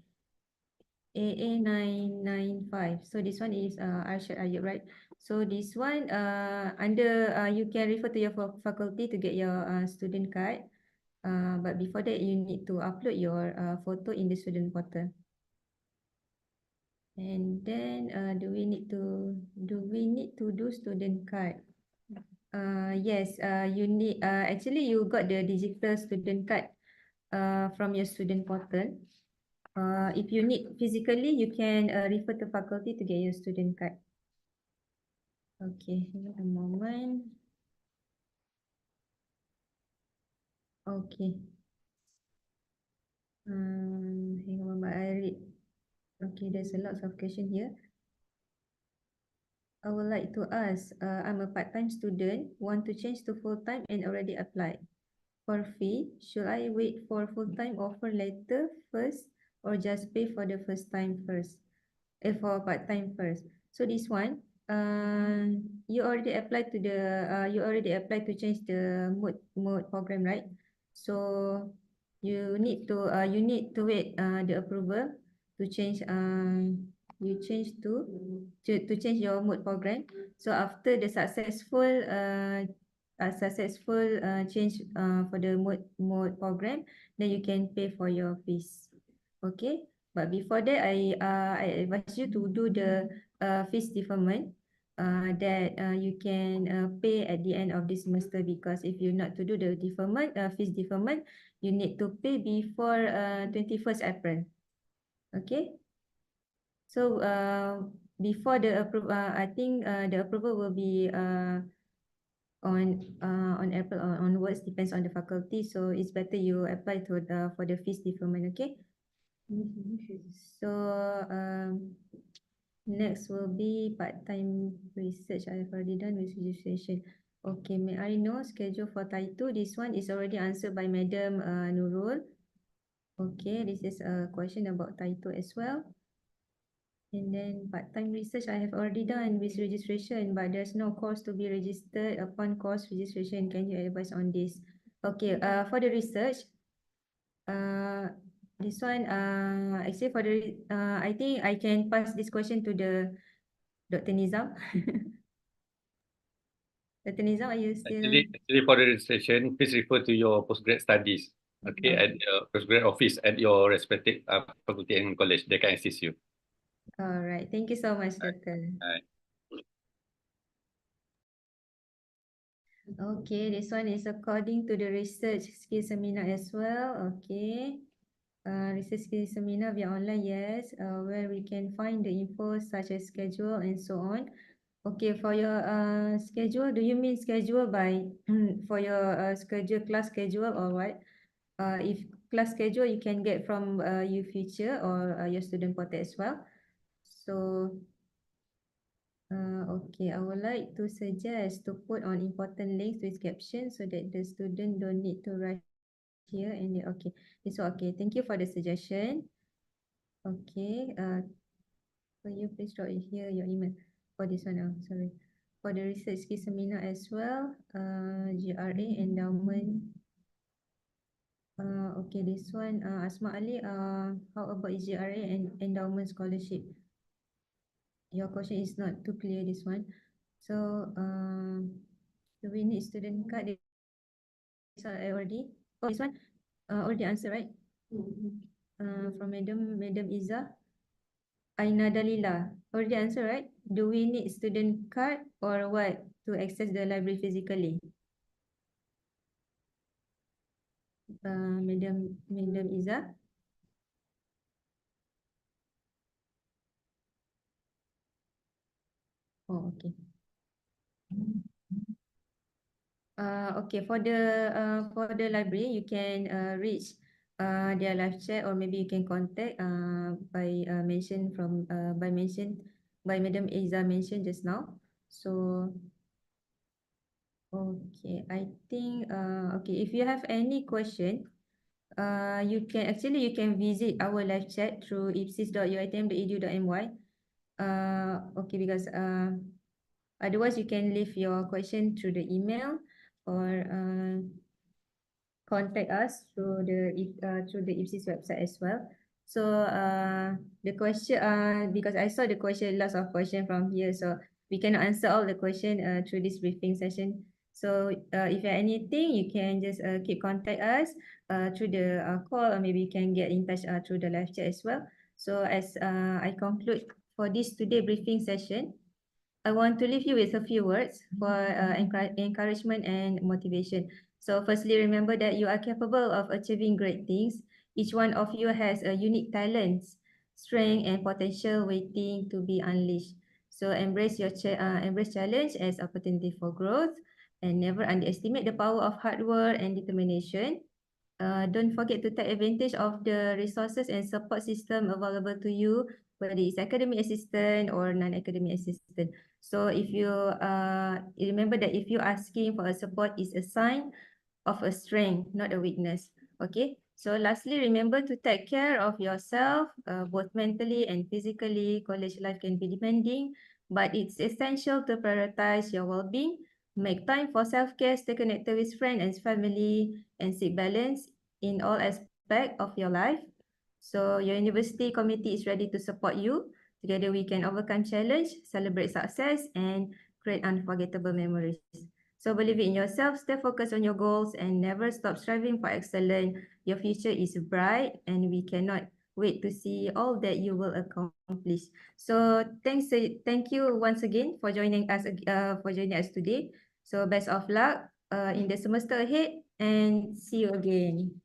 Speaker 3: AA995. So this one is Arshad Ayub, right? So this one under you can refer to your faculty to get your student card. But before that, you need to upload your photo in the student portal. And then do we need to do student card? Yes, you need actually you got the digital student card from your student portal. If you need physically, you can refer to faculty to get your student card. Okay, hang on a moment. Okay. Hang on a moment, I read. Okay, there's a lot of question here. I would like to ask, I'm a part-time student, want to change to full-time and already applied. For fee, should I wait for full-time offer later first or just pay for the first time first? For part-time first. So this one, you already applied to the change the mode program, right? So you need to wait the approval to change to change your mode program. So after the successful change for the mode program, then you can pay for your fees. Okay, but before that, I advise you to do the fees deferment that you can pay at the end of this semester, because if you not to do the fees deferment, you need to pay before 21st April. Okay. So before the approval, I think the approval will be on April onwards, depends on the faculty. So it's better you apply for the fees deferment. Okay. So next will be part-time research. I have already done with registration. Okay, may I know schedule for Thai 2? This one is already answered by Madam Nurul. Okay, this is a question about title as well. And then part-time research I have already done with registration, but there's no course to be registered upon course registration. Can you advise on this? Okay, for the research, this one, actually for the, I think I can pass this question to the Dr. Nizam. Dr. Nizam, are you still?
Speaker 6: Actually, for the registration, please refer to your postgrad studies. Okay, at the postgrad office at your respective faculty and college. They can assist you.
Speaker 3: All right, thank you so much, Doctor.
Speaker 6: Alright.
Speaker 3: Okay, this one is according to the research skill seminar as well. Okay. Research skill seminar via online, yes, where we can find the info such as schedule and so on. Okay, for your schedule, do you mean schedule by for your schedule, class schedule or what? If class schedule you can get from UiFuture or your student portal as well. So okay, I would like to suggest to put on important links with captions so that the student don't need to write here and there. Okay, it's okay. Thank you for the suggestion. Okay, will you please drop here your email for this one? Sorry. For the research skill seminar as well, GRA endowment. Okay, this one, Asma Ali, how about GRA and endowment scholarship? Your question is not too clear, this one. So, do we need student card? This one I already. Oh, this one, already answer, right? From Madam Iza. Aina Dalila. Already answer, right? Do we need student card or what to access the library physically? Madam Iza. Oh, okay. Okay, for the library, you can reach their live chat or maybe you can contact by Madam Iza mentioned just now. So okay, I think okay, if you have any question, you can visit our live chat through ipsis.uitm.edu.my. Okay, because otherwise you can leave your question through the email or contact us through the IPSis website as well. So the question because I saw the question, lots of question from here, so we cannot answer all the question through this briefing session. So if you have anything, you can just keep contact us through the call, or maybe you can get in touch through the live chat as well. So as I conclude for this today briefing session, I want to leave you with a few words for encouragement and motivation. So firstly, remember that you are capable of achieving great things. Each one of you has a unique talents, strength, and potential waiting to be unleashed. So embrace challenge as opportunity for growth, and never underestimate the power of hard work and determination. Don't forget to take advantage of the resources and support system available to you, whether it's academic assistant or non-academic assistant. So if you remember that if you asking for a support is a sign of a strength, not a weakness. Okay. So lastly, remember to take care of yourself, both mentally and physically. College life can be demanding, but it's essential to prioritize your well-being. Make time for self-care, stay connected with friends and family, and seek balance in all aspects of your life. So your university committee is ready to support you. Together we can overcome challenge, celebrate success, and create unforgettable memories. So believe in yourself, stay focused on your goals, and never stop striving for excellence. Your future is bright, and we cannot wait to see all that you will accomplish. So thank you once again for joining us today. So best of luck in the semester ahead, and see you again.